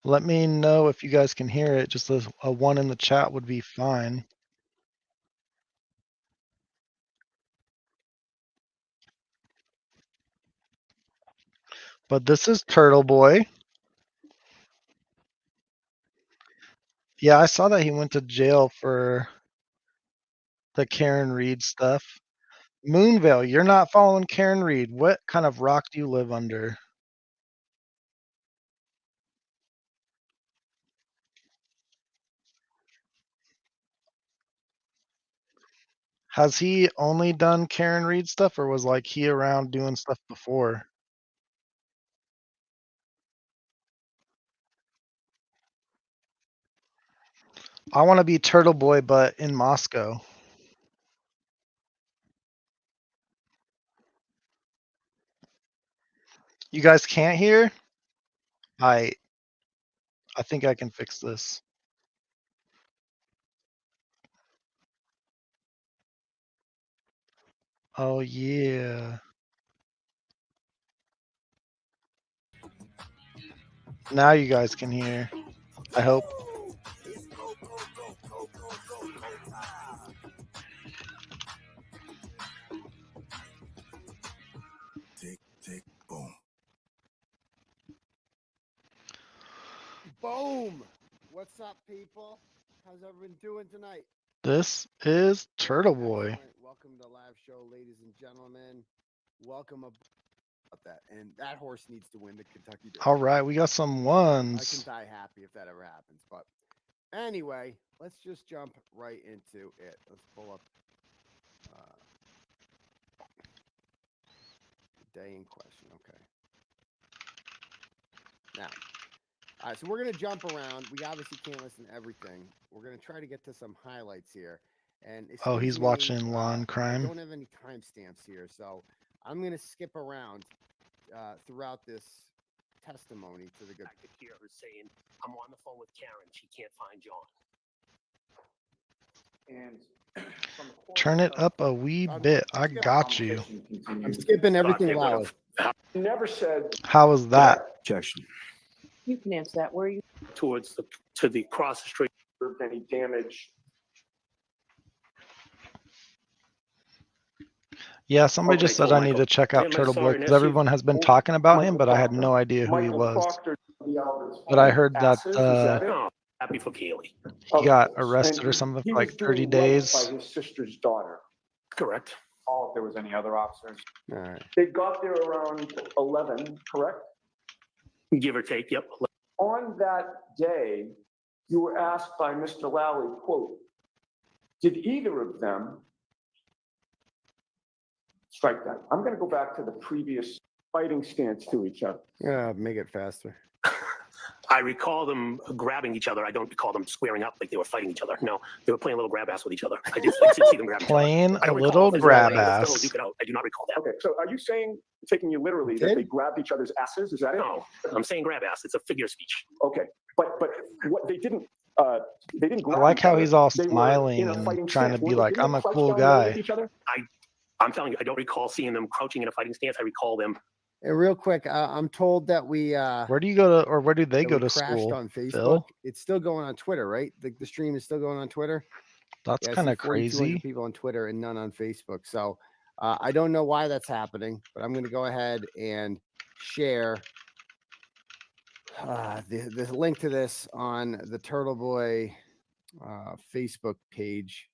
let me know if you guys can hear it. Just a one in the chat would be fine. But this is Turtle Boy. Yeah, I saw that he went to jail for the Karen Reed stuff. Moonvale, you're not following Karen Reed. What kind of rock do you live under? Has he only done Karen Reed stuff, or was like he around doing stuff before? I want to be Turtle Boy, but in Moscow. You guys can't hear? I think I can fix this. Oh yeah. Now you guys can hear. I hope. Tick, boom. Boom! What's up, people? How's everyone doing tonight? This is Turtle Boy. Excellent. Welcome to the live show, ladies and gentlemen. Welcome about that. And that horse needs to win the Kentucky Derby. All right, we got some I can ones. die happy if that ever happens. But anyway, let's just jump right into it. Let's pull up the day in question. Okay. Now, all right, so we're going to jump around. We obviously can't listen to everything. We're going to try to get to some highlights here. And Oh, he's watching Lawn I Crime. don't have any timestamps here, so I'm going to skip around throughout this testimony to the good. I could hear her saying, "I'm on the phone with Karen. She can't find John." And Turn it up a wee bit. I got you. I'm skipping everything loud. Never said. How was that? Objection. You can answer that. Where are you? Towards the cross the street. Any damage? Yeah, somebody just said I need to check out Turtle Boy because everyone has been talking about him, but I had no idea who he was. But I heard that Happy for Kaylee. he got arrested or something for like 30 days. By his sister's daughter. Correct. all if there was any other officers. All right. They got there around 11, correct? Give or take, yep. On that day, you were asked by Mr. Lally, quote, did either of them strike that? I'm going to go back to the previous fighting stance to each other. Yeah, make it faster. I recall them grabbing each other. I don't recall them squaring up like they were fighting each other. No, they were playing a little grab ass with each other. I did see them grab each other. Playing I a don't little recall grab them ass. duke it out. I do not recall that. Okay, so are you saying, taking you literally, that they grabbed each other's asses? Is that it? No, I'm saying grab ass. It's a figure of speech. Okay, but what they didn't grab I like each how other. he's all They were smiling in a and fighting trying to stance. be like, Didn't I'm they a crouch cool down and lay with guy. each other? I'm telling you, I don't recall seeing them crouching in a fighting stance. I recall them. And real quick, I'm told that we Where do you go to, or where do they go to crashed school? on Facebook. Phil? It's still going on Twitter, right? The stream is still going on Twitter. That's I kind see of 4,200 crazy. people on Twitter and none on Facebook. So I don't know why that's happening, but I'm going to go ahead and share the link to this on the Turtle Boy Facebook page.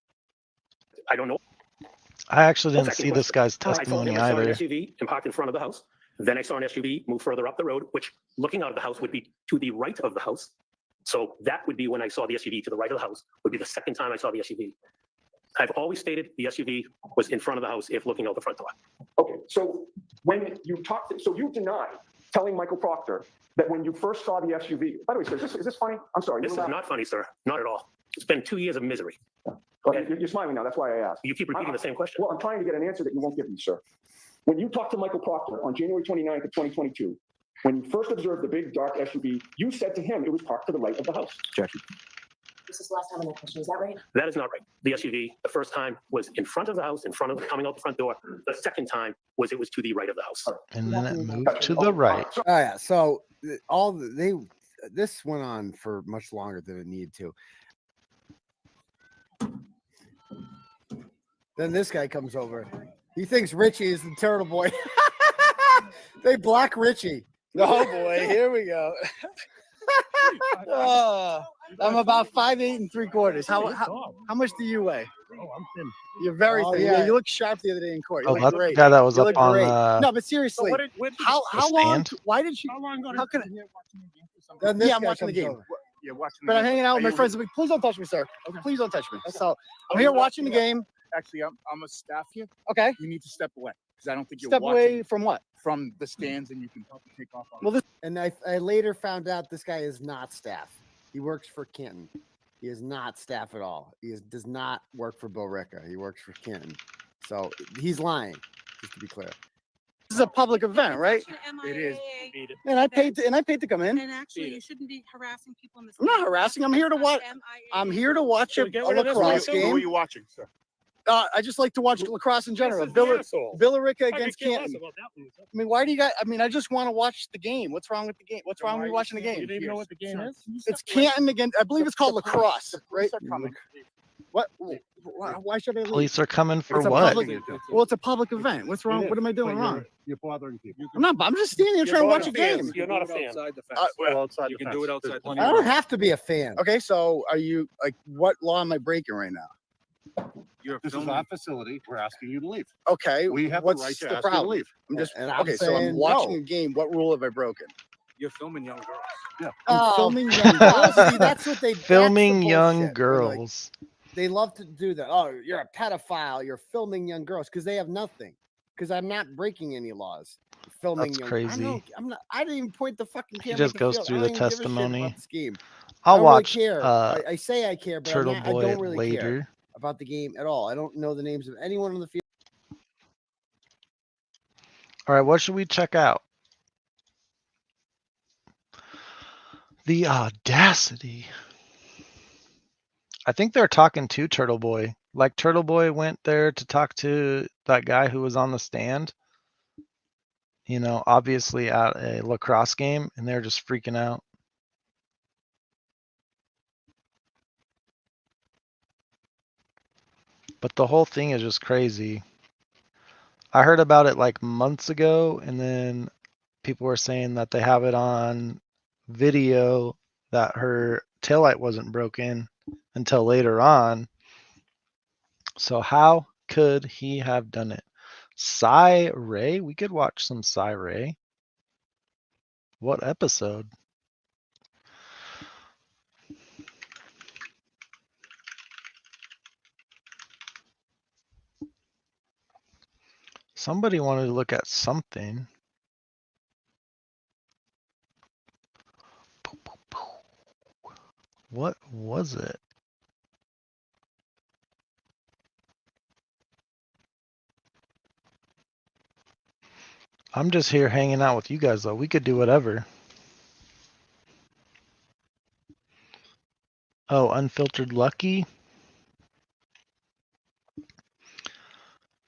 I don't know. I actually didn't Second see this question. guy's I told testimony him I saw an either. SUV and parked in front of the house. Then I saw an SUV move further up the road, which looking out of the house would be to the right of the house. So that would be when I saw the SUV to the right of the house, would be the second time I saw the SUV. I've always stated the SUV was in front of the house if looking out the front door. Okay, so when you talked, so you denied telling Michael Proctor that when you first saw the SUV. By the way, sir, is this funny? I'm sorry. This is not funny, sir. Not at all. It's been 2 years of misery. Okay, you're smiling now. That's why I asked. You keep repeating the same question. Well, I'm trying to get an answer that you won't give me, sir. When you talked to Michael Proctor on January 29th of 2022, when you first observed the big dark SUV, you said to him it was parked to the right of the house. Jackie. This is the last time on that question. Is that right? That is not right. The SUV, the first time was in front of the house, coming out the front door. The second time was it was to the right of the house. And then it moved to the right. Oh yeah. So this went on for much longer than it needed to. Then this guy comes over. He thinks Richie is the Turtle Boy. They block Richie. Oh boy, here we go. I'm about 5'8" 3/4. How much do you weigh? Oh, I'm thin. You're very thin. Yeah, you look sharp the other day in court. You Oh, look that's the great. guy that was You up look on great. the. No, but seriously, how long? stand? Why did she? How long ago How did can you watching the game for some Then this reason? I'm watching the game. You're watching the But I'm game. hanging out with Are my you friends. Please don't touch me, sir. Please don't touch me. So I'm Oh, here you know, watching the game. Actually, I'm a staff here. Okay. You need to step away because I don't think you're Step watching away from what? from the stands, and you can probably take off on. Well, this, and I later found out this guy is not staff. He works for Canton. He is not staff at all. Does not work for Bo Ricca. He works for Canton. So he's lying, just to be clear. This is a public event, right? It is. And I paid to come in. And actually, you shouldn't be harassing people in the. I'm not harassing. I'm here to watch. I'm here to watch a lacrosse game. Who are you watching, sir? I just like to watch lacrosse in general. Bill Ricca against Canton. I mean, why do you guys? I mean, I just want to watch the game. What's wrong with the game? What's wrong with watching the game? You don't even know what the game is? It's Canton against. I believe it's called lacrosse, right? What? Why should I leave? Police are coming for It's a what? well, it's a public event. What's wrong? What am I doing wrong? You're bothering people. I'm just standing here trying to watch a game. You're not a fan. You can do it outside. I don't have to be a fan. Okay, so are you like what law am I breaking right now? This is our facility. We're asking you to leave. Okay, We have what's the right to the ask you to problem? leave. I'm just And I'm okay. So I'm saying watching no. a game. What rule have I broken? You're filming young girls. Yeah. I'm filming young girls. See, that's what they Filming young bullshit. They're like- girls. They love to do that. Oh, you're a pedophile. You're filming young girls because they have nothing. Because I'm not breaking any laws. Filming That's young. crazy. I'm not. I didn't even point the fucking He camera. just at the goes field. through I the don't even give a shit testimony. about this game. I'll I don't watch really care. I say I care, but Turtle I Boy don't really care later. about the game at all. I don't know the names of anyone on the field. All right, what should we check out? The audacity. I think they're talking to Turtle Boy. Like Turtle Boy went there to talk to that guy who was on the stand. You know, obviously at a lacrosse game, and they're just freaking out. But the whole thing is just crazy. I heard about it like months ago, and then people were saying that they have it on video that her taillight wasn't broken until later on. So how could he have done it? Cy Ray? We could watch some Cy Ray. What episode? Somebody wanted to look at something. What was it? I'm just here hanging out with you guys, though. We could do whatever. Oh, Unfiltered Lucky?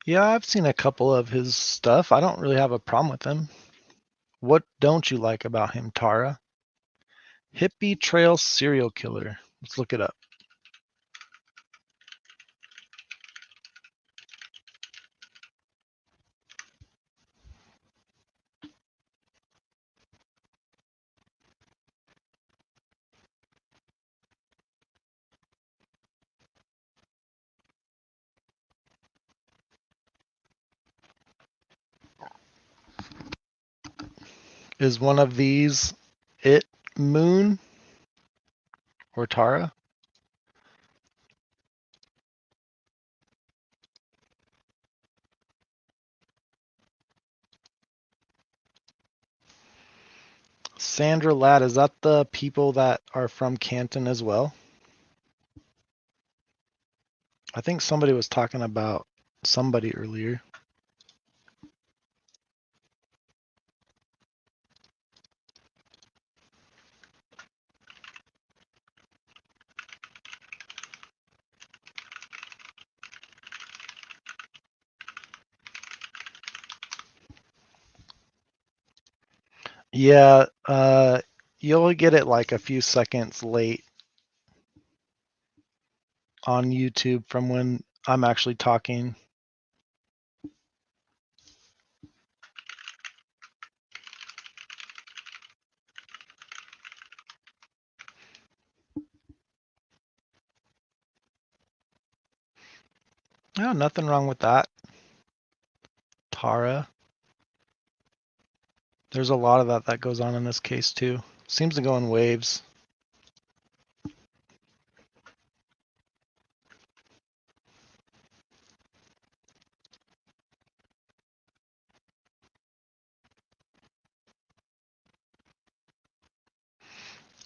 Yeah, I've seen a couple of his stuff. I don't really have a problem with him. What don't you like about him, Tara? Hippie Trail Serial Killer. Let's look it up. Is one of these it, Moon? Or Tara? Sandra Ladd, is that the people that are from Canton as well? I think somebody was talking about somebody earlier. Yeah, you'll get it like a few seconds late on YouTube from when I'm actually talking. Yeah, nothing wrong with that. Tara. There's a lot of that goes on in this case too. Seems to go in waves.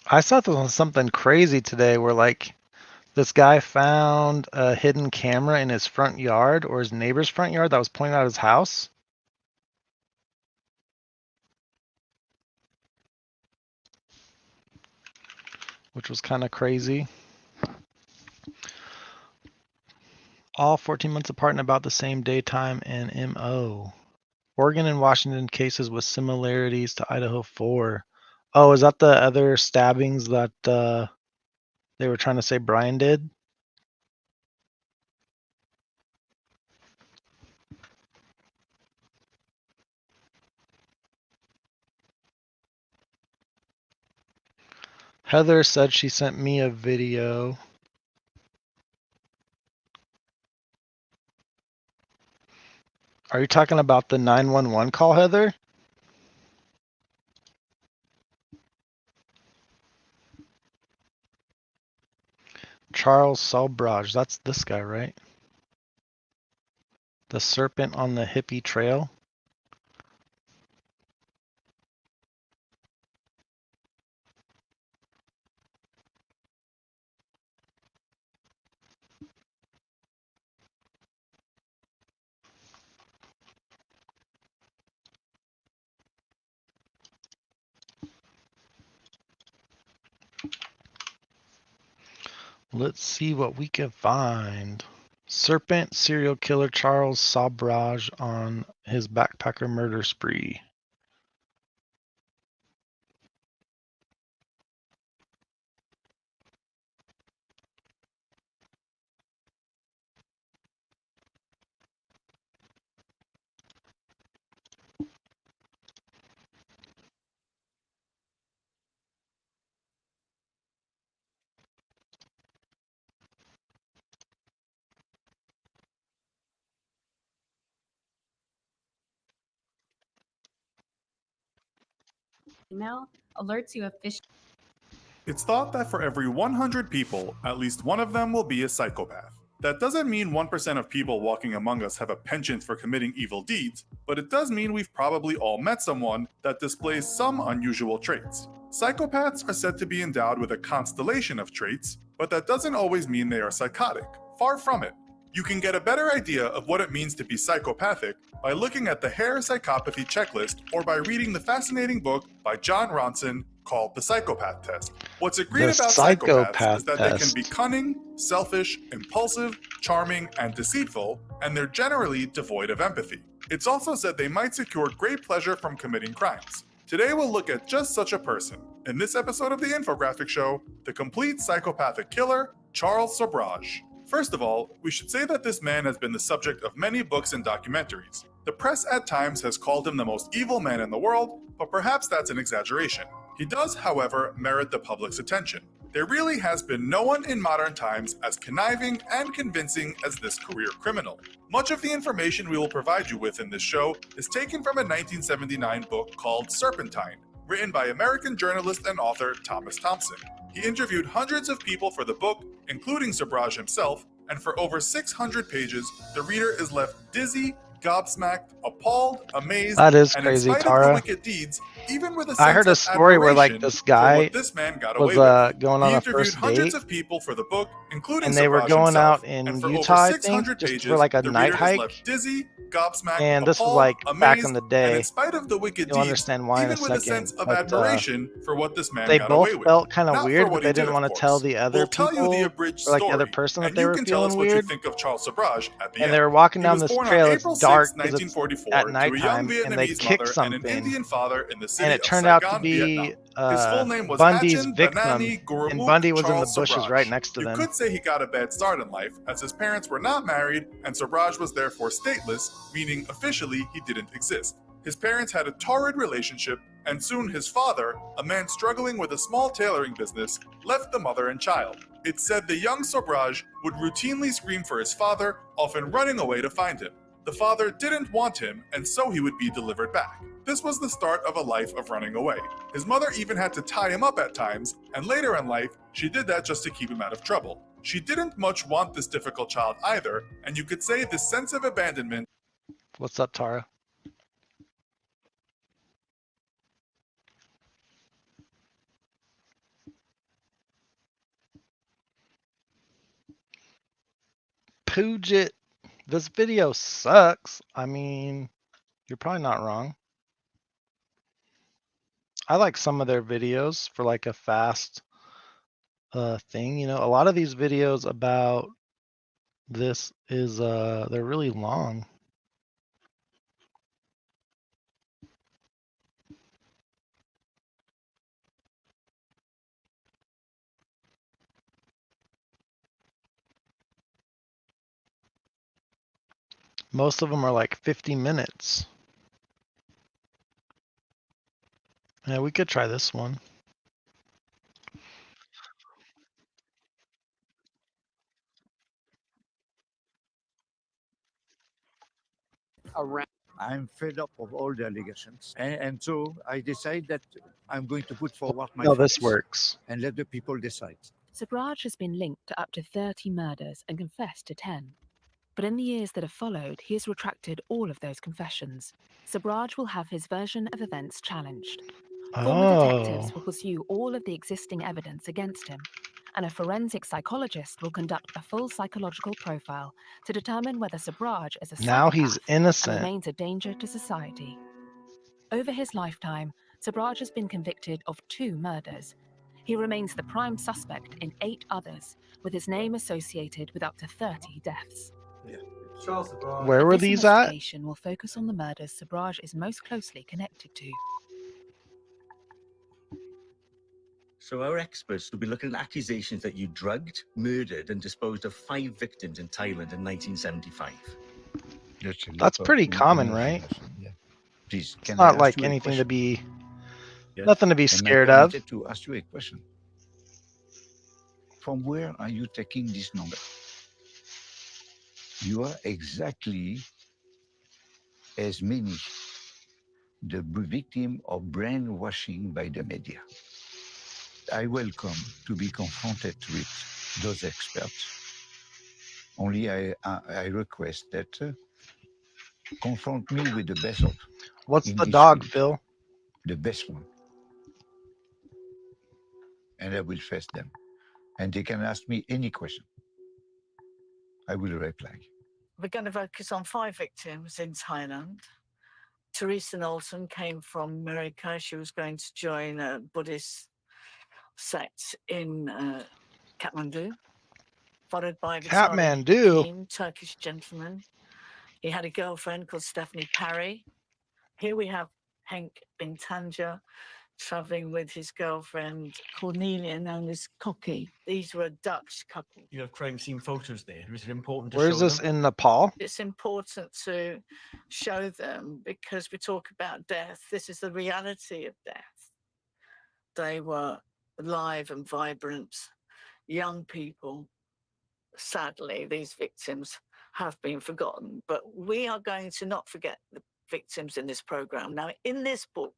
I saw something crazy today where like this guy found a hidden camera in his front yard or his neighbor's front yard that was pointing out his house. Which was kind of crazy. All 14 months apart and about the same daytime and MO. Oregon and Washington cases with similarities to Idaho 4. Oh, is that the other stabbings that they were trying to say Bryan did? Heather said she sent me a video. Are you talking about the 911 call, Heather? Charles Salbrage, that's this guy, right? The serpent on the hippie trail. Let's see what we can find. Serpent serial killer Charles Salbrage on his backpacker murder spree. Email alerts you of fish. It's thought that for every 100 people, at least one of them will be a psychopath. That doesn't mean 1% of people walking among us have a penchant for committing evil deeds, but it does mean we've probably all met someone that displays some unusual traits. Psychopaths are said to be endowed with a constellation of traits, but that doesn't always mean they are psychotic. Far from it. You can get a better idea of what it means to be psychopathic by looking at the Hare Psychopathy Checklist or by reading the fascinating book by John Ronson called The Psychopath Test. What's agreed about psychopaths is that they can be cunning, selfish, impulsive, charming, and deceitful, and they're generally devoid of empathy. It's also said they might secure great pleasure from committing crimes. Today we'll look at just such a person. In this episode of the Infographic Show, the complete psychopathic killer, Charles Sobrage. First of all, we should say that this man has been the subject of many books and documentaries. The press at times has called him the most evil man in the world, but perhaps that's an exaggeration. He does, however, merit the public's attention. There really has been no one in modern times as conniving and convincing as this career criminal. Much of the information we will provide you with in this show is taken from a 1979 book called Serpentine, written by American journalist and author Thomas Thompson. He interviewed hundreds of people for the book, including Sobrage himself, and for over 600 pages, the reader is left dizzy, gobsmacked, appalled, amazed, that is and crazy, in spite Tara. of the wicked deeds, even with a sense I heard a story where like this guy this man got was away with. going He on a interviewed first hundreds date, of people for the book, including and they were Sobrage going himself, out in and for Utah, over I think, 600 just pages, for like a the night reader is hike. left dizzy, gobsmacked, And this was appalled, like back amazed, in the and day. in spite of the wicked You'll deeds, understand why in a even with a second. sense of But admiration for what this man they got both away with. felt kind of Not weird, for what but he they didn't did, of want to course. tell the other We'll tell people, you the abridged or like the story, other person that and they you were can tell feeling us what you weird. think of Charles Sobrage at the And end. they were walking He down was this born trail. on It's April 6, dark because it's 1944, at to a nighttime, young and they Vietnamese kicked mother and an something, Indian father in the city and it of turned out to Saigon, be Vietnam. His full name was Bundy's Hachin victim, Banani and Gurumuk Bundy was in the Charles bushes Sobrage. right next to You them. could say he got a bad start in life, as his parents were not married, and Sobrage was therefore stateless, meaning officially he didn't exist. His parents had a torrid relationship, and soon his father, a man struggling with a small tailoring business, left the mother and child. It's said the young Sobrage would routinely scream for his father, often running away to find him. The father didn't want him, and so he would be delivered back. This was the start of a life of running away. His mother even had to tie him up at times, and later in life, she did that just to keep him out of trouble. She didn't much want this difficult child either, and you could say this sense of abandonment. What's up, Tara? Puget, this video sucks. I mean, you're probably not wrong. I like some of their videos for like a fast thing. You know, a lot of these videos about this is they're really long. Most of them are like 50 minutes. Yeah, we could try this one. I'm fed up of all the allegations. And so I decide that I'm going to put forward my No, this facts works. and let the people decide. Sobrage has been linked to up to 30 murders and confessed to 10. But in the years that have followed, he has retracted all of those confessions. Sobrage will have his version of events challenged. Former detectives will pursue all of the existing evidence against him, and a forensic psychologist will conduct a full psychological profile to determine whether Sobrage is a Now he's psychopath and innocent. remains a danger to society. Over his lifetime, Sobrage has been convicted of 2 murders. He remains the prime suspect in 8 others, with his name associated with up to 30 deaths. Where were This these at? investigation will focus on the murders Sobrage is most closely connected to. So our experts will be looking at accusations that you drugged, murdered, and disposed of 5 victims in Thailand in 1975. That's pretty common, right? Please, It's can I not ask like you a anything to question? be, Yes. nothing to be Am I scared of. permitted to ask you a question? From where are you taking this number? You are exactly as many the victim of brainwashing by the media. I welcome to be confronted with those experts. Only I request that confront me with the best of. What's the dog, field. Phil? The best one. And I will face them. And they can ask me any question. I will reply. We're going to focus on 5 victims in Thailand. Teresa Knowlton came from America. She was going to join a Buddhist sect in Kathmandu, followed by Vitaly Kathmandu? Hakim, Turkish gentleman. He had a girlfriend called Stephanie Parry. Here we have Henk Bintanja traveling with his girlfriend Cornelia, known as Cocky. These were a Dutch couple. You have crime scene photos there. Is it important to Where's show this them? in Nepal? It's important to show them because we talk about death. This is the reality of death. They were alive and vibrant, young people. Sadly, these victims have been forgotten, but we are going to not forget the victims in this program. Now, in this book,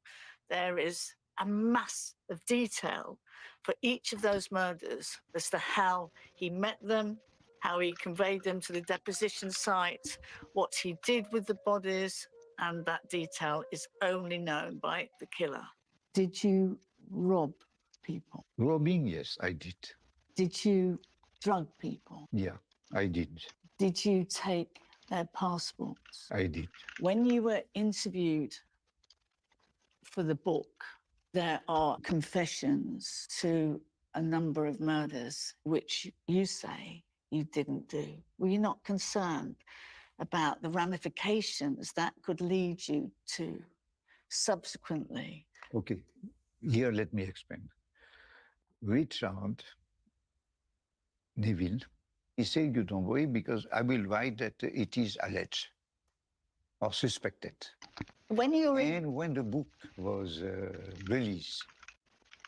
there is a mass of detail for each of those murders as to how he met them, how he conveyed them to the deposition site, what he did with the bodies, and that detail is only known by the killer. Did you rob people? Robbing, yes, I did. Did you drug people? Yeah, I did. Did you take their passports? I did. When you were interviewed for the book, there are confessions to a number of murders which you say you didn't do. Were you not concerned about the ramifications that could lead you to subsequently? Okay, here let me explain. Richard Neville, he said you don't worry because I will write that it is alleged or suspected. When you And when the book was released,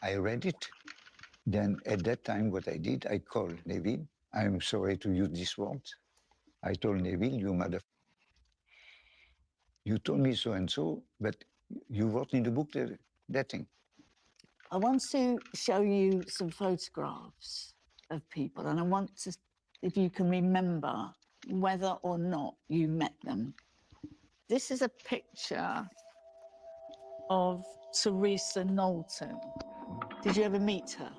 I read it. Then at that time, what I did, I called Neville. I'm sorry to use this word. I told Neville, you mother. You told me so and so, but you wrote in the book that thing. I want to show you some photographs of people, and I want to, if you can remember whether or not you met them. This is a picture of Teresa Knowlton. Did you ever meet her?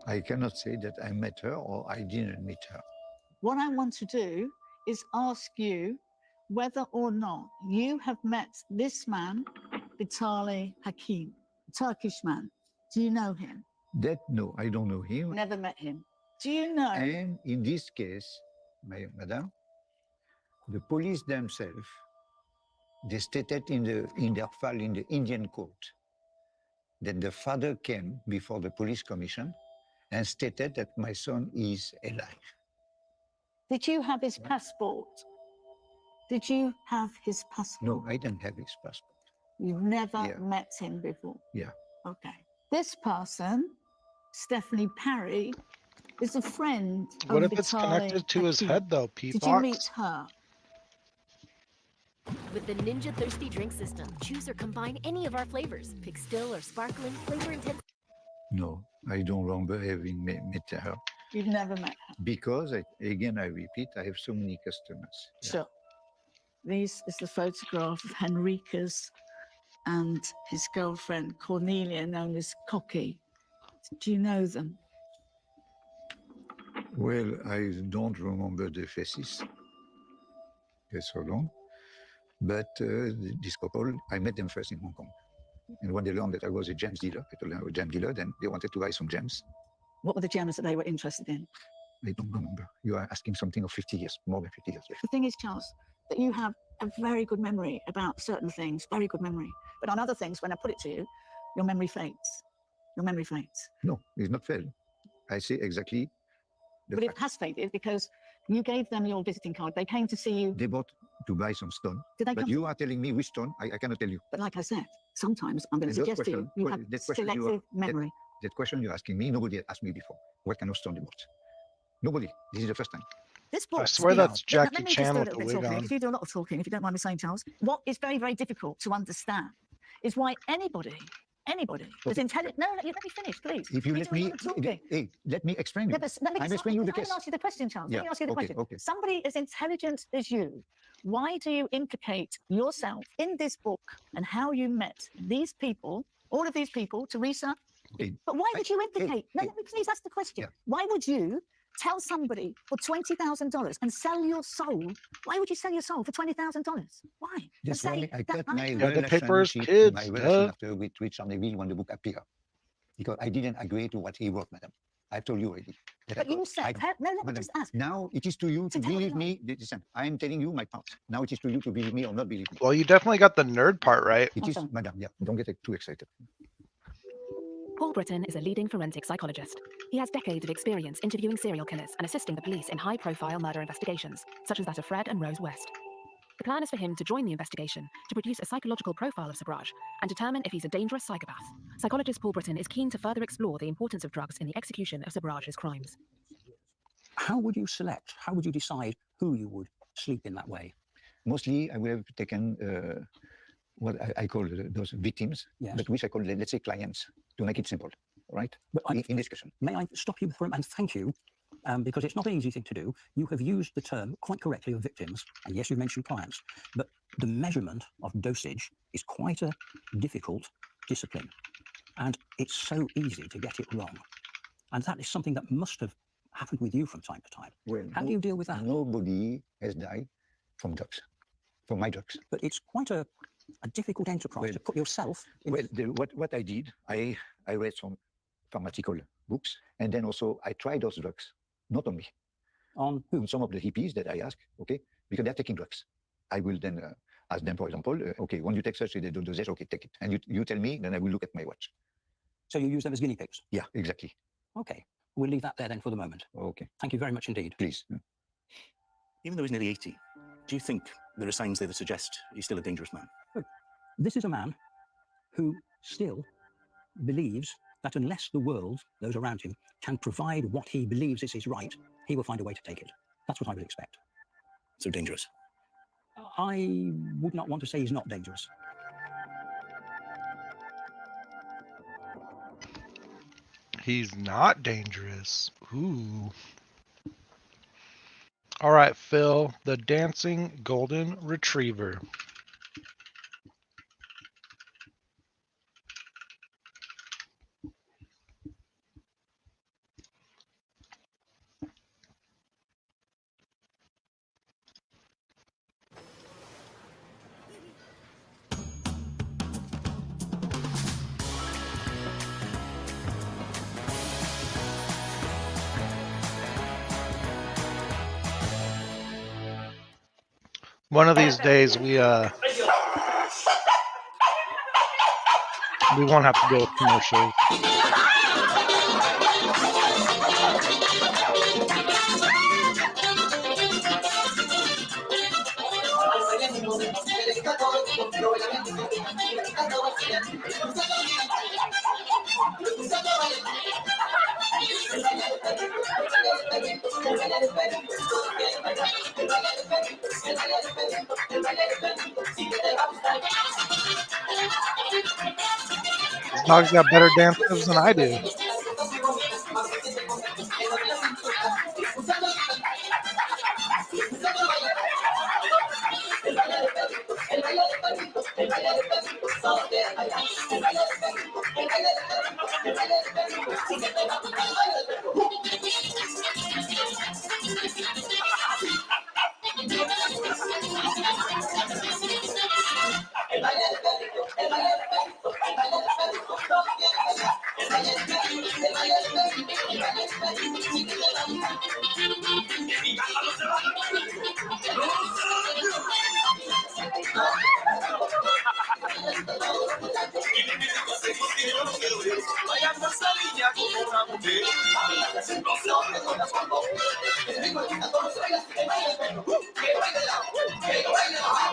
I cannot say that I met her or I didn't meet her. What I want to do is ask you whether or not you have met this man, Vitaly Hakim, a Turkish man. Do you know him? That, no, I don't know him. Never met him. Do you know? And in this case, madam, the police themselves, they stated in their file in the Indian court that the father came before the police commission and stated that my son is alive. Did you have his passport? Did you have his passport? No, I didn't have his passport. You've never met him before? Yeah. Okay. This person, Stephanie Parry, is a friend of What if it's Vitaly connected to his Hakim. head, though, P. Did you meet her? With the Ninja Thirsty Drink System, choose or combine any of our flavors. Pick still or sparkling, flavor intense. No, I don't remember having met her. You've never met her? Because, again, I repeat, I have so many customers. Sure. This is the photograph of Henriquez and his girlfriend, Cornelia, known as Cocky. Do you know them? Well, I don't remember the faces. It's so long. But this couple, I met them first in Hong Kong. And when they learned that I was a gems dealer, I told them I was a gem dealer, then they wanted to buy some gems. What were the gems that they were interested in? I don't remember. You are asking something of 50 years, more than 50 years. Yes. The thing is, Charles, that you have a very good memory about certain things, very good memory. But on other things, when I put it to you, your memory fades. Your memory fades. No, it's not failed. I say exactly the But fact. it has faded because you gave them your visiting card. They came to see you. They bought to buy some stone. Did they but come you are telling me which stone, I cannot tell you. But like I said, sometimes I'm going to And those suggest to you, question- you well, have that question you selective are- memory. That question you're asking me, nobody had asked me before. What kind of stone they bought? Nobody. This is the first time. This book. I swear that's Jackie Let me just Chan do a with little the bit wig talking, on. because you do a lot of talking, if you don't mind me saying, Charles. What is very, very difficult to understand is why Anybody that's intelligent. No, let me finish, please. If you let me, hey, let me explain. Yeah, but I'm explaining you the I case. ask you the question, Charles. Yeah. Let me ask you the Okay, question. okay. Somebody as intelligent as you, why do you implicate yourself in this book and how you met these people, all of these people, Teresa? Okay. But why would you implicate? No, let me please ask the question. Why would you tell somebody for $20,000 and sell your soul? Why would you sell your soul for $20,000? Why? That's why I cut my the paper is relationship, kids, my relation duh. after with Richard Neville when the book appeared. Because I didn't agree to what he wrote, madam. I've told you already. But you said, no, let me just ask. Now it is to you to believe me. Listen, I am telling you my part. Now it is to you to believe me or not believe me. Well, you definitely got the nerd part right. It is, madam, yeah, don't get too excited. Paul Britton is a leading forensic psychologist. He has decades of experience interviewing serial killers and assisting the police in high-profile murder investigations, such as that of Fred and Rose West. The plan is for him to join the investigation to produce a psychological profile of Sabraj and determine if he's a dangerous psychopath. Psychologist Paul Britton is keen to further explore the importance of drugs in the execution of Sabraj's crimes. How would you select? How would you decide who you would sleep in that way? Mostly, I would have taken what I call those victims, but which I call, let's say, clients, to make it simple, right? But in discussion. May I stop you for and thank you, because it's not an easy thing to do. You have used the term quite correctly of victims, and yes, you mentioned clients, but the measurement of dosage is quite a difficult discipline, and it's so easy to get it wrong. And that is something that must have happened with you from time to time. Well, how do you deal with that? Nobody has died from drugs, from my drugs. But it's quite a difficult enterprise to put yourself in. Well, what I did, I read some pharmaceutical books, and then also I tried those drugs, not on me. On who? On some of the hippies that I ask, okay, because they're taking drugs. I will then ask them, for example, okay, when you take such a dosage, okay, take it. And you tell me, then I will look at my watch. So you use them as guinea pigs? Yeah, exactly. Okay, we'll leave that there then for the moment. Okay. Thank you very much indeed. Please. Even though he's nearly 80, do you think there are signs there that suggest he's still a dangerous man? Look, this is a man who still believes that unless the world, those around him, can provide what he believes is his right, he will find a way to take it. That's what I would expect. So dangerous? I would not want to say he's not dangerous. He's not dangerous. Ooh. All right, Phil, the dancing golden retriever. One of these days we won't have to deal with commercials. These dogs got better dance moves than I do.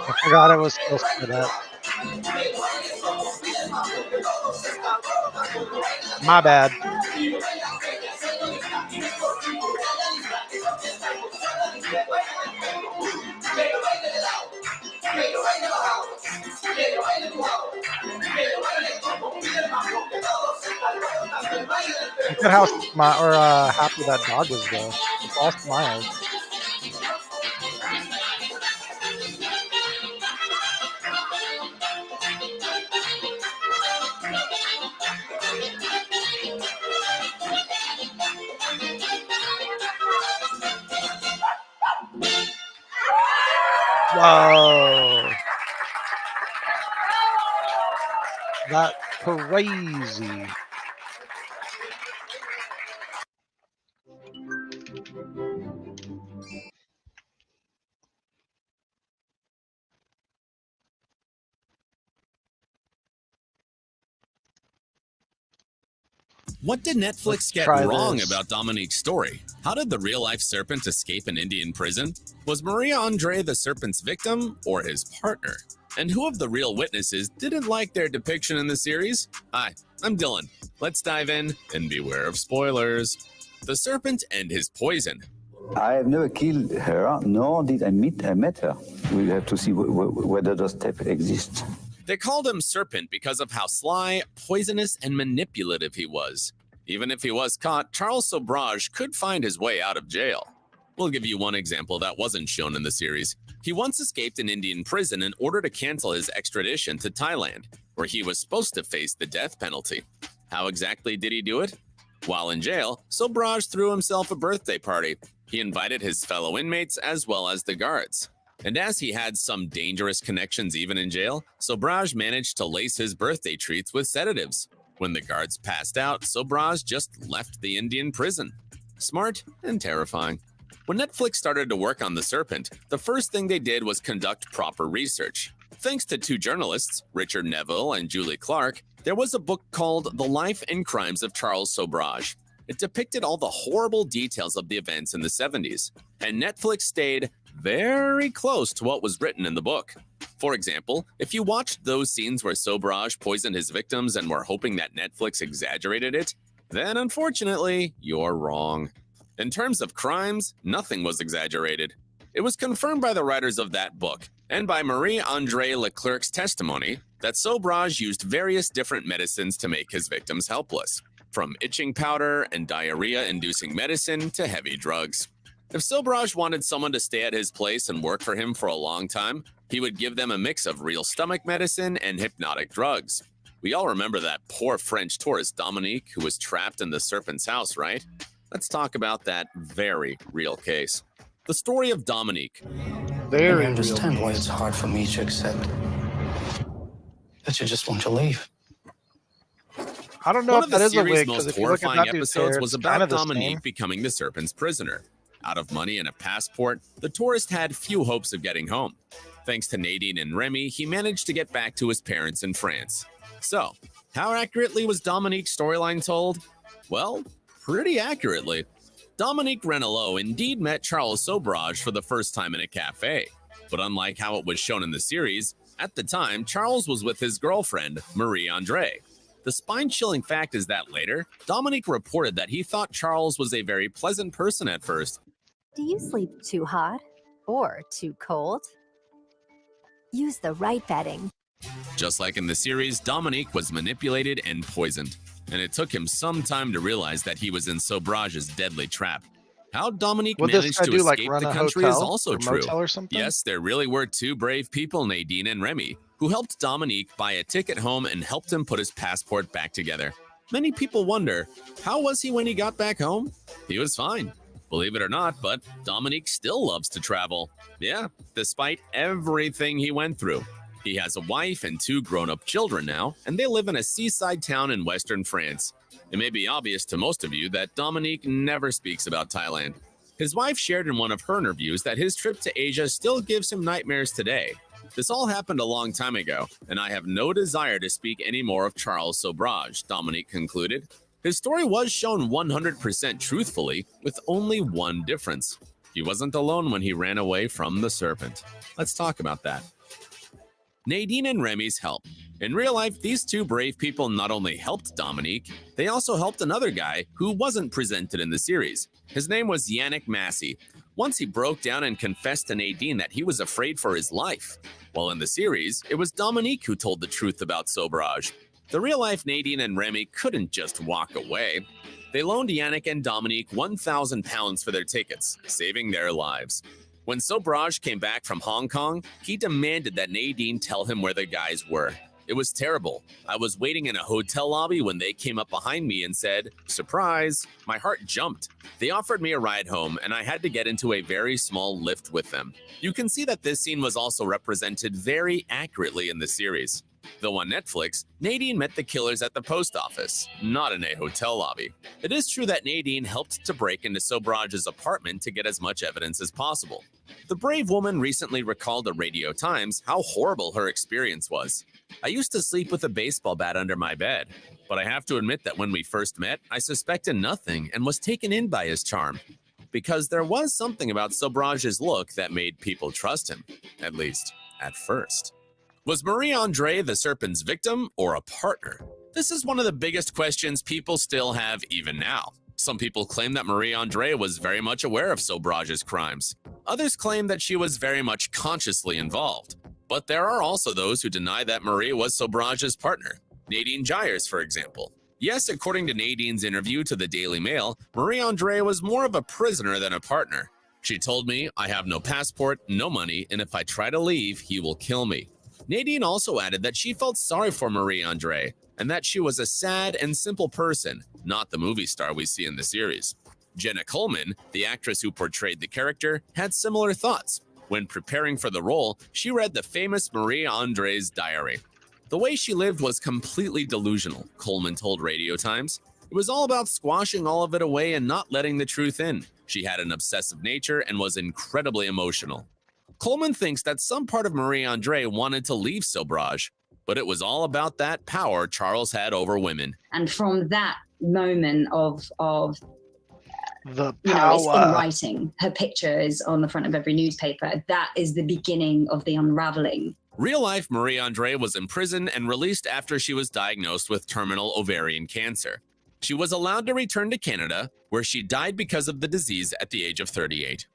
I forgot it was still split up. My bad. Look at how happy that dog is, though. It's all smiles. Whoa. That's crazy. What did Netflix Let's get try wrong this. about Dominique's story? How did the real-life serpent escape an Indian prison? Was Maria Andre the serpent's victim or his partner? And who of the real witnesses didn't like their depiction in the series? Hi, I'm Dylan. Let's dive in and beware of spoilers. The serpent and his poison. I have never killed her, nor did I met her. We have to see whether those tapes exist. They called him Serpent because of how sly, poisonous, and manipulative he was. Even if he was caught, Charles Sobrage could find his way out of jail. We'll give you one example that wasn't shown in the series. He once escaped an Indian prison in order to cancel his extradition to Thailand, where he was supposed to face the death penalty. How exactly did he do it? While in jail, Sobrage threw himself a birthday party. He invited his fellow inmates as well as the guards. And as he had some dangerous connections even in jail, Sobrage managed to lace his birthday treats with sedatives. When the guards passed out, Sobrage just left the Indian prison. Smart and terrifying. When Netflix started to work on The Serpent, the first thing they did was conduct proper research. Thanks to two journalists, Richard Neville and Julie Clark, there was a book called The Life and Crimes of Charles Sobrage. It depicted all the horrible details of the events in the 70s, and Netflix stayed very close to what was written in the book. For example, if you watched those scenes where Sobrage poisoned his victims and were hoping that Netflix exaggerated it, then unfortunately, you're wrong. In terms of crimes, nothing was exaggerated. It was confirmed by the writers of that book and by Marie-Andre Leclerc's testimony that Sobrage used various different medicines to make his victims helpless, from itching powder and diarrhea-inducing medicine to heavy drugs. If Sobrage wanted someone to stay at his place and work for him for a long time, he would give them a mix of real stomach medicine and hypnotic drugs. We all remember that poor French tourist Dominique who was trapped in the serpent's house, right? Let's talk about that very real case. The story of Dominique. I understand why it's hard for me to accept that you just want to leave. I don't know One if of the that is a series' wig, most 'cause if you look at horrifying that dude's episodes hair, was it's kind about of the Dominique same. becoming the serpent's prisoner. Out of money and a passport, the tourist had few hopes of getting home. Thanks to Nadine and Remy, he managed to get back to his parents in France. So, how accurately was Dominique's storyline told? Well, pretty accurately. Dominique Renelot indeed met Charles Sobrage for the first time in a cafe. But unlike how it was shown in the series, at the time, Charles was with his girlfriend, Marie-Andre. The spine-chilling fact is that later, Dominique reported that he thought Charles was a very pleasant person at first. Do you sleep too hot or too cold? Use the right bedding. Just like in the series, Dominique was manipulated and poisoned, and it took him some time to realize that he was in Sobrage's deadly trap. How Dominique Would this managed guy to do, like, escape run the a country is hotel also or true. motel or something? Yes, there really were two brave people, Nadine and Remy, who helped Dominique buy a ticket home and helped him put his passport back together. Many people wonder, how was he when he got back home? He was fine. Believe it or not, but Dominique still loves to travel. Yeah, despite everything he went through. He has a wife and two grown-up children now, and they live in a seaside town in western France. It may be obvious to most of you that Dominique never speaks about Thailand. His wife shared in one of her interviews that his trip to Asia still gives him nightmares today. This all happened a long time ago, and I have no desire to speak any more of Charles Sobrage, Dominique concluded. His story was shown 100% truthfully, with only one difference. He wasn't alone when he ran away from the serpent. Let's talk about that. Nadine and Remy's help. In real life, these two brave people not only helped Dominique, they also helped another guy who wasn't presented in the series. His name was Yannick Massey. Once he broke down and confessed to Nadine that he was afraid for his life. While in the series, it was Dominique who told the truth about Sobrage. The real-life Nadine and Remy couldn't just walk away. They loaned Yannick and Dominique 1,000 pounds for their tickets, saving their lives. When Sobrage came back from Hong Kong, he demanded that Nadine tell him where the guys were. It was terrible. I was waiting in a hotel lobby when they came up behind me and said, "Surprise!" My heart jumped. They offered me a ride home, and I had to get into a very small lift with them. You can see that this scene was also represented very accurately in the series. Though on Netflix, Nadine met the killers at the post office, not in a hotel lobby. It is true that Nadine helped to break into Sobrage's apartment to get as much evidence as possible. The brave woman recently recalled to Radio Times how horrible her experience was. "I used to sleep with a baseball bat under my bed, but I have to admit that when we first met, I suspected nothing and was taken in by his charm. Because there was something about Sobrage's look that made people trust him, at least at first." Was Marie-Andre the Serpent's victim or a partner? This is one of the biggest questions people still have even now. Some people claim that Marie-Andre was very much aware of Sobrage's crimes. Others claim that she was very much consciously involved. But there are also those who deny that Marie was Sobrage's partner. Nadine Gyers, for example. Yes, according to Nadine's interview to the Daily Mail, Marie-Andre was more of a prisoner than a partner. She told me, "I have no passport, no money, and if I try to leave, he will kill me." Nadine also added that she felt sorry for Marie-Andre and that she was a sad and simple person, not the movie star we see in the series. Jenna Coleman, the actress who portrayed the character, had similar thoughts. When preparing for the role, she read the famous Marie-Andre's diary. The way she lived was completely delusional, Coleman told Radio Times. It was all about squashing all of it away and not letting the truth in. She had an obsessive nature and was incredibly emotional. Coleman thinks that some part of Marie-Andre wanted to leave Sobrage, but it was all about that power Charles had over women. And from that moment of the you know, it's in power. writing, her picture is on the front of every newspaper. That is the beginning of the unraveling. Real-life Marie-Andre was imprisoned and released after she was diagnosed with terminal ovarian cancer. She was allowed to return to Canada, where she died because of the disease at the age of 38.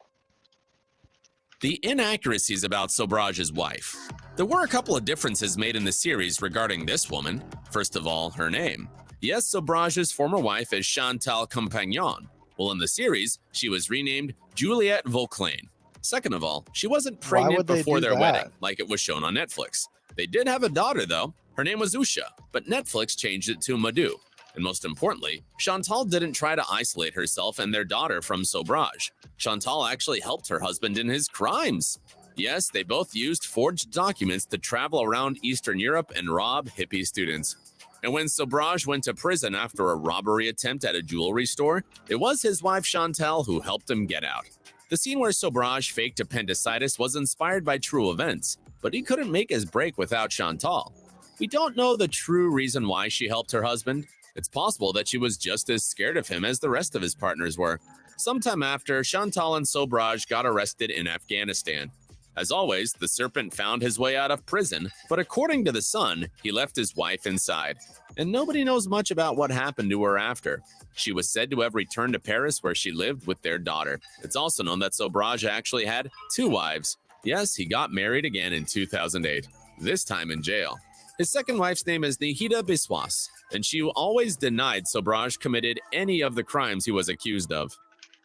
The inaccuracies about Sobrage's wife. There were a couple of differences made in the series regarding this woman. First of all, her name. Yes, Sobrage's former wife is Chantal Compagnon. Well, in the series, she was renamed Juliette Vauclain. Second of all, she wasn't pregnant before their wedding, like it was shown on Netflix. They did have a daughter, though. Her name was Usha, but Netflix changed it to Madhu. And most importantly, Chantal didn't try to isolate herself and their daughter from Sobrage. Chantal actually helped her husband in his crimes. Yes, they both used forged documents to travel around Eastern Europe and rob hippie students. And when Sobrage went to prison after a robbery attempt at a jewelry store, it was his wife Chantal who helped him get out. The scene where Sobrage faked appendicitis was inspired by true events, but he couldn't make his break without Chantal. We don't know the true reason why she helped her husband. It's possible that she was just as scared of him as the rest of his partners were. Sometime after, Chantal and Sobrage got arrested in Afghanistan. As always, the Serpent found his way out of prison, but according to The Sun, he left his wife inside. And nobody knows much about what happened to her after. She was said to have returned to Paris, where she lived with their daughter. It's also known that Sobrage actually had 2 wives. Yes, he got married again in 2008, this time in jail. His second wife's name is Nihida Biswas, and she always denied Sobrage committed any of the crimes he was accused of.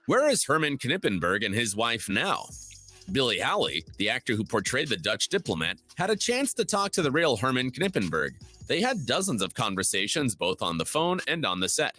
Where is Herman Knippenberg and his wife now? Billy Howley, the actor who portrayed the Dutch diplomat, had a chance to talk to the real Herman Knippenberg. They had dozens of conversations both on the phone and on the set.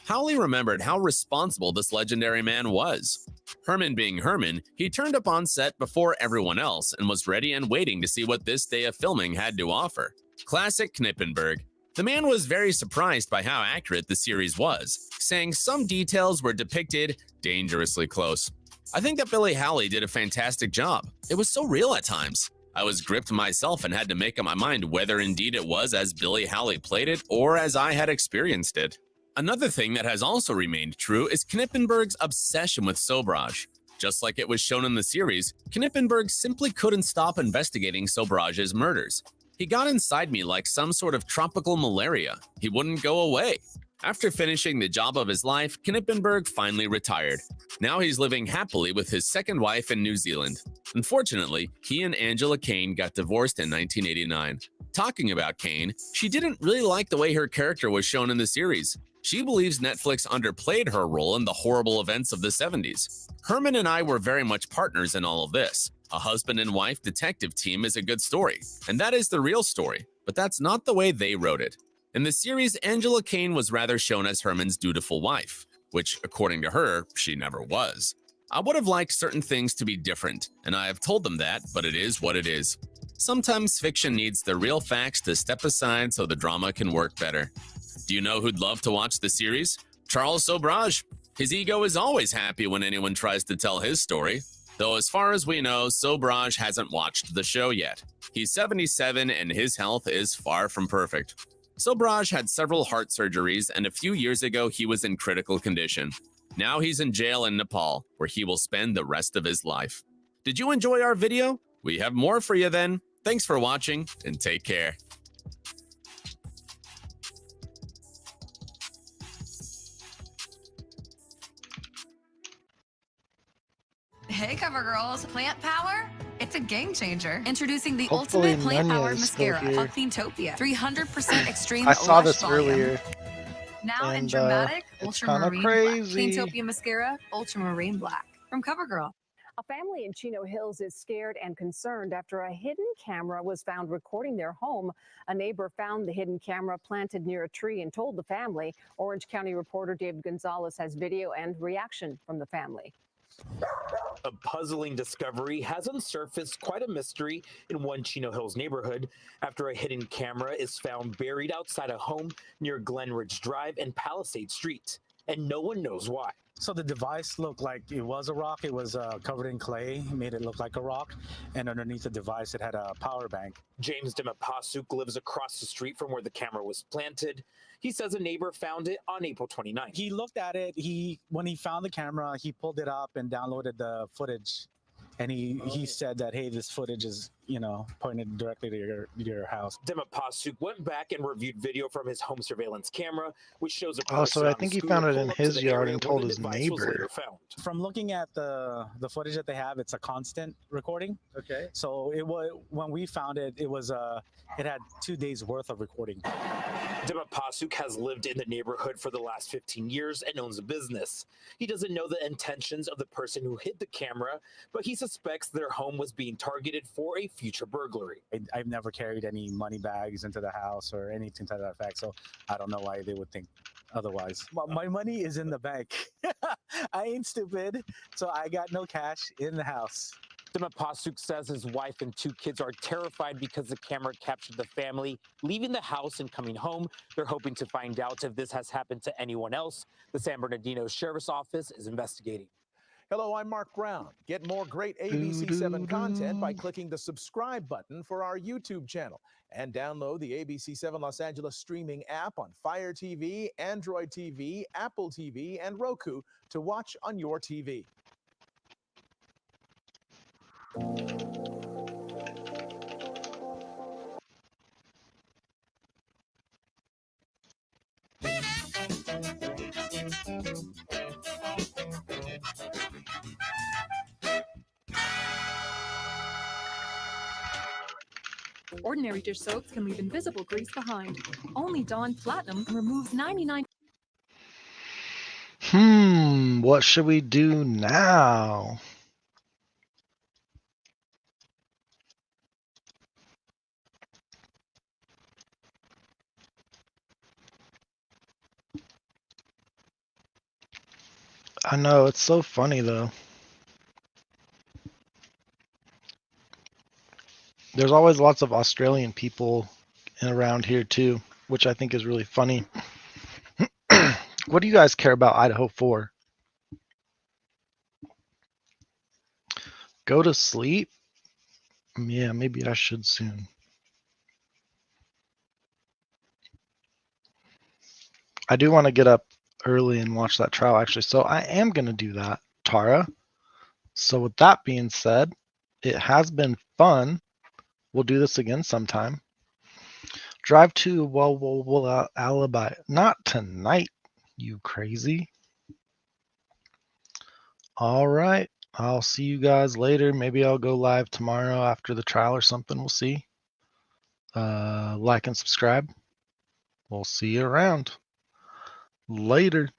Howley remembered how responsible this legendary man was. Herman being Herman, he turned up on set before everyone else and was ready and waiting to see what this day of filming had to offer. Classic Knippenberg. The man was very surprised by how accurate the series was, saying some details were depicted dangerously close. I think that Billy Howley did a fantastic job. It was so real at times. I was gripped myself and had to make up my mind whether indeed it was as Billy Howley played it or as I had experienced it. Another thing that has also remained true is Knippenberg's obsession with Sobrage. Just like it was shown in the series, Knippenberg simply couldn't stop investigating Sobrage's murders. He got inside me like some sort of tropical malaria. He wouldn't go away. After finishing the job of his life, Knippenberg finally retired. Now he's living happily with his second wife in New Zealand. Unfortunately, he and Angela Kane got divorced in 1989. Talking about Kane, she didn't really like the way her character was shown in the series. She believes Netflix underplayed her role in the horrible events of the 70s. Herman and I were very much partners in all of this. A husband and wife detective team is a good story, and that is the real story, but that's not the way they wrote it. In the series, Angela Kane was rather shown as Herman's dutiful wife, which, according to her, she never was. I would have liked certain things to be different, and I have told them that, but it is what it is. Sometimes fiction needs the real facts to step aside so the drama can work better. Do you know who'd love to watch the series? Charles Sobrage. His ego is always happy when anyone tries to tell his story. Though as far as we know, Sobrage hasn't watched the show yet. He's 77 and his health is far from perfect. Sobrage had several heart surgeries, and a few years ago he was in critical condition. Now he's in jail in Nepal, where he will spend the rest of his life. Did you enjoy our video? We have more for you then. Thanks for watching, and take care. Hey, Cover Girls. Plant Power? It's a game changer. Introducing the Hopefully ultimate plant Nanya powered is still mascara, here. Cleantopia. 300% extreme I saw lush this volume. earlier. Now in and, dramatic it's kind of ultramarine black. crazy. Cleantopia mascara, ultramarine black. From CoverGirl. A family in Chino Hills is scared and concerned after a hidden camera was found recording their home. A neighbor found the hidden camera planted near a tree and told the family. Orange County reporter David Gonzalez has video and reaction from the family. A puzzling discovery has unsurfaced quite a mystery in one Chino Hills neighborhood after a hidden camera is found buried outside a home near Glen Ridge Drive and Palisade Street, and no one knows why. So the device looked like it was a rock. It was covered in clay, made it look like a rock. And underneath the device, it had a power bank. James Demapasuk lives across the street from where the camera was planted. He says a neighbor found it on April 29th. He looked at it. When he found the camera, he pulled it up and downloaded the footage. And he said that, hey, this footage is, pointed directly to your house. Demapasuk went back and reviewed video from his home surveillance camera, which shows a Oh, so I think he found it in his yard and told his was neighbor. later found. From looking at the footage that they have, it's a constant recording. Okay. So when we found it, it had 2 days worth of recording. Demapasuk has lived in the neighborhood for the last 15 years and owns a business. He doesn't know the intentions of the person who hid the camera, but he suspects their home was being targeted for a future burglary. I've never carried any money bags into the house or anything to that effect, so I don't know why they would think otherwise. My money is in the bank. I ain't stupid, so I got no cash in the house. Demapasuk says his wife and 2 kids are terrified because the camera captured the family leaving the house and coming home. They're hoping to find out if this has happened to anyone else. The San Bernardino Sheriff's Office is investigating. Hello, I'm Mark Brown. Get more great ABC7 content by clicking the subscribe button for our YouTube channel and download the ABC7 Los Angeles streaming app on Fire TV, Android TV, Apple TV, and Roku to watch on your TV. Ordinary dish soaps can leave invisible grease behind. Only Dawn Platinum removes 99. What should we do now? I know, it's so funny though. There's always lots of Australian people around here too, which I think is really funny. What do you guys care about Idaho for? Go to sleep? Yeah, maybe I should soon. I do want to get up early and watch that trial actually, so I am going to do that, Tara. So with that being said, it has been fun. We'll do this again sometime. Drive to Alibi. Not tonight, you crazy. All right. I'll see you guys later. Maybe I'll go live tomorrow after the trial or something. We'll see. Like and subscribe. We'll see you around. Later.